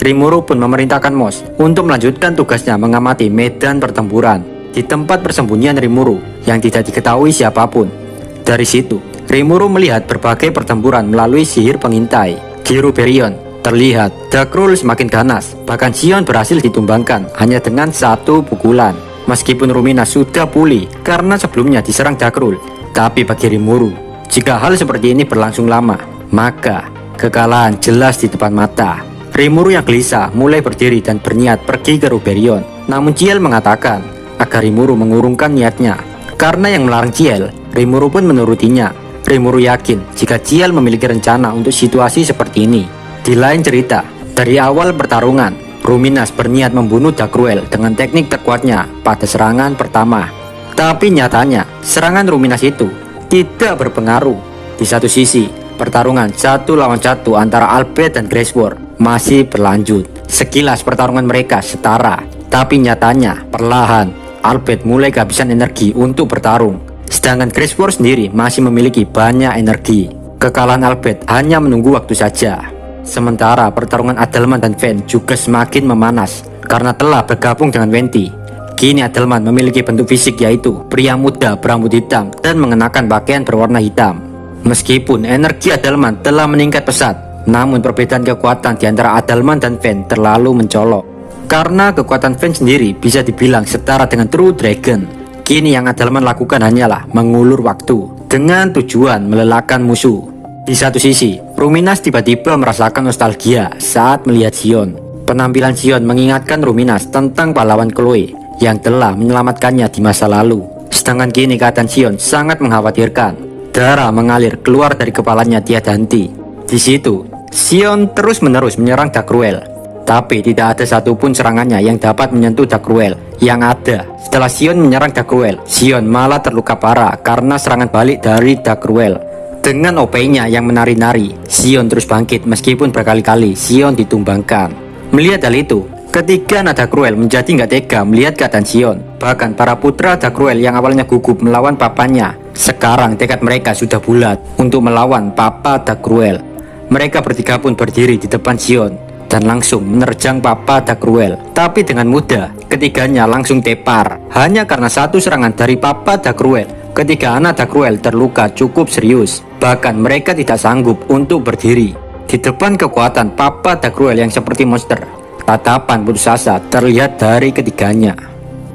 Rimuru pun memerintahkan Moss untuk melanjutkan tugasnya mengamati medan pertempuran di tempat persembunyian Rimuru yang tidak diketahui siapapun. Dari situ, Rimuru melihat berbagai pertempuran melalui sihir pengintai. Di Ruberion terlihat Darkrul semakin ganas, bahkan Xion berhasil ditumbangkan hanya dengan satu pukulan. Meskipun Rumina sudah pulih karena sebelumnya diserang Darkrul, tapi bagi Rimuru, jika hal seperti ini berlangsung lama, maka kekalahan jelas di depan mata. Rimuru yang gelisah mulai berdiri dan berniat pergi ke Ruberion. Namun Ciel mengatakan agar Rimuru mengurungkan niatnya. Karena yang melarang Ciel, Rimuru pun menurutinya. Rimuru yakin jika Ciel memiliki rencana untuk situasi seperti ini. Di lain cerita, dari awal pertarungan, Ruminas berniat membunuh Darkruel dengan teknik terkuatnya pada serangan pertama. Tapi nyatanya, serangan Ruminas itu tidak berpengaruh. Di satu sisi, pertarungan 1 lawan 1 antara Albert dan Graceward masih berlanjut. Sekilas pertarungan mereka setara, tapi nyatanya perlahan Albert mulai kehabisan energi untuk bertarung. Sedangkan Graceward sendiri masih memiliki banyak energi. Kekalahan Albert hanya menunggu waktu saja. Sementara pertarungan Adelman dan Ven juga semakin memanas karena telah bergabung dengan Venti. Kini Adelman memiliki bentuk fisik yaitu pria muda berambut hitam dan mengenakan pakaian berwarna hitam. Meskipun energi Adelman telah meningkat pesat, namun perbedaan kekuatan di antara Adelman dan Ven terlalu mencolok. Karena kekuatan Ven sendiri bisa dibilang setara dengan True Dragon. Kini yang Adalman lakukan hanyalah mengulur waktu dengan tujuan melelahkan musuh. Di satu sisi, Ruminas tiba-tiba merasakan nostalgia saat melihat Xion. Penampilan Xion mengingatkan Ruminas tentang pahlawan Chloe yang telah menyelamatkannya di masa lalu. Sedangkan kini keadaan Xion sangat mengkhawatirkan. Darah mengalir keluar dari kepalanya tiada henti. Di situ, Xion terus-menerus menyerang Darkruel, tapi tidak ada satupun serangannya yang dapat menyentuh Darkruel. Yang ada, setelah Xion menyerang Darkruel, Xion malah terluka parah karena serangan balik dari Darkruel. Dengan OP-nya yang menari-nari, Xion terus bangkit meskipun berkali-kali Xion ditumbangkan. Melihat hal itu, ketiga anak Darkruel menjadi nggak tega melihat keadaan Xion. Bahkan para putra Darkruel yang awalnya gugup melawan papanya, sekarang tekad mereka sudah bulat untuk melawan papa Darkruel. Mereka bertiga pun berdiri di depan Xion dan langsung menerjang papa Darkruel. Tapi dengan mudah, ketiganya langsung tepar. Hanya karena satu serangan dari papa Darkruel, ketiga anak Darkruel terluka cukup serius. Bahkan mereka tidak sanggup untuk berdiri. Di depan kekuatan papa Darkruel yang seperti monster, tatapan putus asa terlihat dari ketiganya.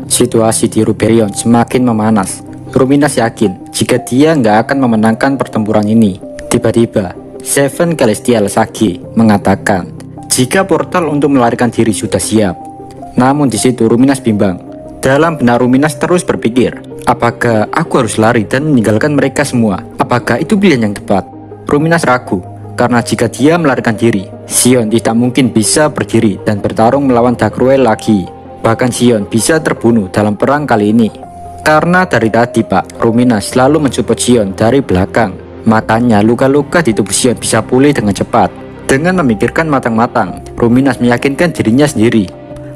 Situasi di Ruberion semakin memanas. Ruminas yakin jika dia nggak akan memenangkan pertempuran ini. Tiba-tiba, Seven Celestial Sage mengatakan jika portal untuk melarikan diri sudah siap. Namun di situ Ruminas bimbang. Dalam benak Ruminas terus berpikir, apakah aku harus lari dan meninggalkan mereka semua? Apakah itu pilihan yang tepat? Ruminas ragu, karena jika dia melarikan diri, Xion tidak mungkin bisa berdiri dan bertarung melawan Darkruel lagi. Bahkan Xion bisa terbunuh dalam perang kali ini. Karena dari tadi Pak, Ruminas selalu mensupport Xion dari belakang. Makanya luka-luka di tubuh Xion bisa pulih dengan cepat. Dengan memikirkan matang-matang, Ruminas meyakinkan dirinya sendiri.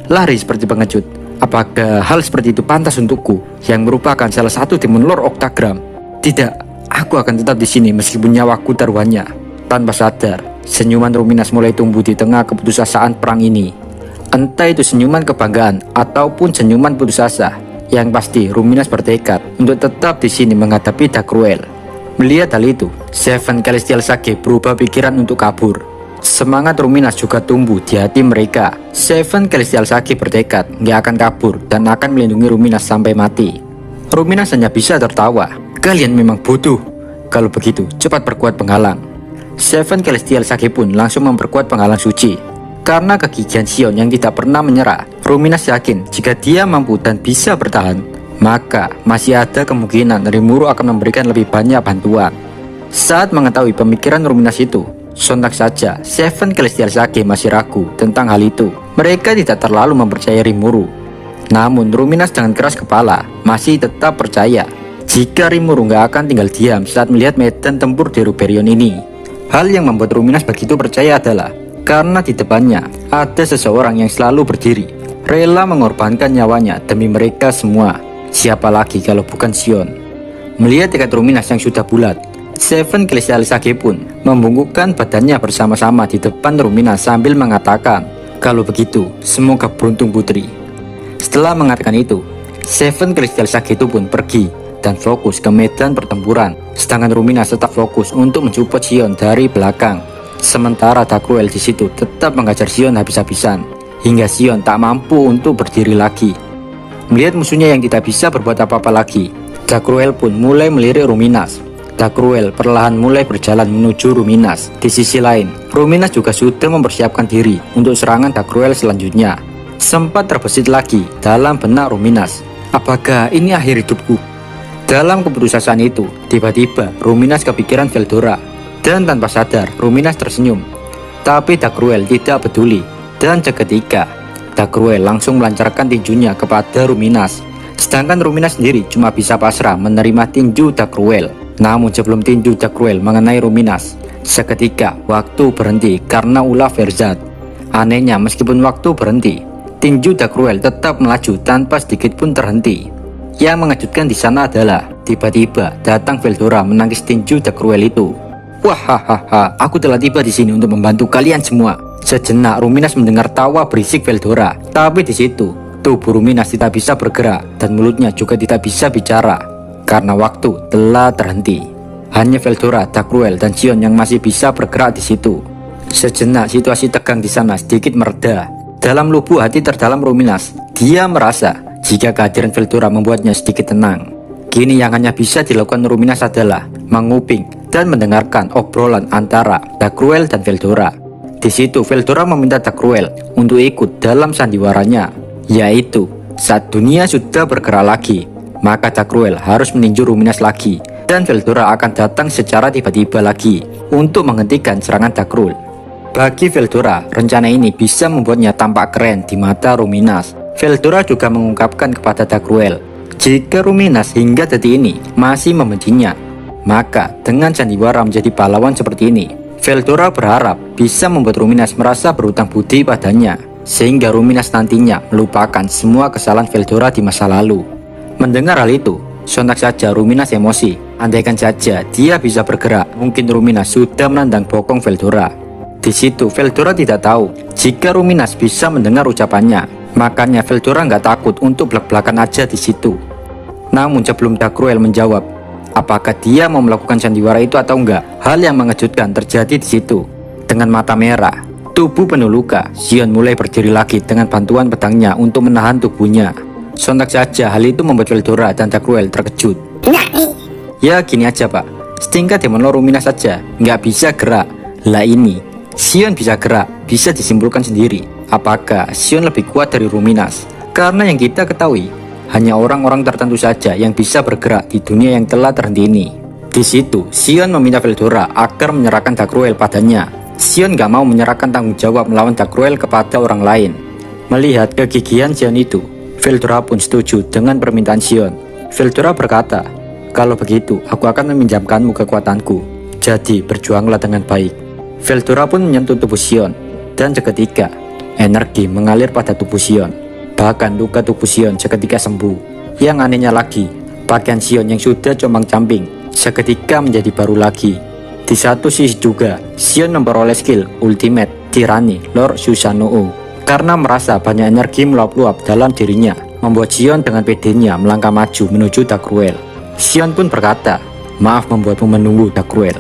Lari seperti pengecut. Apakah hal seperti itu pantas untukku yang merupakan salah satu Demon Lord Octagram? Tidak, aku akan tetap di sini meskipun nyawaku taruhannya. Tanpa sadar, senyuman Ruminas mulai tumbuh di tengah keputusasaan perang ini. Entah itu senyuman kebanggaan ataupun senyuman putus asa. Yang pasti Ruminas bertekad untuk tetap di sini menghadapi Darkruel. Melihat hal itu, Seven Celestial Sage berubah pikiran untuk kabur. Semangat Ruminas juga tumbuh di hati mereka. Seven Celestial Sage bertekad nggak akan kabur dan akan melindungi Ruminas sampai mati. Ruminas hanya bisa tertawa. Kalian memang bodoh. Kalau begitu, cepat perkuat penghalang. Seven Celestial Sage pun langsung memperkuat penghalang suci. Karena kegigihan Xion yang tidak pernah menyerah, Ruminas yakin jika dia mampu dan bisa bertahan, maka masih ada kemungkinan Rimuru akan memberikan lebih banyak bantuan. Saat mengetahui pemikiran Ruminas itu, sontak saja Seven Celestial Sage masih ragu tentang hal itu. Mereka tidak terlalu mempercayai Rimuru. Namun Ruminas dengan keras kepala masih tetap percaya jika Rimuru nggak akan tinggal diam saat melihat medan tempur di Ruberion ini. Hal yang membuat Ruminas begitu percaya adalah karena di depannya ada seseorang yang selalu berdiri, rela mengorbankan nyawanya demi mereka semua. Siapa lagi kalau bukan Xion? Melihat tekad Ruminas yang sudah bulat, Seven Celestial Sage pun membungkukkan badannya bersama-sama di depan Ruminas sambil mengatakan, kalau begitu, semoga beruntung putri. Setelah mengatakan itu, Seven Celestial Sage itu pun pergi dan fokus ke medan pertempuran. Sedangkan Ruminas tetap fokus untuk mensupport Xion dari belakang. Sementara Darkruel di situ tetap mengajar Xion habis-habisan hingga Xion tak mampu untuk berdiri lagi. Melihat musuhnya yang tidak bisa berbuat apa-apa lagi, Darkruel pun mulai melirik Ruminas. Darkruel perlahan mulai berjalan menuju Ruminas. Di sisi lain, Ruminas juga sudah mempersiapkan diri untuk serangan Darkruel selanjutnya. Sempat terbesit lagi dalam benak Ruminas, apakah ini akhir hidupku? Dalam keputusasaan itu, tiba-tiba Ruminas kepikiran Veldora. Dan tanpa sadar, Ruminas tersenyum. Tapi Darkruel tidak peduli. Dan seketika, Darkruel langsung melancarkan tinjunya kepada Ruminas. Sedangkan Ruminas sendiri cuma bisa pasrah menerima tinju Darkruel. Namun sebelum tinju Darkruel mengenai Ruminas, seketika waktu berhenti karena ulah Verzad. Anehnya meskipun waktu berhenti, tinju Darkruel tetap melaju tanpa sedikit pun terhenti. Yang mengejutkan di sana adalah tiba-tiba datang Veldora menangkis tinju Darkruel itu. Wahahaha, aku telah tiba di sini untuk membantu kalian semua. Sejenak Ruminas mendengar tawa berisik Veldora, tapi di situ tubuh Ruminas tidak bisa bergerak dan mulutnya juga tidak bisa bicara karena waktu telah terhenti. Hanya Veldora, Darkruel, dan Xion yang masih bisa bergerak di situ. Sejenak situasi tegang di sana sedikit mereda. Dalam lubuk hati terdalam Ruminas, dia merasa jika kehadiran Veldora membuatnya sedikit tenang. Kini yang hanya bisa dilakukan Ruminas adalah menguping dan mendengarkan obrolan antara Dagruel dan Veldora. Di situ Veldora meminta Dagruel untuk ikut dalam sandiwaranya, yaitu saat dunia sudah bergerak lagi, maka Dagruel harus meninju Ruminas lagi, dan Veldora akan datang secara tiba-tiba lagi untuk menghentikan serangan Dagruel. Bagi Veldora, rencana ini bisa membuatnya tampak keren di mata Ruminas. Veldora juga mengungkapkan kepada Dagruel, jika Ruminas hingga detik ini masih membencinya, maka dengan sandiwara menjadi pahlawan seperti ini, Veldora berharap bisa membuat Ruminas merasa berutang budi padanya, sehingga Ruminas nantinya melupakan semua kesalahan Veldora di masa lalu. Mendengar hal itu, sontak saja Ruminas emosi. Andaikan saja dia bisa bergerak, mungkin Ruminas sudah menendang bokong Veldora. Di situ Veldora tidak tahu jika Ruminas bisa mendengar ucapannya, makanya Veldora nggak takut untuk belak-belakan aja di situ. Namun sebelum Dagruel menjawab apakah dia mau melakukan sandiwara itu atau enggak, hal yang mengejutkan terjadi di situ. Dengan mata merah, tubuh penuh luka, Sion mulai berdiri lagi dengan bantuan pedangnya untuk menahan tubuhnya. Sontak saja hal itu membuat Veldora dan Dagruel terkejut. Ya gini aja pak, setingkat Demon Lord Ruminas saja nggak bisa gerak. Lah ini, Sion bisa gerak, bisa disimpulkan sendiri. Apakah Sion lebih kuat dari Ruminas? Karena yang kita ketahui, hanya orang-orang tertentu saja yang bisa bergerak di dunia yang telah terhenti ini. Di situ, Sion meminta Veldora agar menyerahkan Dagruel padanya. Sion gak mau menyerahkan tanggung jawab melawan Dagruel kepada orang lain. Melihat kegigihan Sion itu, Veldora pun setuju dengan permintaan Sion. Veldora berkata, kalau begitu aku akan meminjamkanmu kekuatanku, jadi berjuanglah dengan baik. Veldora pun menyentuh tubuh Sion, dan seketika energi mengalir pada tubuh Sion. Bahkan luka tubuh Sion seketika sembuh. Yang anehnya lagi, pakaian Sion yang sudah combang-cambing seketika menjadi baru lagi. Di satu sisi juga, Sion memperoleh skill Ultimate Tyranny Lord Susanoo. Karena merasa banyak energi meluap-luap dalam dirinya, membuat Sion dengan pedenya melangkah maju menuju Dagruel. Sion pun berkata, maaf membuatmu menunggu Dagruel.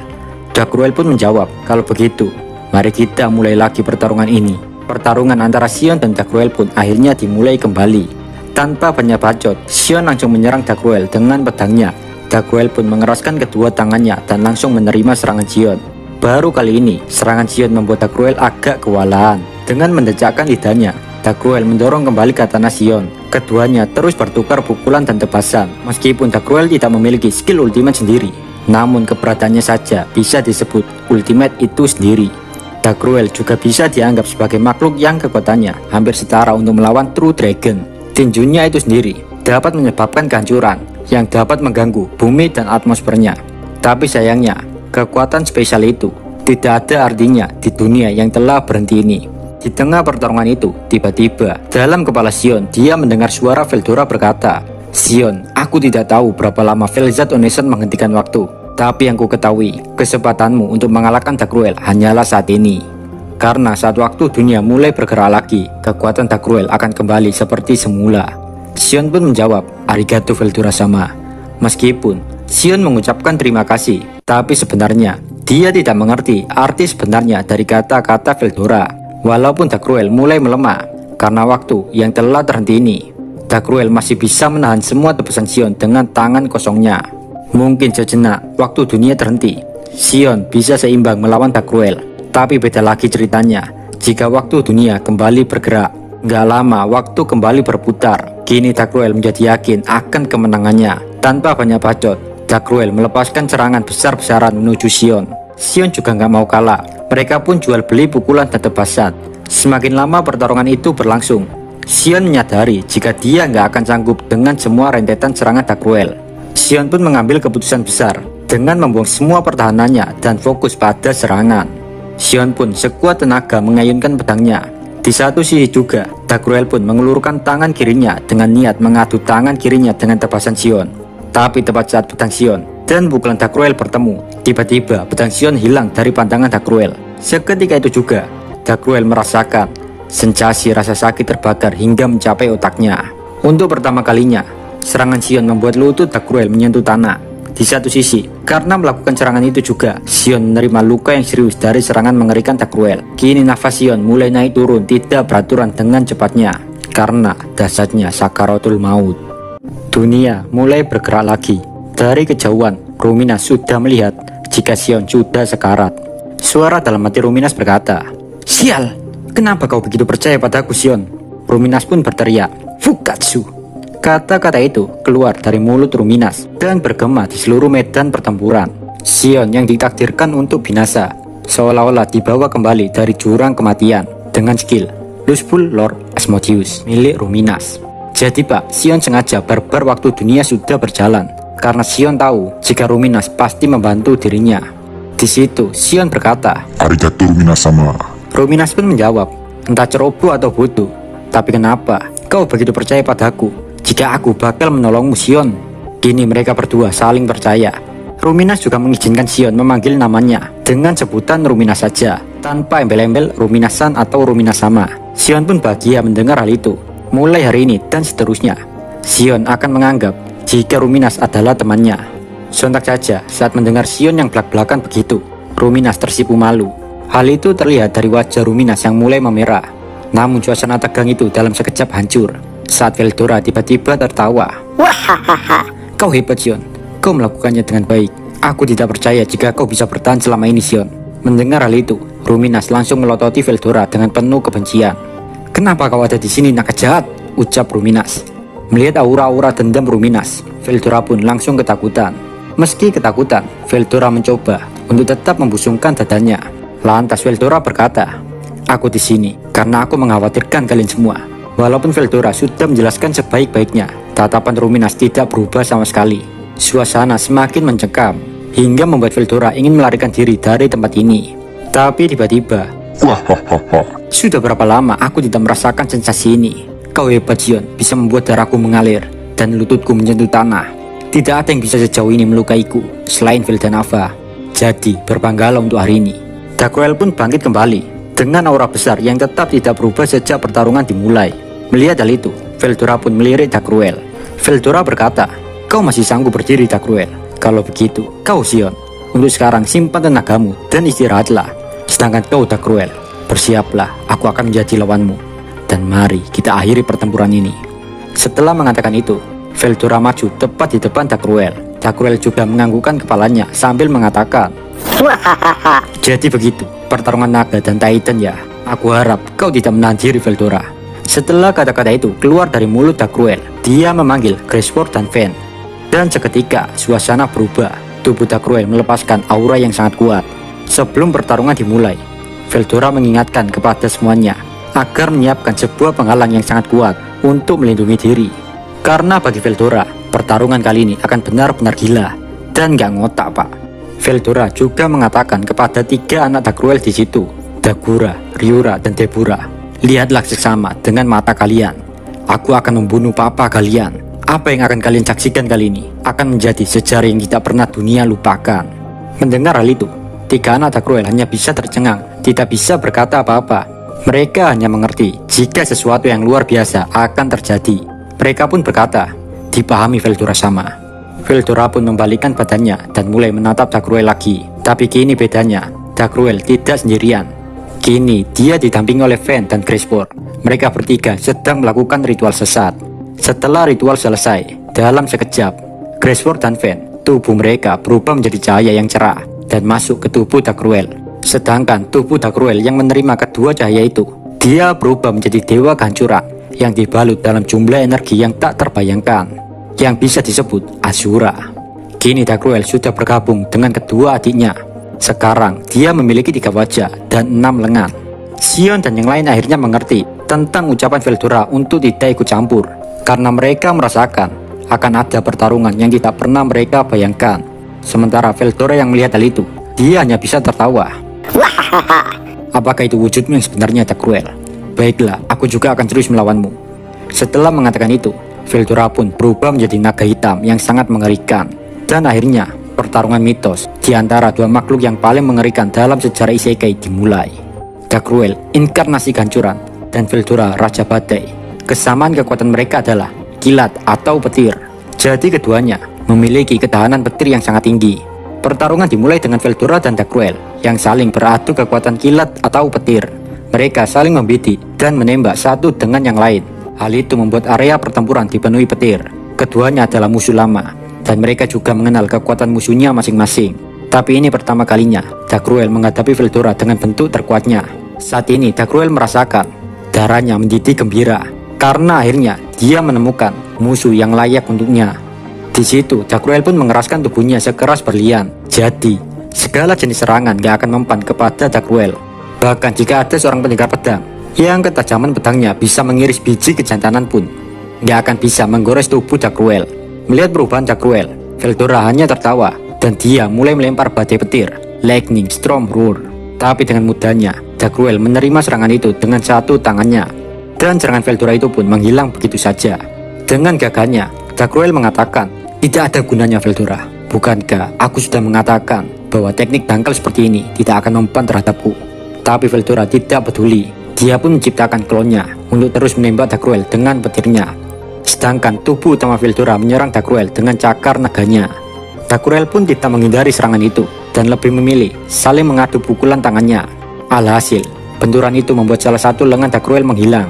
Dagruel pun menjawab, kalau begitu, mari kita mulai lagi pertarungan ini. Pertarungan antara Sion dan Dagruel pun akhirnya dimulai kembali. Tanpa banyak bacot, Sion langsung menyerang Dagruel dengan pedangnya. Dagruel pun mengeraskan kedua tangannya dan langsung menerima serangan Sion. Baru kali ini, serangan Sion membuat Dagruel agak kewalahan. Dengan mendejakkan lidahnya, Dagruel mendorong kembali katana Sion. Keduanya terus bertukar pukulan dan tebasan. Meskipun Dagruel tidak memiliki skill ultimate sendiri, namun keberadaannya saja bisa disebut ultimate itu sendiri. Dagruel juga bisa dianggap sebagai makhluk yang kekuatannya hampir setara untuk melawan True Dragon. Tinjunya itu sendiri dapat menyebabkan kehancuran yang dapat mengganggu bumi dan atmosfernya. Tapi sayangnya, kekuatan spesial itu tidak ada artinya di dunia yang telah berhenti ini. Di tengah pertarungan itu, tiba-tiba dalam kepala Sion dia mendengar suara Veldora berkata, Sion, aku tidak tahu berapa lama Vel'Zad Onation menghentikan waktu. Tapi yang ku ketahui, kesempatanmu untuk mengalahkan Dagruel hanyalah saat ini. Karena saat waktu dunia mulai bergerak lagi, kekuatan Dagruel akan kembali seperti semula. Sion pun menjawab, arigato Veldora sama. Meskipun Sion mengucapkan terima kasih, tapi sebenarnya dia tidak mengerti arti sebenarnya dari kata-kata Veldora. Walaupun Dagruel mulai melemah karena waktu yang telah terhenti ini, Dagruel masih bisa menahan semua tebasan Sion dengan tangan kosongnya. Mungkin sejenak waktu dunia terhenti, Sion bisa seimbang melawan Dagruel. Tapi beda lagi ceritanya jika waktu dunia kembali bergerak. Gak lama waktu kembali berputar. Kini Dagruel menjadi yakin akan kemenangannya. Tanpa banyak bacot, Dagruel melepaskan serangan besar-besaran menuju Sion. Sion juga gak mau kalah. Mereka pun jual beli pukulan dan tebasan. Semakin lama pertarungan itu berlangsung, Sion menyadari jika dia gak akan sanggup dengan semua rentetan serangan Dagruel. Sion pun mengambil keputusan besar dengan membuang semua pertahanannya dan fokus pada serangan. Sion pun sekuat tenaga mengayunkan pedangnya. Di satu sisi juga, Dagruel pun mengulurkan tangan kirinya dengan niat mengadu tangan kirinya dengan tebasan Sion. Tapi tepat saat pedang Sion dan pukulan Dagruel bertemu, tiba-tiba pedang Sion hilang dari pandangan Dagruel. Seketika itu juga, Dagruel merasakan sensasi rasa sakit terbakar hingga mencapai otaknya. Untuk pertama kalinya, serangan Sion membuat lutut Dagruel menyentuh tanah. Di satu sisi, karena melakukan serangan itu juga, Sion menerima luka yang serius dari serangan mengerikan Dagruel. Kini nafas Sion mulai naik turun tidak beraturan dengan cepatnya. karena dahsyatnya sakaratul maut. Dunia mulai bergerak lagi. Dari kejauhan, Ruminas sudah melihat jika Xion sudah sekarat. Suara dalam hati Ruminas berkata, "Sial, kenapa kau begitu percaya padaku, Xion?" Ruminas pun berteriak, "Fukatsu." Kata-kata itu keluar dari mulut Ruminas dan bergema di seluruh medan pertempuran. Xion yang ditakdirkan untuk binasa seolah-olah dibawa kembali dari jurang kematian dengan skill Lustful Lord Asmodeus milik Ruminas. Jadi Pak, Xion sengaja barbar waktu dunia sudah berjalan karena Xion tahu jika Ruminas pasti membantu dirinya. Di situ Xion berkata, Arigato Ruminasama. Ruminas pun menjawab, "Entah ceroboh atau bodoh, tapi kenapa kau begitu percaya padaku jika aku bakal menolongmu, Xion?" Kini mereka berdua saling percaya. Ruminas juga mengizinkan Xion memanggil namanya dengan sebutan Ruminas saja, tanpa embel-embel Ruminasan atau Ruminasama. Xion pun bahagia mendengar hal itu. Mulai hari ini dan seterusnya, Xion akan menganggap jika Ruminas adalah temannya. Sontak saja saat mendengar Xion yang belak-belakan begitu, Ruminas tersipu malu. Hal itu terlihat dari wajah Ruminas yang mulai memerah. Namun suasana tegang itu dalam sekejap hancur saat Veldora tiba-tiba tertawa. Wahahaha. "Kau hebat, Xion. Kau melakukannya dengan baik. Aku tidak percaya jika kau bisa bertahan selama ini, Xion." Mendengar hal itu, Ruminas langsung melototi Veldora dengan penuh kebencian. "Kenapa kau ada di sini, naga jahat?" ucap Ruminas. Melihat aura-aura dendam Ruminas, Veldora pun langsung ketakutan. Meski ketakutan, Veldora mencoba untuk tetap membusungkan dadanya. Lantas Veldora berkata, "Aku di sini karena aku mengkhawatirkan kalian semua." Walaupun Veldora sudah menjelaskan sebaik-baiknya, tatapan Ruminas tidak berubah sama sekali. Suasana semakin mencekam hingga membuat Veldora ingin melarikan diri dari tempat ini. Tapi tiba-tiba, Wahahaha. "Sudah berapa lama aku tidak merasakan sensasi ini? Kau hebat, Xion, bisa membuat darahku mengalir dan lututku menyentuh tanah. Tidak ada yang bisa sejauh ini melukaiku selain Veldanava. Jadi berbanggalah untuk hari ini." Dagruel pun bangkit kembali dengan aura besar yang tetap tidak berubah sejak pertarungan dimulai. Melihat hal itu, Veldora pun melirik Dagruel. Veldora berkata, "Kau masih sanggup berdiri, Dagruel. Kalau begitu, kau, Xion, untuk sekarang simpan tenagamu dan istirahatlah. Sedangkan kau, Dagruel, bersiaplah, aku akan menjadi lawanmu. Dan mari kita akhiri pertempuran ini." Setelah mengatakan itu, Veldora maju tepat di depan Dagruel. Dagruel juga menganggukkan kepalanya sambil mengatakan, Wahahaha. "Jadi begitu, pertarungan naga dan Titan ya. Aku harap kau tidak menahan diri, Veldora." Setelah kata-kata itu keluar dari mulut Dagruel, dia memanggil Graceport dan Fen. Dan seketika suasana berubah. Tubuh Dagruel melepaskan aura yang sangat kuat. Sebelum pertarungan dimulai, Veldora mengingatkan kepada semuanya agar menyiapkan sebuah penghalang yang sangat kuat untuk melindungi diri. Karena bagi Veldora, pertarungan kali ini akan benar-benar gila dan gak ngotak, Pak. Veldora juga mengatakan kepada 3 anak Dagruel di situ, Dagura, Ryura, dan Debura, "Lihatlah seksama dengan mata kalian. Aku akan membunuh papa kalian. Apa yang akan kalian saksikan kali ini akan menjadi sejarah yang tidak pernah dunia lupakan." Mendengar hal itu, 3 anak Dagruel hanya bisa tercengang, tidak bisa berkata apa-apa. Mereka hanya mengerti jika sesuatu yang luar biasa akan terjadi. Mereka pun berkata, "Dipahami, Veldora sama." Veldora pun membalikkan badannya dan mulai menatap Dagruel lagi. Tapi kini bedanya, Dagruel tidak sendirian. Kini dia didampingi oleh Fen dan Graceport. Mereka bertiga sedang melakukan ritual sesat. Setelah ritual selesai, dalam sekejap, Graceport dan Fen, tubuh mereka berubah menjadi cahaya yang cerah dan masuk ke tubuh Dagruel. Sedangkan tubuh Dagruel yang menerima kedua cahaya itu, dia berubah menjadi dewa kehancuran yang dibalut dalam jumlah energi yang tak terbayangkan, yang bisa disebut Asura. Kini Dagruel sudah bergabung dengan kedua adiknya. Sekarang dia memiliki 3 wajah dan 6 lengan. Xion dan yang lain akhirnya mengerti tentang ucapan Veldora untuk tidak ikut campur, karena mereka merasakan akan ada pertarungan yang tidak pernah mereka bayangkan. Sementara Veldora yang melihat hal itu, dia hanya bisa tertawa. Wahahaha. "Apakah itu wujudmu yang sebenarnya, Dagruel? Baiklah, aku juga akan terus melawanmu." Setelah mengatakan itu, Veldora pun berubah menjadi naga hitam yang sangat mengerikan. Dan akhirnya, pertarungan mitos di antara 2 makhluk yang paling mengerikan dalam sejarah Isekai dimulai. Dagruel, inkarnasi kehancuran, dan Veldora, Raja Badai. Kesamaan kekuatan mereka adalah kilat atau petir. Jadi keduanya memiliki ketahanan petir yang sangat tinggi. Pertarungan dimulai dengan Veldora dan Dagruel yang saling beradu kekuatan kilat atau petir. Mereka saling membidik dan menembak satu dengan yang lain. Hal itu membuat area pertempuran dipenuhi petir. Keduanya adalah musuh lama, dan mereka juga mengenal kekuatan musuhnya masing-masing. Tapi ini pertama kalinya Darkruel menghadapi Veldora dengan bentuk terkuatnya. Saat ini Darkruel merasakan darahnya mendidih gembira, karena akhirnya dia menemukan musuh yang layak untuknya. Di situ Darkruel pun mengeraskan tubuhnya sekeras berlian. Jadi segala jenis serangan gak akan mempan kepada Darkruel. Bahkan jika ada seorang pendekar pedang yang ketajaman pedangnya bisa mengiris biji kejantanan pun gak akan bisa menggores tubuh Darkruel. Melihat perubahan Darkruel, Veldora hanya tertawa dan dia mulai melempar badai petir, Lightning Storm Roar. Tapi dengan mudahnya Darkruel menerima serangan itu dengan satu tangannya, dan serangan Veldora itu pun menghilang begitu saja. Dengan gagahnya Darkruel mengatakan, "Tidak ada gunanya Veldora. Bukankah aku sudah mengatakan bahwa teknik dangkal seperti ini tidak akan mempan terhadapku?" Tapi Veldora tidak peduli. Dia pun menciptakan klonnya untuk terus menembak Darkruel dengan petirnya. Sedangkan tubuh utama Veldora menyerang Darkruel dengan cakar naganya. Darkruel pun tidak menghindari serangan itu dan lebih memilih saling mengadu pukulan tangannya. Alhasil, benturan itu membuat salah satu lengan Darkruel menghilang,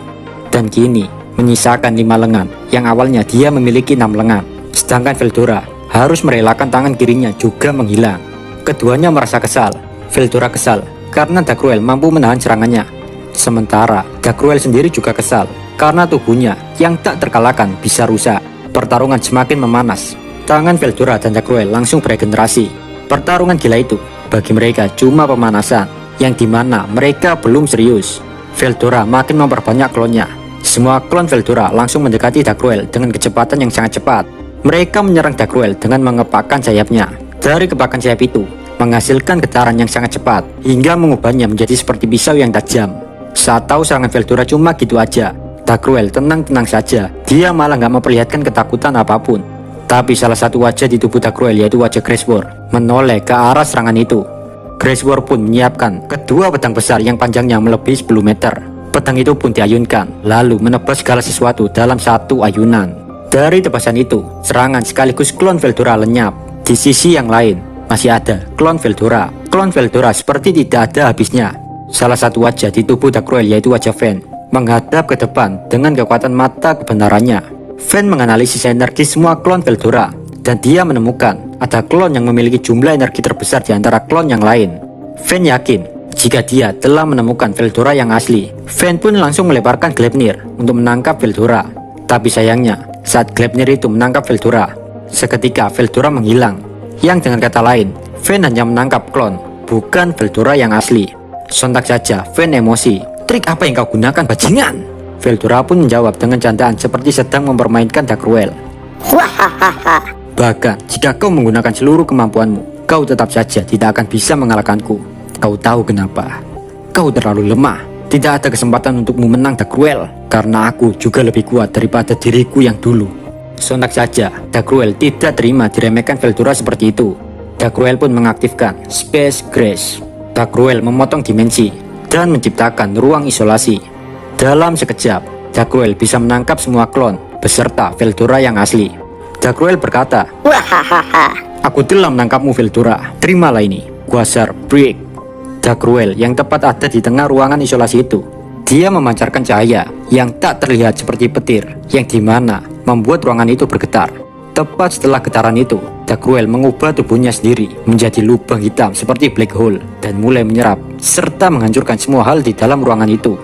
dan kini menyisakan 5 lengan yang awalnya dia memiliki 6 lengan. Sedangkan Veldora harus merelakan tangan kirinya juga menghilang. Keduanya merasa kesal. Veldora kesal karena Darkruel mampu menahan serangannya. Sementara Darkruel sendiri juga kesal karena tubuhnya yang tak terkalahkan bisa rusak. Pertarungan semakin memanas. Tangan Veldora dan Darkruel langsung beregenerasi. Pertarungan gila itu bagi mereka cuma pemanasan, yang dimana mereka belum serius. Veldora makin memperbanyak klonnya. Semua klon Veldora langsung mendekati Darkruel dengan kecepatan yang sangat cepat. Mereka menyerang Darkruel dengan mengepakkan sayapnya. Dari kepakan sayap itu menghasilkan getaran yang sangat cepat hingga mengubahnya menjadi seperti pisau yang tajam. Saat tahu serangan Veldora cuma gitu aja, Darkruel tenang-tenang saja. Dia malah nggak memperlihatkan ketakutan apapun. Tapi salah satu wajah di tubuh Darkruel, yaitu wajah Gracewar, menoleh ke arah serangan itu. Gracewar pun menyiapkan kedua pedang besar yang panjangnya melebihi 10 meter. Pedang itu pun diayunkan, lalu menebas segala sesuatu dalam satu ayunan. Dari tebasan itu, serangan sekaligus klon Veldora lenyap. Di sisi yang lain, masih ada klon Veldora. Klon Veldora seperti tidak ada habisnya. Salah satu wajah di tubuh Darkruel, yaitu wajah Fen, menghadap ke depan dengan kekuatan mata kebenarannya. Fen menganalisis energi semua klon Veldora, dan dia menemukan ada klon yang memiliki jumlah energi terbesar di antara klon yang lain. Fen yakin jika dia telah menemukan Veldora yang asli. Fen pun langsung melemparkan Gleipnir untuk menangkap Veldora. Tapi sayangnya, saat Gleipnir itu menangkap Veldora, seketika Veldora menghilang. Yang dengan kata lain, Fen hanya menangkap klon, bukan Veldora yang asli. Sontak saja Fen emosi. "Trik apa yang kau gunakan, bajingan?" Veldora pun menjawab dengan candaan seperti sedang mempermainkan Darkruel. Wahahaha. "Bahkan jika kau menggunakan seluruh kemampuanmu, kau tetap saja tidak akan bisa mengalahkanku. Kau tahu kenapa? Kau terlalu lemah. Tidak ada kesempatan untukmu menang, Darkruel, karena aku juga lebih kuat daripada diriku yang dulu." Sontak saja Darkruel tidak terima diremehkan Veldora seperti itu. Darkruel pun mengaktifkan Space Grace. Darkruel memotong dimensi dan menciptakan ruang isolasi. Dalam sekejap, Darkruel bisa menangkap semua klon beserta Veldora yang asli. Darkruel berkata, Wahahaha. "Aku telah menangkapmu, Veldora. Terimalah ini, Quasar Break." Darkruel yang tepat ada di tengah ruangan isolasi itu. Dia memancarkan cahaya yang tak terlihat seperti petir, yang dimana membuat ruangan itu bergetar. Tepat setelah getaran itu, Darkruel mengubah tubuhnya sendiri menjadi lubang hitam seperti black hole dan mulai menyerap serta menghancurkan semua hal di dalam ruangan itu.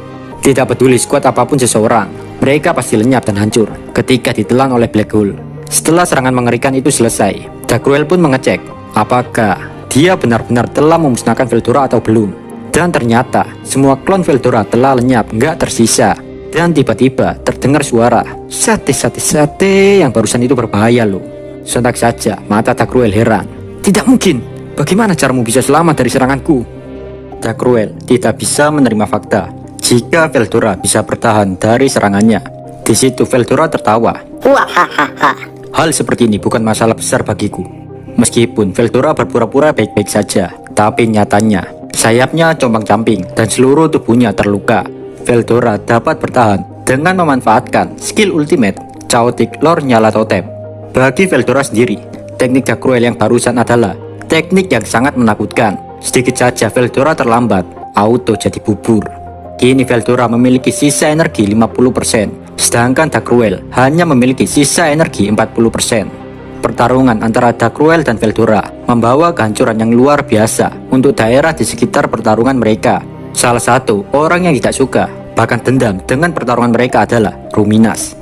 Tidak peduli sekuat apapun seseorang, mereka pasti lenyap dan hancur ketika ditelan oleh black hole. Setelah serangan mengerikan itu selesai, Darkruel pun mengecek apakah dia benar-benar telah memusnahkan Veldora atau belum. Dan ternyata semua klon Veldora telah lenyap, nggak tersisa. Dan tiba-tiba terdengar suara, "Sate, yang barusan itu berbahaya loh." Sontak saja mata Darkruel heran. "Tidak mungkin, bagaimana caramu bisa selamat dari seranganku?" Darkruel tidak bisa menerima fakta jika Veldora bisa bertahan dari serangannya. Di situ Veldora tertawa. Wahahaha. "Hal seperti ini bukan masalah besar bagiku." Meskipun Veldora berpura-pura baik-baik saja, tapi nyatanya sayapnya compang-camping dan seluruh tubuhnya terluka. Veldora dapat bertahan dengan memanfaatkan skill ultimate Chaotic Lore Nyala Totem. Bagi Veldora sendiri, teknik Darkruel yang barusan adalah teknik yang sangat menakutkan. Sedikit saja Veldora terlambat, auto jadi bubur. Kini Veldora memiliki sisa energi 50%. sedangkan Dark Cruel hanya memiliki sisa energi 40%. Pertarungan antara Dark Cruel dan Veldora membawa kehancuran yang luar biasa untuk daerah di sekitar pertarungan mereka. Salah satu orang yang tidak suka, bahkan dendam dengan pertarungan mereka adalah Ruminas.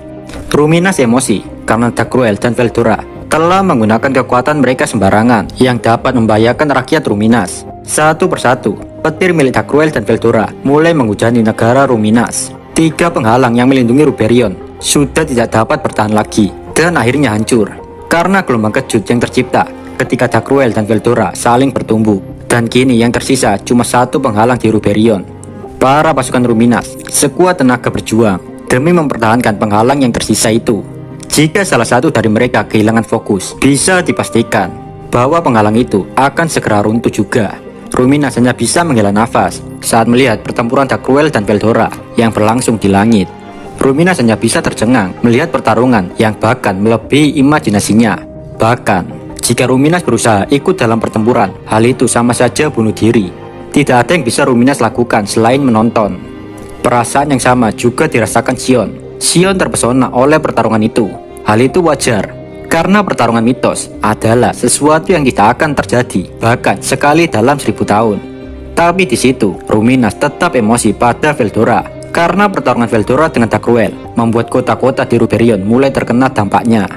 Ruminas emosi karena Dark Cruel dan Veldora telah menggunakan kekuatan mereka sembarangan yang dapat membahayakan rakyat Ruminas. Satu persatu, petir milik Dark Cruel dan Veldora mulai menghujani negara Ruminas. 3 penghalang yang melindungi Ruberion sudah tidak dapat bertahan lagi dan akhirnya hancur karena gelombang kejut yang tercipta ketika Dark Cruel dan Veldora saling bertumbuh. Dan kini yang tersisa cuma 1 penghalang di Ruberion. Para pasukan Ruminas sekuat tenaga berjuang demi mempertahankan penghalang yang tersisa itu. Jika salah satu dari mereka kehilangan fokus, bisa dipastikan bahwa penghalang itu akan segera runtuh juga. Ruminas hanya bisa menghela nafas saat melihat pertempuran Dark Cruel dan Veldora yang berlangsung di langit. Ruminas hanya bisa tercengang melihat pertarungan yang bahkan melebihi imajinasinya. Bahkan, jika Ruminas berusaha ikut dalam pertempuran, hal itu sama saja bunuh diri. Tidak ada yang bisa Ruminas lakukan selain menonton. Perasaan yang sama juga dirasakan Xion. Xion terpesona oleh pertarungan itu. Hal itu wajar, karena pertarungan mitos adalah sesuatu yang tidak akan terjadi, bahkan sekali dalam 1000 tahun. Tapi di situ, Ruminas tetap emosi pada Veldora, karena pertarungan Veldora dengan Dark Cruel membuat kota-kota di Ruberion mulai terkena dampaknya.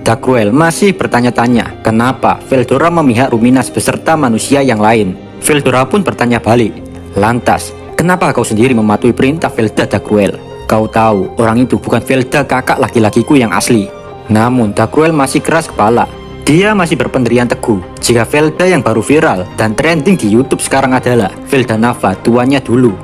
Dark Cruel masih bertanya-tanya kenapa Veldora memihak Ruminas beserta manusia yang lain. Veldora pun bertanya balik, lantas, kenapa kau sendiri mematuhi perintah Velda Dark Cruel? Kau tahu orang itu bukan Velda kakak laki-lakiku yang asli. Namun Dark Cruel masih keras kepala. Dia masih berpendirian teguh jika Velda yang baru viral dan trending di YouTube sekarang adalah Velda Nava tuannya dulu.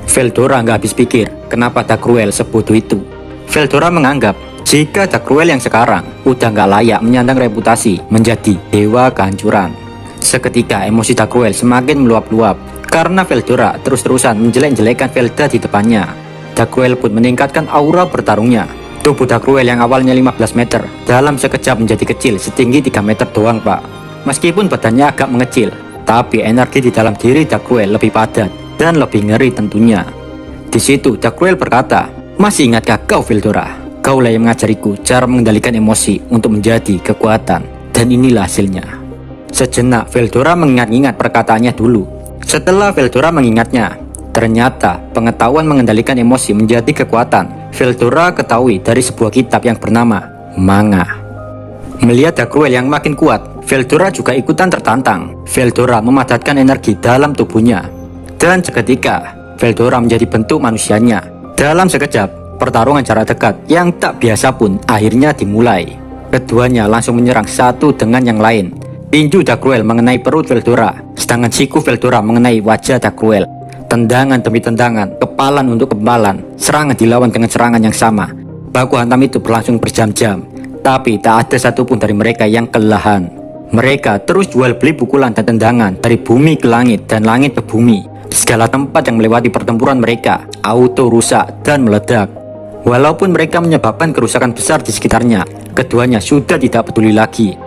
Veldora nggak habis pikir kenapa Dark Cruel sebodoh itu. Veldora menganggap jika Dark Cruel yang sekarang udah nggak layak menyandang reputasi menjadi dewa kehancuran. Seketika emosi Dark Cruel semakin meluap-luap karena Veldora terus-terusan menjelek-jelekan Velda di depannya. Dark Cruel pun meningkatkan aura bertarungnya. Tubuh Dark Cruel yang awalnya 15 meter dalam sekejap menjadi kecil setinggi 3 meter doang, Pak. Meskipun badannya agak mengecil, tapi energi di dalam diri Dark Cruel lebih padat dan lebih ngeri tentunya. Di situ Dark Cruel berkata, "Masih ingatkah kau Veldora? Kaulah yang mengajariku cara mengendalikan emosi untuk menjadi kekuatan, dan inilah hasilnya." Sejenak Veldora mengingat-ingat perkataannya dulu. Setelah Veldora mengingatnya, ternyata pengetahuan mengendalikan emosi menjadi kekuatan Veldora ketahui dari sebuah kitab yang bernama Manga. Melihat Dark Cruel yang makin kuat, Veldora juga ikutan tertantang. Veldora memadatkan energi dalam tubuhnya, dan seketika Veldora menjadi bentuk manusianya. Dalam sekejap, pertarungan jarak dekat yang tak biasa pun akhirnya dimulai. Keduanya langsung menyerang satu dengan yang lain. Tinju Dark Cruel mengenai perut Veldora, sedangkan siku Veldora mengenai wajah Dark Cruel. Tendangan demi tendangan, kepalan untuk kepalan, serangan dilawan dengan serangan yang sama. Baku hantam itu berlangsung berjam-jam, tapi tak ada satupun dari mereka yang kelelahan. Mereka terus jual beli pukulan dan tendangan dari bumi ke langit dan langit ke bumi. Segala tempat yang melewati pertempuran mereka auto rusak dan meledak. Walaupun mereka menyebabkan kerusakan besar di sekitarnya, keduanya sudah tidak peduli lagi.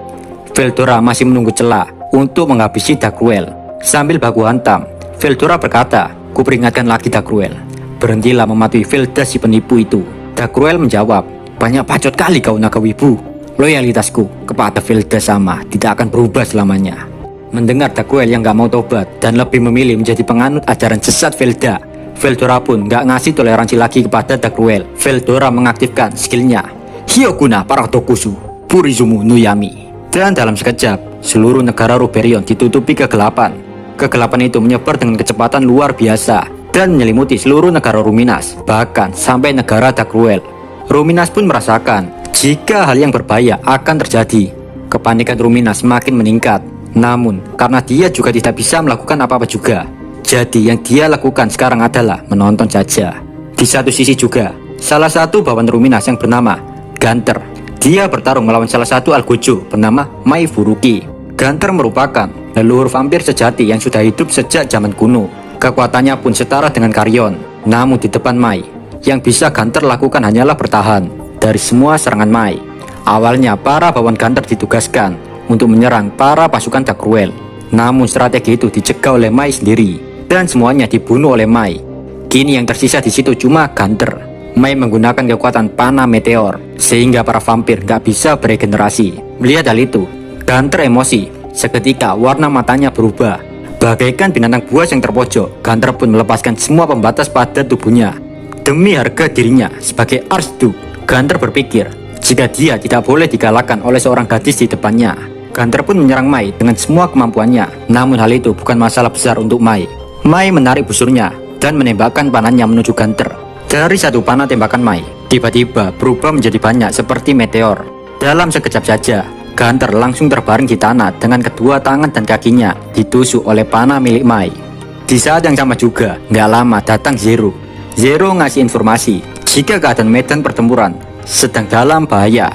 Veldora masih menunggu celah untuk menghabisi Dark Cruel. Sambil baku hantam, Veldora berkata, "Kuperingatkan lagi Dark Cruel, berhentilah mematuhi Velda si penipu itu." Dark Cruel menjawab, "Banyak bacot kali kau naga wibu. Loyalitasku kepada Velda sama tidak akan berubah selamanya." Mendengar Dark Cruel yang gak mau tobat dan lebih memilih menjadi penganut ajaran sesat Velda, Veldora pun gak ngasih toleransi lagi kepada Dark Cruel. Veldora mengaktifkan skillnya Hyokuna Paratokusu Purizumu Nuyami. Dan dalam sekejap, seluruh negara Ruberion ditutupi kegelapan. Kegelapan itu menyebar dengan kecepatan luar biasa dan menyelimuti seluruh negara Ruminas, bahkan sampai negara Dark Cruel. Ruminas pun merasakan jika hal yang berbahaya akan terjadi. Kepanikan Ruminas makin meningkat. Namun, karena dia juga tidak bisa melakukan apa-apa juga, jadi yang dia lakukan sekarang adalah menonton saja. Di satu sisi juga, salah satu bawahan Ruminas yang bernama Gunter, dia bertarung melawan salah satu Algojo bernama Mai Furuki. Gunter merupakan leluhur vampir sejati yang sudah hidup sejak zaman kuno. Kekuatannya pun setara dengan Carrion. Namun di depan Mai, yang bisa Gunter lakukan hanyalah bertahan dari semua serangan Mai. Awalnya para bawahan Gunter ditugaskan untuk menyerang para pasukan Dark Cruel. Namun strategi itu dicegah oleh Mai sendiri dan semuanya dibunuh oleh Mai. Kini yang tersisa di situ cuma Gunter. Mai menggunakan kekuatan panah meteor, sehingga para vampir nggak bisa beregenerasi. Melihat hal itu, Gunter emosi. Seketika warna matanya berubah. Bagaikan binatang buas yang terpojok, Gunter pun melepaskan semua pembatas pada tubuhnya. Demi harga dirinya sebagai Archduke, Gunter berpikir jika dia tidak boleh dikalahkan oleh seorang gadis di depannya. Gunter pun menyerang Mai dengan semua kemampuannya. Namun hal itu bukan masalah besar untuk Mai. Mai menarik busurnya dan menembakkan panahnya menuju Gunter. Dari satu panah tembakan Mai, tiba-tiba berubah menjadi banyak seperti meteor. Dalam sekejap saja, Gunter langsung terbaring di tanah dengan kedua tangan dan kakinya ditusuk oleh panah milik Mai. Di saat yang sama juga, nggak lama datang Zero. Zero ngasih informasi jika keadaan medan pertempuran sedang dalam bahaya.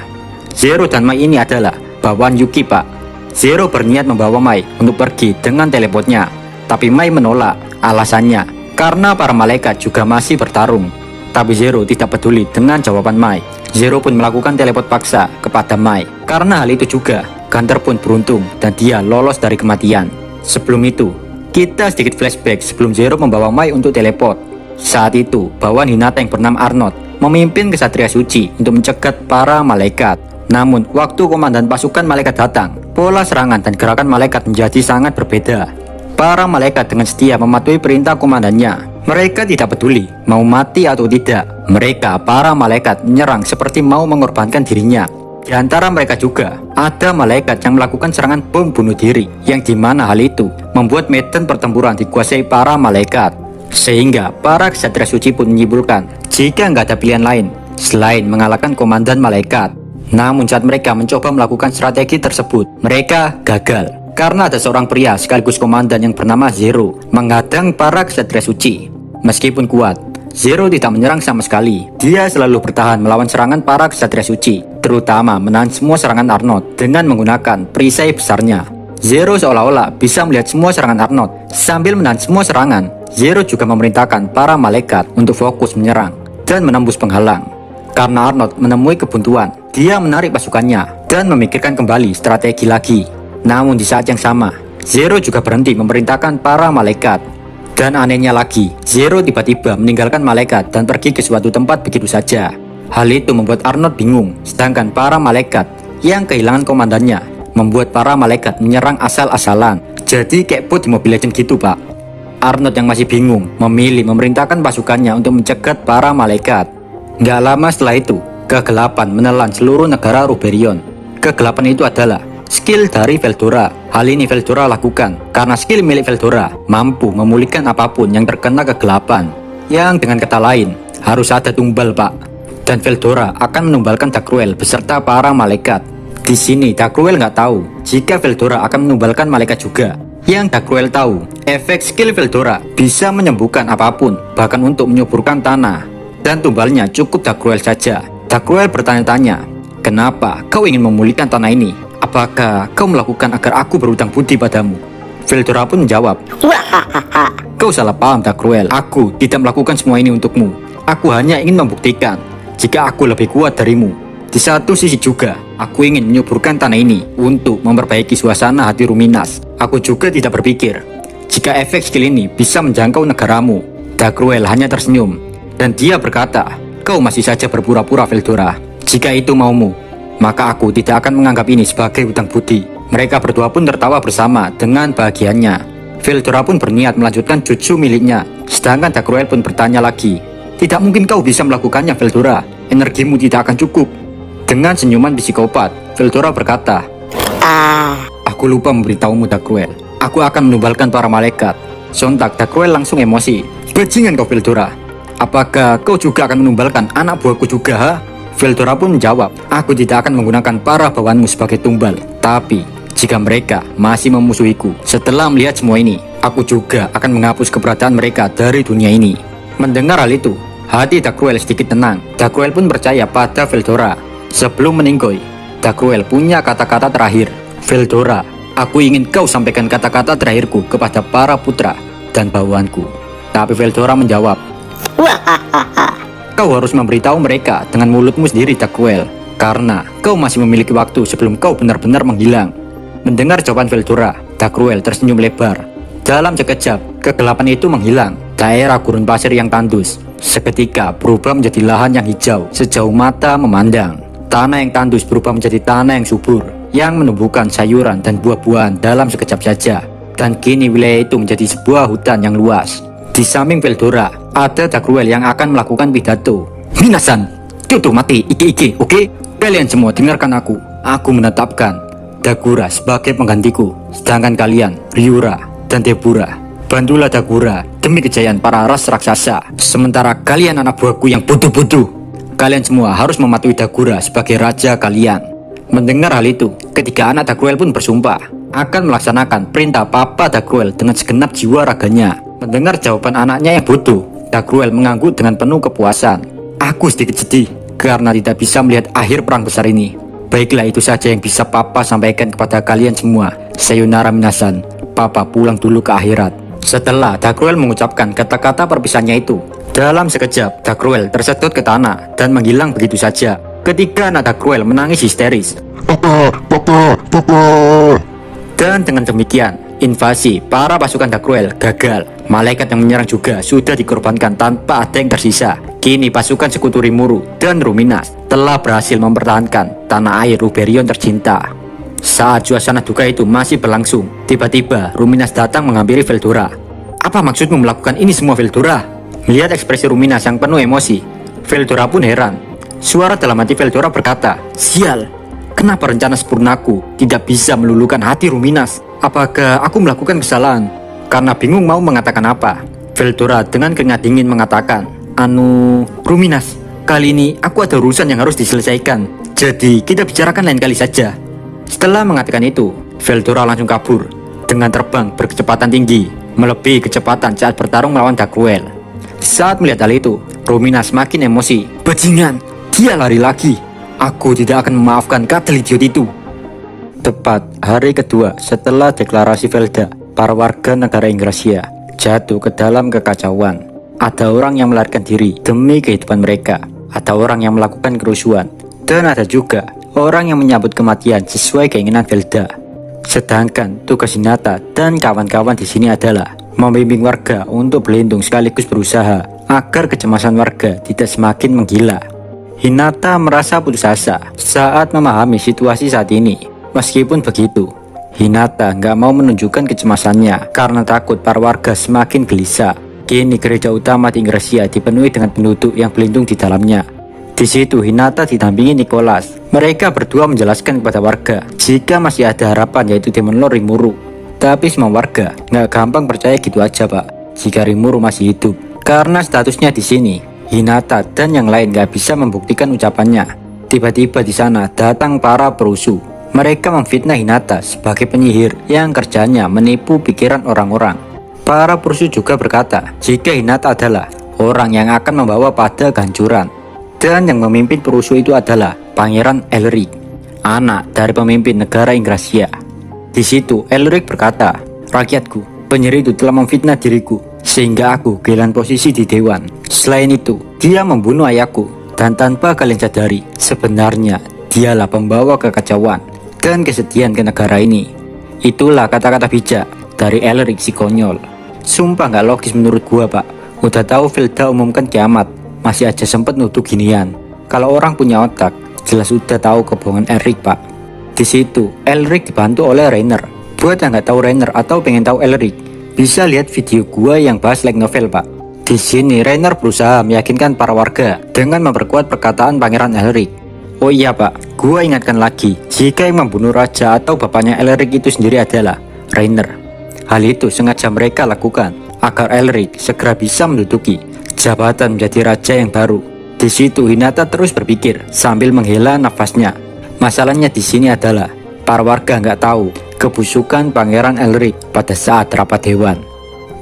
Zero dan Mai ini adalah bawaan Yuki, Pak. Zero berniat membawa Mai untuk pergi dengan telepotnya, tapi Mai menolak. Alasannya karena para malaikat juga masih bertarung. Tapi Zero tidak peduli dengan jawaban Mai. Zero pun melakukan teleport paksa kepada Mai. Karena hal itu juga, Gunter pun beruntung dan dia lolos dari kematian. Sebelum itu, kita sedikit flashback sebelum Zero membawa Mai untuk teleport. Saat itu, bawaan Hinata yang bernama Arnold memimpin kesatria suci untuk mencegat para malaikat. Namun, waktu komandan pasukan malaikat datang, pola serangan dan gerakan malaikat menjadi sangat berbeda. Para malaikat dengan setia mematuhi perintah komandannya. Mereka tidak peduli mau mati atau tidak. Mereka, para malaikat, menyerang seperti mau mengorbankan dirinya. Di antara mereka juga ada malaikat yang melakukan serangan bom bunuh diri, yang dimana hal itu membuat medan pertempuran dikuasai para malaikat. Sehingga para ksatria suci pun menyimpulkan jika nggak ada pilihan lain selain mengalahkan komandan malaikat. Namun saat mereka mencoba melakukan strategi tersebut, mereka gagal. Karena ada seorang pria sekaligus komandan yang bernama Zero menghadang para ksatria suci. Meskipun kuat, Zero tidak menyerang sama sekali. Dia selalu bertahan melawan serangan para ksatria suci, terutama menahan semua serangan Arnold dengan menggunakan perisai besarnya. Zero seolah-olah bisa melihat semua serangan Arnold. Sambil menahan semua serangan, Zero juga memerintahkan para malaikat untuk fokus menyerang dan menembus penghalang. Karena Arnold menemui kebuntuan, dia menarik pasukannya dan memikirkan kembali strategi lagi. Namun di saat yang sama, Zero juga berhenti memerintahkan para malaikat. Dan anehnya lagi, Zero tiba-tiba meninggalkan malaikat dan pergi ke suatu tempat begitu saja. Hal itu membuat Arnold bingung, sedangkan para malaikat yang kehilangan komandannya membuat para malaikat menyerang asal-asalan. Jadi kayak bot di Mobile Legends gitu, Pak. Arnold yang masih bingung memilih memerintahkan pasukannya untuk mencegat para malaikat. Nggak lama setelah itu, kegelapan menelan seluruh negara Ruberion. Kegelapan itu adalah skill dari Veldora. Hal ini Veldora lakukan karena skill milik Veldora mampu memulihkan apapun yang terkena kegelapan. Yang dengan kata lain, harus ada tumbal, Pak. Dan Veldora akan menumbalkan Darkruel beserta para malaikat. Di sini Darkruel nggak tahu jika Veldora akan menumbalkan malaikat juga. Yang Darkruel tahu, efek skill Veldora bisa menyembuhkan apapun, bahkan untuk menyuburkan tanah. Dan tumbalnya cukup Darkruel saja. Darkruel bertanya-tanya, kenapa kau ingin memulihkan tanah ini? Apakah kau melakukan agar aku berhutang budi padamu? Veldora pun menjawab, Wahahaha. kau salah paham, Darkruel. Aku tidak melakukan semua ini untukmu. Aku hanya ingin membuktikan jika aku lebih kuat darimu. Di satu sisi juga, aku ingin menyuburkan tanah ini untuk memperbaiki suasana hati Ruminas. Aku juga tidak berpikir jika efek skill ini bisa menjangkau negaramu. Darkruel hanya tersenyum, dan dia berkata, kau masih saja berpura-pura, Veldora. Jika itu maumu, maka aku tidak akan menganggap ini sebagai hutang budi. Mereka berdua pun tertawa bersama dengan bahagianya. Veldora pun berniat melanjutkan jutsu miliknya. Sedangkan Darkruel pun bertanya lagi, tidak mungkin kau bisa melakukannya, Veldora. Energimu tidak akan cukup. Dengan senyuman psikopat, Veldora berkata, aku lupa memberitahumu, Darkruel. Aku akan menumbalkan para malaikat. Sontak Darkruel langsung emosi. Bajingan kau, Veldora. Apakah kau juga akan menumbalkan anak buahku juga, ha? Veldora pun menjawab, aku tidak akan menggunakan para bawaanmu sebagai tumbal. Tapi, jika mereka masih memusuhiku setelah melihat semua ini, aku juga akan menghapus keberadaan mereka dari dunia ini. Mendengar hal itu, hati Darkruel sedikit tenang. Darkruel pun percaya pada Veldora. Sebelum meninggoy, Darkruel punya kata-kata terakhir. Veldora, aku ingin kau sampaikan kata-kata terakhirku kepada para putra dan bawaanku. Tapi Veldora menjawab, Wahahaha. kau harus memberitahu mereka dengan mulutmu sendiri, Darkruel, karena kau masih memiliki waktu sebelum kau benar-benar menghilang. Mendengar jawaban Veldora, Darkruel tersenyum lebar. Dalam sekejap, kegelapan itu menghilang. Daerah gurun pasir yang tandus seketika berubah menjadi lahan yang hijau sejauh mata memandang. Tanah yang tandus berubah menjadi tanah yang subur, yang menumbuhkan sayuran dan buah-buahan dalam sekejap saja. Dan kini wilayah itu menjadi sebuah hutan yang luas. Di samping Veldora, ada Dagruel yang akan melakukan pidato. Minasan, tutup mati, iki, oke? Kalian semua dengarkan aku. Aku menetapkan Dagura sebagai penggantiku. Sedangkan kalian, Ryura dan Debura, bantulah Dagura demi kejayaan para ras raksasa. Sementara kalian anak buahku yang bodoh-bodoh, kalian semua harus mematuhi Dagura sebagai raja kalian. Mendengar hal itu, ketiga anak Dagruel pun bersumpah akan melaksanakan perintah Papa Dagruel dengan segenap jiwa raganya. Mendengar jawaban anaknya yang bodoh, Dagruel mengangguk dengan penuh kepuasan. Aku sedikit sedih karena tidak bisa melihat akhir perang besar ini. Baiklah, itu saja yang bisa Papa sampaikan kepada kalian semua. Sayonara minasan, Papa pulang dulu ke akhirat. Setelah Dagruel mengucapkan kata-kata perpisahannya itu, dalam sekejap Dagruel tersedot ke tanah dan menghilang begitu saja. Ketika anak Dagruel menangis histeris. Papa. Dan dengan demikian, invasi para pasukan Dagruel gagal. Malaikat yang menyerang juga sudah dikorbankan tanpa ada yang tersisa. Kini pasukan sekutu Rimuru dan Ruminas telah berhasil mempertahankan tanah air Ruberion tercinta. Saat suasana duka itu masih berlangsung, tiba-tiba Ruminas datang menghampiri Veldora. Apa maksudmu melakukan ini semua, Veldora? Melihat ekspresi Ruminas yang penuh emosi, Veldora pun heran. Suara dalam hati Veldora berkata, sial, kenapa rencana sempurnaku tidak bisa meluluhkan hati Ruminas? Apakah aku melakukan kesalahan? Karena bingung mau mengatakan apa, Veldora dengan keringat dingin mengatakan, Ruminas, kali ini aku ada urusan yang harus diselesaikan. Jadi kita bicarakan lain kali saja. Setelah mengatakan itu, Veldora langsung kabur dengan terbang berkecepatan tinggi, melebihi kecepatan saat bertarung melawan Dagruel. Saat melihat hal itu, Ruminas makin emosi. Bajingan, dia lari lagi. Aku tidak akan memaafkan kadal idiot itu. Tepat hari kedua setelah deklarasi Velda, para warga negara Ingrasia jatuh ke dalam kekacauan. Ada orang yang melarikan diri demi kehidupan mereka, ada orang yang melakukan kerusuhan, dan ada juga orang yang menyambut kematian sesuai keinginan Velda. Sedangkan tugas Hinata dan kawan-kawan di sini adalah membimbing warga untuk berlindung sekaligus berusaha agar kecemasan warga tidak semakin menggila. Hinata merasa putus asa saat memahami situasi saat ini. Meskipun begitu, Hinata nggak mau menunjukkan kecemasannya karena takut para warga semakin gelisah. Kini gereja utama di Ingrasia dipenuhi dengan penduduk yang berlindung di dalamnya. Di situ Hinata didampingi Nicholas. Mereka berdua menjelaskan kepada warga jika masih ada harapan, yaitu Demon Lord Rimuru. Tapi semua warga nggak gampang percaya gitu aja, Pak, jika Rimuru masih hidup. Karena statusnya di sini, Hinata dan yang lain nggak bisa membuktikan ucapannya. Tiba-tiba di sana datang para perusuh. Mereka memfitnah Hinata sebagai penyihir yang kerjanya menipu pikiran orang-orang. Para perusuh juga berkata jika Hinata adalah orang yang akan membawa pada kehancuran. Dan yang memimpin perusuh itu adalah Pangeran Elric, anak dari pemimpin negara Ingrasia. Di situ Elric berkata, rakyatku, penyihir itu telah memfitnah diriku sehingga aku kehilangan posisi di dewan. Selain itu, dia membunuh ayahku, dan tanpa kalian sadari, sebenarnya dialah pembawa kekacauan dan kesedihan ke negara ini. Itulah kata-kata bijak dari Elric si konyol. Sumpah nggak logis menurut gua, Pak. Udah tahu Velda umumkan kiamat, masih aja sempet nuduh ginian. Kalau orang punya otak, jelas udah tahu kebohongan Elric, Pak. Di situ Elric dibantu oleh Rainer. Buat yang nggak tahu Rainer atau pengen tahu Elric, bisa lihat video gua yang bahas light novel, Pak. Di sini Rainer berusaha meyakinkan para warga dengan memperkuat perkataan Pangeran Elric. Oh iya, Pak, gua ingatkan lagi, jika yang membunuh raja atau bapaknya Elric itu sendiri adalah Rainer. Hal itu sengaja mereka lakukan agar Elric segera bisa menduduki jabatan menjadi raja yang baru. Di situ Hinata terus berpikir sambil menghela nafasnya. Masalahnya di sini adalah para warga nggak tahu kebusukan Pangeran Elric pada saat rapat dewan.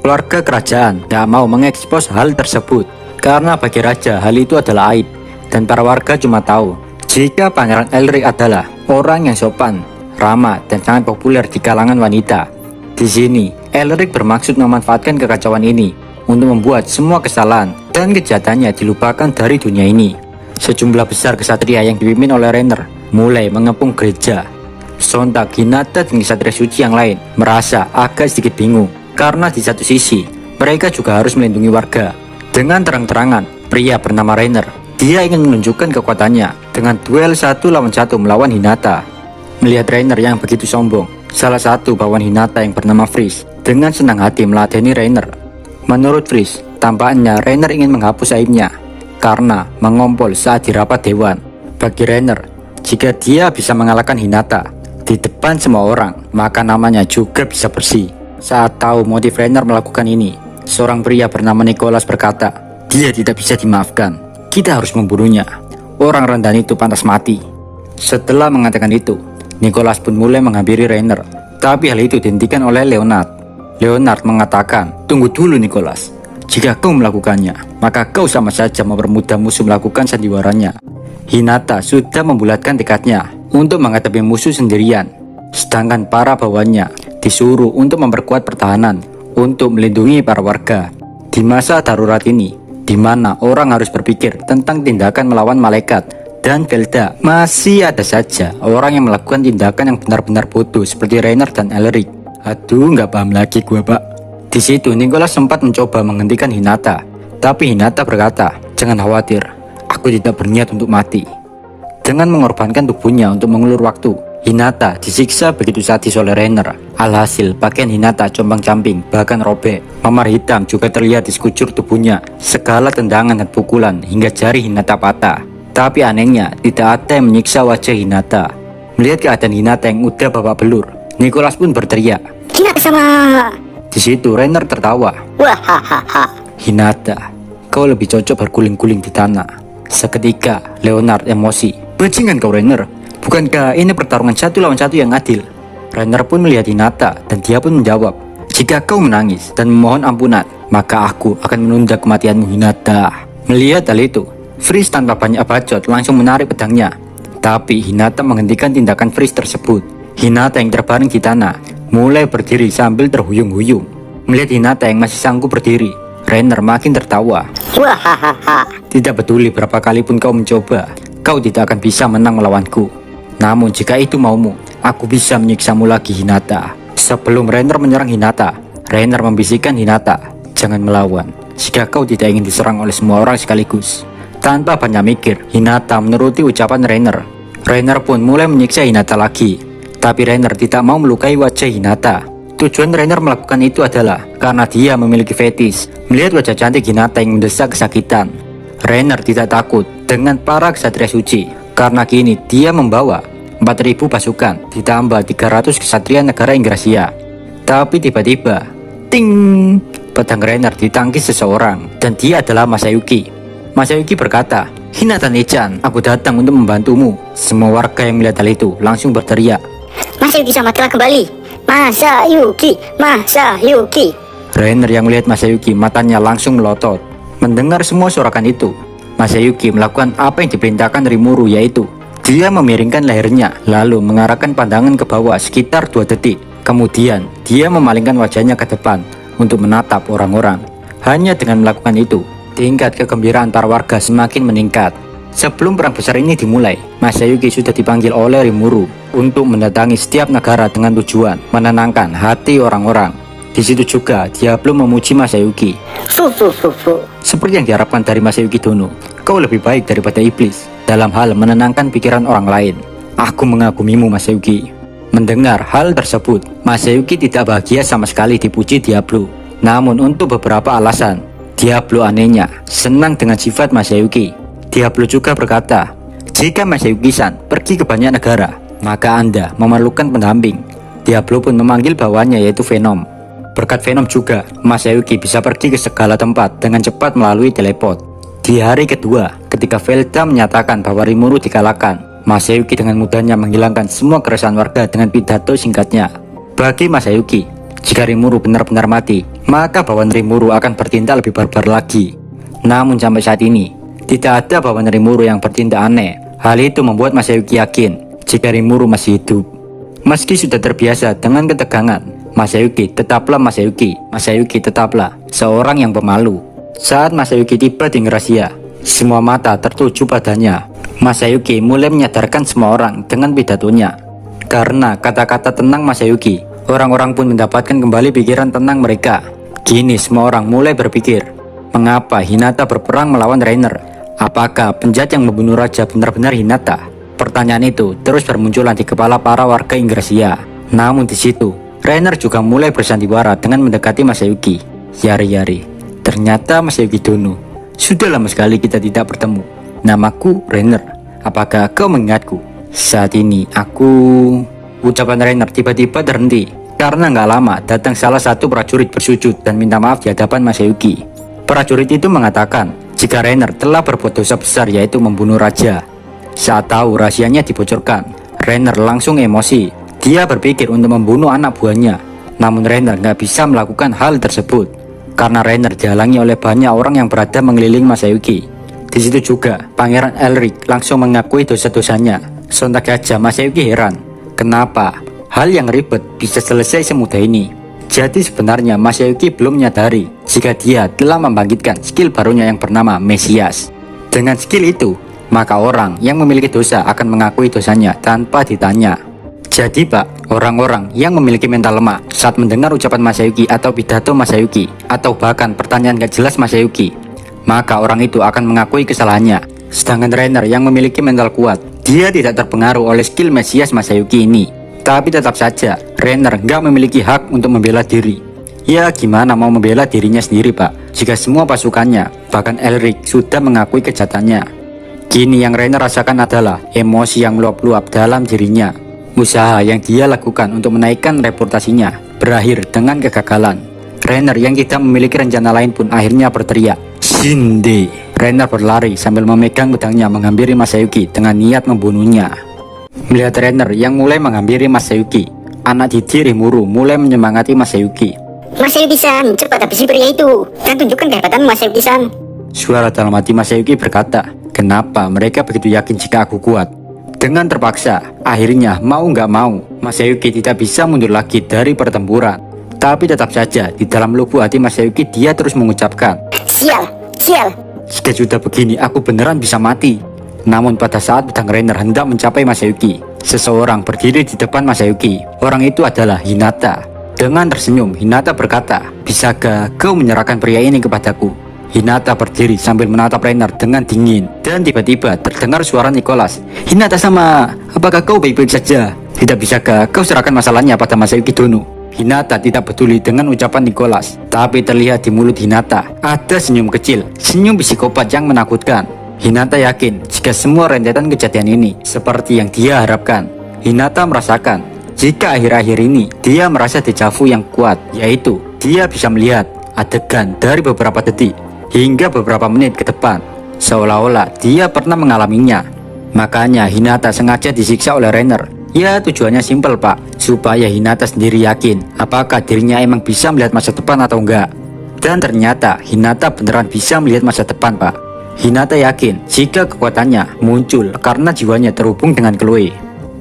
Keluarga kerajaan nggak mau mengekspos hal tersebut karena bagi raja hal itu adalah aib, dan para warga cuma tahu jika Pangeran Elric adalah orang yang sopan, ramah, dan sangat populer di kalangan wanita. Di sini, Elric bermaksud memanfaatkan kekacauan ini untuk membuat semua kesalahan dan kejahatannya dilupakan dari dunia ini. Sejumlah besar kesatria yang dipimpin oleh Rainer mulai mengepung gereja. Sontak Hinata dan kesatria suci yang lain merasa agak sedikit bingung karena di satu sisi mereka juga harus melindungi warga, Dengan terang-terangan, pria bernama Rainer, dia ingin menunjukkan kekuatannya dengan duel 1 lawan 1 melawan Hinata. Melihat Rainer yang begitu sombong, salah satu bawahan Hinata yang bernama Freeze dengan senang hati meladeni Rainer. Menurut Freeze, tampaknya Rainer ingin menghapus aibnya karena mengompol saat di rapat dewan. Bagi Rainer, jika dia bisa mengalahkan Hinata di depan semua orang, maka namanya juga bisa bersih. Saat tahu motif Rainer melakukan ini, seorang pria bernama Nicholas berkata, dia tidak bisa dimaafkan. Kita harus membunuhnya. Orang rendahan itu pantas mati. Setelah mengatakan itu, Nicholas pun mulai menghampiri Rainer. Tapi hal itu dihentikan oleh Leonard. Leonard mengatakan, tunggu dulu Nicholas. Jika kau melakukannya, maka kau sama saja mempermudah musuh melakukan sandiwaranya. Hinata sudah membulatkan tekadnya untuk menghadapi musuh sendirian. Sedangkan para bawahannya disuruh untuk memperkuat pertahanan untuk melindungi para warga. Di masa darurat ini, di mana orang harus berpikir tentang tindakan melawan malaikat dan Velda, masih ada saja orang yang melakukan tindakan yang benar-benar bodoh seperti Rainer dan Elric. Aduh, nggak paham lagi gua, Pak. Di situ Nicholas sempat mencoba menghentikan Hinata, tapi Hinata berkata, jangan khawatir, aku tidak berniat untuk mati. Dengan mengorbankan tubuhnya untuk mengulur waktu, Hinata disiksa begitu sadis oleh Rainer. Alhasil, pakaian Hinata compang-camping, bahkan robek. Memar hitam juga terlihat di sekujur tubuhnya. Segala tendangan dan pukulan hingga jari Hinata patah. Tapi anehnya, tidak ada yang menyiksa wajah Hinata. Melihat keadaan Hinata yang udah babak belur, Nicholas pun berteriak, Hinata sama... Di situ Rainer tertawa. Wahahaha. Hinata, kau lebih cocok berguling-guling di tanah. Seketika, Leonard emosi. Bajingan kau Rainer, bukankah ini pertarungan 1 lawan 1 yang adil? Rainer pun melihat Hinata dan dia pun menjawab, jika kau menangis dan memohon ampunan, maka aku akan menunda kematianmu Hinata. Melihat hal itu, Freeze tanpa banyak bacot langsung menarik pedangnya. Tapi Hinata menghentikan tindakan Freeze tersebut. Hinata yang terbaring di tanah mulai berdiri sambil terhuyung-huyung. Melihat Hinata yang masih sanggup berdiri, Rainer makin tertawa. Wahahaha. Tidak peduli berapa kali pun kau mencoba, kau tidak akan bisa menang melawanku. Namun jika itu maumu, aku bisa menyiksamu lagi Hinata. Sebelum Rainer menyerang Hinata, Rainer membisikkan Hinata, jangan melawan jika kau tidak ingin diserang oleh semua orang sekaligus. Tanpa banyak mikir, Hinata menuruti ucapan Rainer. Rainer pun mulai menyiksa Hinata lagi. Tapi Rainer tidak mau melukai wajah Hinata. Tujuan Rainer melakukan itu adalah karena dia memiliki fetis melihat wajah cantik Hinata yang mendesak kesakitan. Rainer tidak takut dengan para ksatria suci karena kini dia membawa 4.000 pasukan ditambah 300 ksatria negara Ingrasia. Tapi tiba-tiba, ting! Pedang Rainer ditangkis seseorang dan dia adalah Masayuki. Masayuki berkata, Hinata Nechan, aku datang untuk membantumu. Semua warga yang melihat hal itu langsung berteriak, Masayuki sama telah kembali. Masayuki, Masayuki. Rainer yang melihat Masayuki matanya langsung melotot. Mendengar semua sorakan itu, Masayuki melakukan apa yang diperintahkan Rimuru, yaitu dia memiringkan lehernya lalu mengarahkan pandangan ke bawah sekitar 2 detik. Kemudian dia memalingkan wajahnya ke depan untuk menatap orang-orang. Hanya dengan melakukan itu, tingkat kegembiraan para warga semakin meningkat. Sebelum perang besar ini dimulai, Masayuki sudah dipanggil oleh Rimuru untuk mendatangi setiap negara dengan tujuan menenangkan hati orang-orang. Di situ juga Diablo memuji Masayuki. Seperti yang diharapkan dari Masayuki Dono, kau lebih baik daripada iblis dalam hal menenangkan pikiran orang lain. Aku mengagumimu Masayuki. Mendengar hal tersebut, Masayuki tidak bahagia sama sekali dipuji Diablo. Namun untuk beberapa alasan, Diablo anehnya senang dengan sifat Masayuki. Diablo juga berkata, jika Masayuki-san pergi ke banyak negara, maka Anda memerlukan pendamping. Diablo pun memanggil bawahannya yaitu Venom. Berkat Venom juga, Masayuki bisa pergi ke segala tempat dengan cepat melalui teleport. Di hari kedua, ketika Velda menyatakan bahwa Rimuru dikalahkan, Masayuki dengan mudahnya menghilangkan semua keresahan warga dengan pidato singkatnya. Bagi Masayuki, jika Rimuru benar-benar mati, maka bawahan Rimuru akan bertindak lebih barbar lagi. Namun sampai saat ini, tidak ada bawahan Rimuru yang bertindak aneh. Hal itu membuat Masayuki yakin jika Rimuru masih hidup. Meski sudah terbiasa dengan ketegangan, Masayuki tetaplah Masayuki. Masayuki tetaplah seorang yang pemalu. Saat Masayuki tiba di Ingrasia, semua mata tertuju padanya. Masayuki mulai menyadarkan semua orang dengan pidatonya. Karena kata-kata tenang Masayuki, orang-orang pun mendapatkan kembali pikiran tenang mereka. Kini semua orang mulai berpikir, Mengapa Hinata berperang melawan Reiner? Apakah penjahat yang membunuh raja benar-benar Hinata? Pertanyaan itu terus bermunculan di kepala para warga Inggrisia. Namun di situ, Reiner juga mulai bersandiwara dengan mendekati Masayuki. Yari-yari, ternyata Masayuki Dono. Sudah lama sekali kita tidak bertemu. Namaku Reiner. Apakah kau mengingatku? Saat ini Ucapan Reiner tiba-tiba terhenti karena nggak lama datang salah satu prajurit bersujud dan minta maaf di hadapan Masayuki. Prajurit itu mengatakan jika Reiner telah berbuat dosa besar, yaitu membunuh raja. Saat tahu rahasianya dibocorkan, Reiner langsung emosi. Dia berpikir untuk membunuh anak buahnya. Namun Reiner nggak bisa melakukan hal tersebut karena Reiner dihalangi oleh banyak orang yang berada mengelilingi Masayuki. Di situ juga Pangeran Elric langsung mengakui dosa-dosanya. Sontak saja Masayuki heran, kenapa hal yang ribet bisa selesai semudah ini. Jadi sebenarnya Masayuki belum menyadari jika dia telah membangkitkan skill barunya yang bernama Mesias. Dengan skill itu, maka orang yang memiliki dosa akan mengakui dosanya tanpa ditanya. Jadi Pak, orang-orang yang memiliki mental lemah saat mendengar ucapan Masayuki atau pidato Masayuki, atau bahkan pertanyaan gak jelas Masayuki, maka orang itu akan mengakui kesalahannya. Sedangkan Reiner yang memiliki mental kuat, dia tidak terpengaruh oleh skill Mesias Masayuki ini. Tapi tetap saja, Reiner nggak memiliki hak untuk membela diri. Ya gimana mau membela dirinya sendiri Pak, jika semua pasukannya, bahkan Elric sudah mengakui kejahatannya. Kini yang Reiner rasakan adalah emosi yang meluap-luap dalam dirinya. Usaha yang dia lakukan untuk menaikkan reputasinya berakhir dengan kegagalan. Reiner yang tidak memiliki rencana lain pun akhirnya berteriak, "Shinde!" Reiner berlari sambil memegang pedangnya menghampiri Masayuki dengan niat membunuhnya. Melihat Reiner yang mulai menghampiri Masayuki, anak Didi Rimuru mulai menyemangati Masayuki. Masayuki-san, cepat habisi pria itu dan tunjukkan kehebatan Masayuki-san. Suara dalam hati Masayuki berkata, kenapa mereka begitu yakin jika aku kuat? Dengan terpaksa, akhirnya mau nggak mau, Masayuki tidak bisa mundur lagi dari pertempuran. Tapi tetap saja, di dalam lubuk hati Masayuki dia terus mengucapkan, Sial, sial. jika sudah begini aku beneran bisa mati. Namun pada saat pedang Reiner hendak mencapai Masayuki, seseorang berdiri di depan Masayuki. Orang itu adalah Hinata. Dengan tersenyum, Hinata berkata, bisakah kau menyerahkan pria ini kepadaku? Hinata berdiri sambil menatap Reiner dengan dingin. Dan tiba-tiba terdengar suara Nicholas. Hinata-sama, apakah kau baik-baik saja? Tidak bisakah kau serahkan masalahnya pada Masayuki Dono? Hinata tidak peduli dengan ucapan Nicholas. Tapi terlihat di mulut Hinata ada senyum kecil, senyum psikopat yang menakutkan. Hinata yakin jika semua rentetan kejadian ini seperti yang dia harapkan. Hinata merasakan jika akhir-akhir ini dia merasa dejavu yang kuat, yaitu dia bisa melihat adegan dari beberapa detik hingga beberapa menit ke depan, seolah-olah dia pernah mengalaminya. Makanya Hinata sengaja disiksa oleh Reiner. Ya tujuannya simpel Pak, supaya Hinata sendiri yakin apakah dirinya emang bisa melihat masa depan atau enggak. Dan ternyata Hinata beneran bisa melihat masa depan Pak. Hinata yakin jika kekuatannya muncul karena jiwanya terhubung dengan Chloe.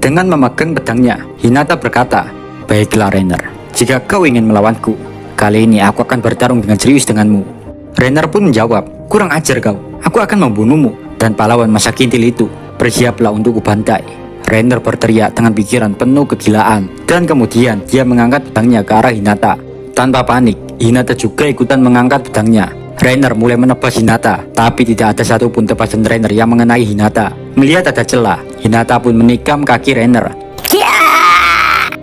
Dengan memegang pedangnya, Hinata berkata, baiklah Reiner, jika kau ingin melawanku, kali ini aku akan bertarung dengan serius denganmu. Reiner pun menjawab, kurang ajar kau, aku akan membunuhmu dan pahlawan masa kintil itu, bersiaplah untuk kubantai. Reiner berteriak dengan pikiran penuh kegilaan, dan kemudian dia mengangkat pedangnya ke arah Hinata. Tanpa panik, Hinata juga ikutan mengangkat pedangnya. Reiner mulai menebas Hinata, tapi tidak ada satupun tebasan Reiner yang mengenai Hinata. Melihat ada celah, Hinata pun menikam kaki Reiner.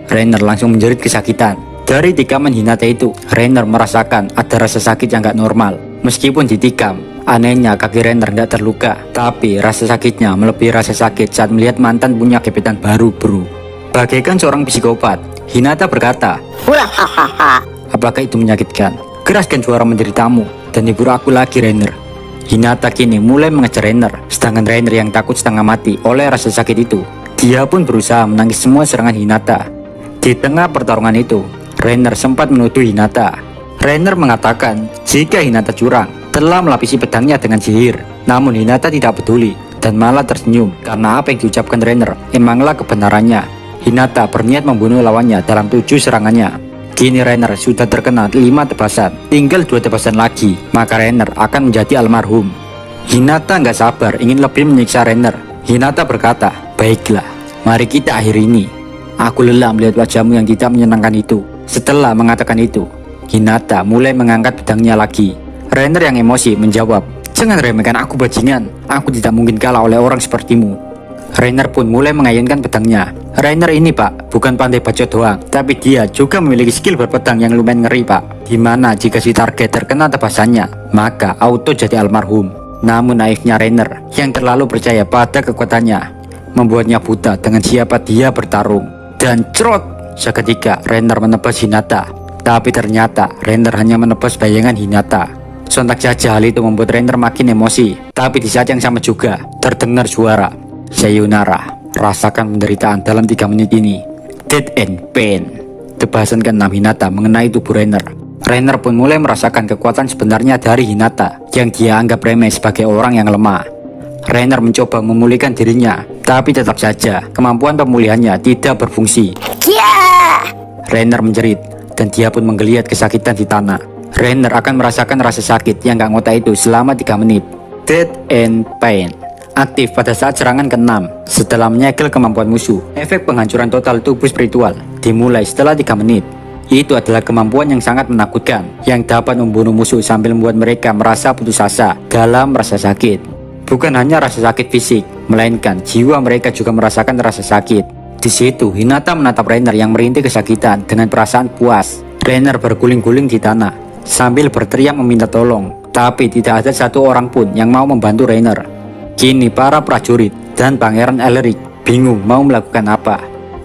Reiner langsung menjerit kesakitan. Dari tikaman Hinata itu, Reiner merasakan ada rasa sakit yang gak normal. Meskipun ditikam, anehnya kaki Reiner gak terluka, tapi rasa sakitnya melebihi rasa sakit saat melihat mantan punya gebetan baru bro. Bagaikan seorang psikopat, Hinata berkata, Wahahaha. apakah itu menyakitkan? Keraskan suara menderitamu dan hibur aku lagi Reiner. Hinata kini mulai mengejar Reiner, sedangkan Reiner yang takut setengah mati oleh rasa sakit itu, dia pun berusaha menangis semua serangan Hinata. Di tengah pertarungan itu, Reiner sempat menuduh Hinata. Reiner mengatakan jika Hinata curang, telah melapisi pedangnya dengan sihir. Namun Hinata tidak peduli dan malah tersenyum karena apa yang diucapkan Reiner emanglah kebenarannya. Hinata berniat membunuh lawannya dalam 7 serangannya. Kini Reiner sudah terkena 5 tebasan, tinggal 2 tebasan lagi, maka Reiner akan menjadi almarhum. Hinata nggak sabar ingin lebih menyiksa Reiner. Hinata berkata, baiklah, mari kita akhiri ini. Aku lelah melihat wajahmu yang tidak menyenangkan itu. Setelah mengatakan itu, Hinata mulai mengangkat pedangnya lagi. Rainer yang emosi menjawab, "Jangan remehkan aku bajingan, aku tidak mungkin kalah oleh orang sepertimu." Rainer pun mulai mengayunkan pedangnya. Rainer ini pak, bukan pandai bacot doang, tapi dia juga memiliki skill berpedang yang lumayan ngeri pak. Dimana jika si target terkena tebasannya, maka auto jadi almarhum. Namun naifnya Rainer yang terlalu percaya pada kekuatannya, membuatnya buta dengan siapa dia bertarung. Dan cerot, seketika Rainer menebas Hinata. Tapi ternyata Rainer hanya menebas bayangan Hinata. Sontak saja hal itu membuat Rainer makin emosi. Tapi di saat yang sama juga terdengar suara, "Sayonara, rasakan penderitaan dalam 3 menit ini. Death and pain." Tebasan ke-6 Hinata mengenai tubuh Rainer. Rainer pun mulai merasakan kekuatan sebenarnya dari Hinata yang dia anggap remeh sebagai orang yang lemah. Rainer mencoba memulihkan dirinya, tapi tetap saja kemampuan pemulihannya tidak berfungsi. Rainer menjerit, dan dia pun menggeliat kesakitan di tanah. Rainer akan merasakan rasa sakit yang gak ngota itu selama 3 menit. Death and pain aktif pada saat serangan ke-6 setelah menyegel kemampuan musuh. Efek penghancuran total tubuh spiritual dimulai setelah 3 menit. Itu adalah kemampuan yang sangat menakutkan yang dapat membunuh musuh sambil membuat mereka merasa putus asa dalam rasa sakit. Bukan hanya rasa sakit fisik, melainkan jiwa mereka juga merasakan rasa sakit. Di situ Hinata menatap Rainer yang merintih kesakitan dengan perasaan puas. Rainer berguling-guling di tanah sambil berteriak meminta tolong, tapi tidak ada satu orang pun yang mau membantu Rainer. Kini para prajurit dan Pangeran Elric bingung mau melakukan apa.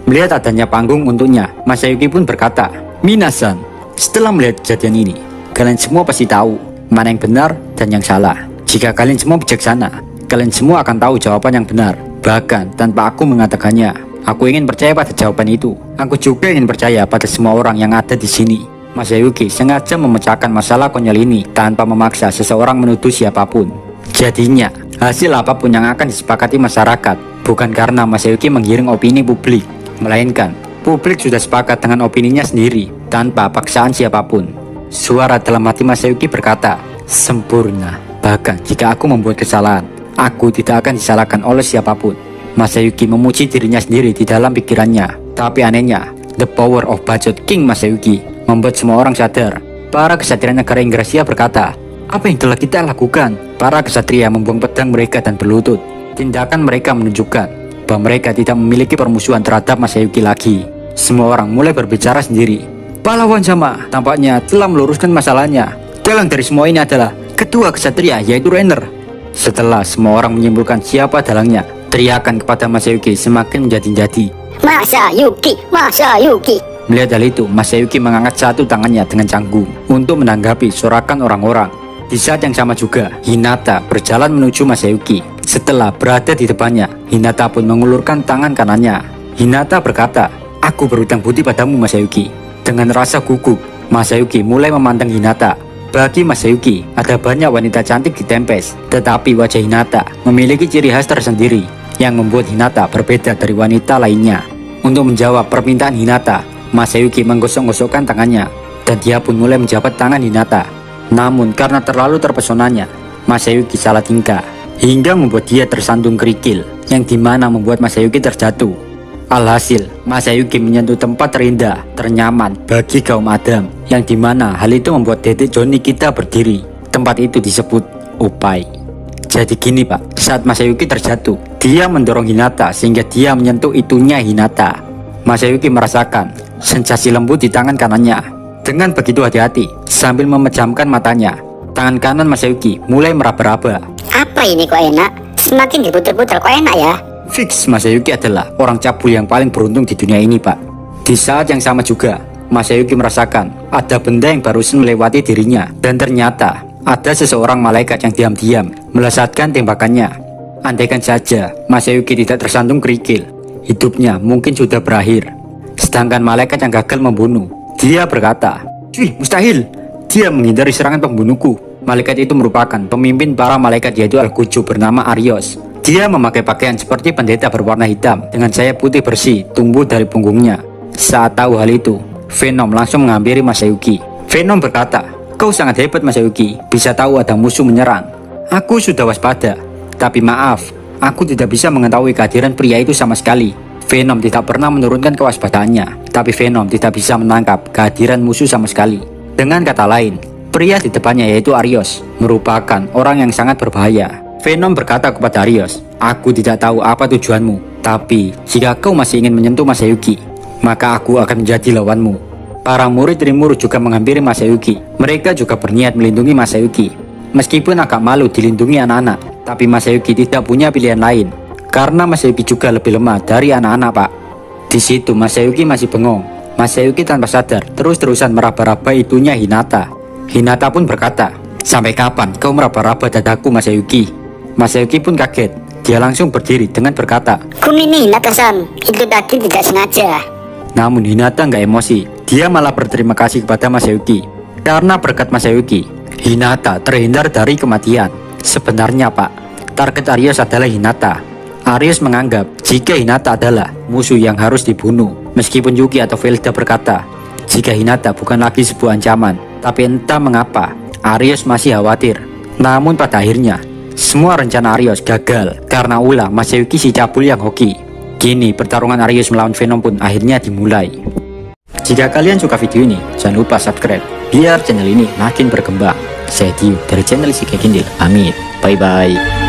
Melihat adanya panggung untuknya, Masayuki pun berkata, "Minasan, setelah melihat kejadian ini, kalian semua pasti tahu mana yang benar dan yang salah. Jika kalian semua bijaksana, kalian semua akan tahu jawaban yang benar, bahkan tanpa aku mengatakannya. Aku ingin percaya pada jawaban itu. Aku juga ingin percaya pada semua orang yang ada di sini." Masayuki sengaja memecahkan masalah konyol ini tanpa memaksa seseorang menuduh siapapun. Jadinya, hasil apapun yang akan disepakati masyarakat bukan karena Masayuki menggiring opini publik, melainkan publik sudah sepakat dengan opininya sendiri tanpa paksaan siapapun. Suara dalam hati Masayuki berkata, "Sempurna. Bahkan jika aku membuat kesalahan, aku tidak akan disalahkan oleh siapapun." Masayuki memuji dirinya sendiri di dalam pikirannya. Tapi anehnya, the power of Bacot King Masayuki membuat semua orang sadar. Para kesatria negara Ingrasia berkata, "Apa yang telah kita lakukan?" Para kesatria membuang pedang mereka dan berlutut. Tindakan mereka menunjukkan bahwa mereka tidak memiliki permusuhan terhadap Masayuki lagi. Semua orang mulai berbicara sendiri. Pahlawan sama tampaknya telah meluruskan masalahnya. Dalang dari semua ini adalah ketua kesatria, yaitu Rainer. Setelah semua orang menyimpulkan siapa dalangnya, teriakan kepada Masayuki semakin menjadi-jadi. Masayuki, Masayuki. Melihat hal itu, Masayuki mengangkat satu tangannya dengan canggung untuk menanggapi sorakan orang-orang. Di saat yang sama juga, Hinata berjalan menuju Masayuki. Setelah berada di depannya, Hinata pun mengulurkan tangan kanannya. Hinata berkata, "Aku berhutang budi padamu, Masayuki." Dengan rasa gugup, Masayuki mulai memandang Hinata. Bagi Masayuki, ada banyak wanita cantik di Tempest, tetapi wajah Hinata memiliki ciri khas tersendiri yang membuat Hinata berbeda dari wanita lainnya. Untuk menjawab permintaan Hinata, Masayuki menggosok-gosokkan tangannya, dan dia pun mulai menjabat tangan Hinata. Namun karena terlalu terpesonanya, Masayuki salah tingkah, hingga membuat dia tersandung kerikil, yang dimana membuat Masayuki terjatuh. Alhasil, Masayuki menyentuh tempat terindah, ternyaman bagi kaum Adam, yang dimana hal itu membuat Dedek Johnny kita berdiri. Tempat itu disebut Upai. Jadi gini pak, saat Masayuki terjatuh, dia mendorong Hinata sehingga dia menyentuh itunya Hinata. Masayuki merasakan sensasi lembut di tangan kanannya. Dengan begitu hati-hati, sambil memejamkan matanya, tangan kanan Masayuki mulai meraba-raba. Apa ini kok enak? Semakin diputer-puter kok enak ya? Fix Masayuki adalah orang cabul yang paling beruntung di dunia ini pak. Di saat yang sama juga, Masayuki merasakan ada benda yang barusan melewati dirinya. Dan ternyata ada seseorang malaikat yang diam-diam melesatkan tembakannya. Andaikan saja Masayuki tidak tersandung kerikil, hidupnya mungkin sudah berakhir. Sedangkan malaikat yang gagal membunuh, dia berkata, "Cuy, mustahil. Dia menghindari serangan pembunuhku." Malaikat itu merupakan pemimpin para malaikat, yaitu Al-Kuju bernama Arios. Dia memakai pakaian seperti pendeta berwarna hitam dengan sayap putih bersih tumbuh dari punggungnya. Saat tahu hal itu, Venom langsung menghampiri Masayuki. Venom berkata, "Kau sangat hebat Masayuki, bisa tahu ada musuh menyerang. Aku sudah waspada, tapi maaf, aku tidak bisa mengetahui kehadiran pria itu sama sekali." Venom tidak pernah menurunkan kewaspadaannya, tapi Venom tidak bisa menangkap kehadiran musuh sama sekali. Dengan kata lain, Pria di depannya yaitu Arios, merupakan orang yang sangat berbahaya. Venom berkata kepada Arios, "Aku tidak tahu apa tujuanmu, tapi jika kau masih ingin menyentuh Masayuki, maka aku akan menjadi lawanmu." Para murid Rimuru juga menghampiri Masayuki. Mereka juga berniat melindungi Masayuki. Meskipun agak malu dilindungi anak-anak, tapi Masayuki tidak punya pilihan lain. Karena Masayuki juga lebih lemah dari anak-anak, Pak. Di situ Masayuki masih bengong. Masayuki tanpa sadar terus-terusan meraba-raba itunya Hinata. Hinata pun berkata, "Sampai kapan kau meraba-raba dadaku, Masayuki?" Masayuki pun kaget. Dia langsung berdiri dengan berkata, Kumini Hinata-san, itu tadi tidak sengaja. Namun Hinata nggak emosi. Dia malah berterima kasih kepada Masayuki. Karena berkat Masayuki, Hinata terhindar dari kematian. Sebenarnya, Pak, target Arios adalah Hinata. Arios menganggap jika Hinata adalah musuh yang harus dibunuh. Meskipun Yuki atau Velda berkata, jika Hinata bukan lagi sebuah ancaman. Tapi entah mengapa, Arios masih khawatir. Namun pada akhirnya, semua rencana Arios gagal karena ulah Masayuki si cabul yang hoki. Kini pertarungan Arios melawan Venom pun akhirnya dimulai. Jika kalian suka video ini, jangan lupa subscribe biar channel ini makin berkembang. Saya Dio dari channel Si Kindle. Amin. Bye bye.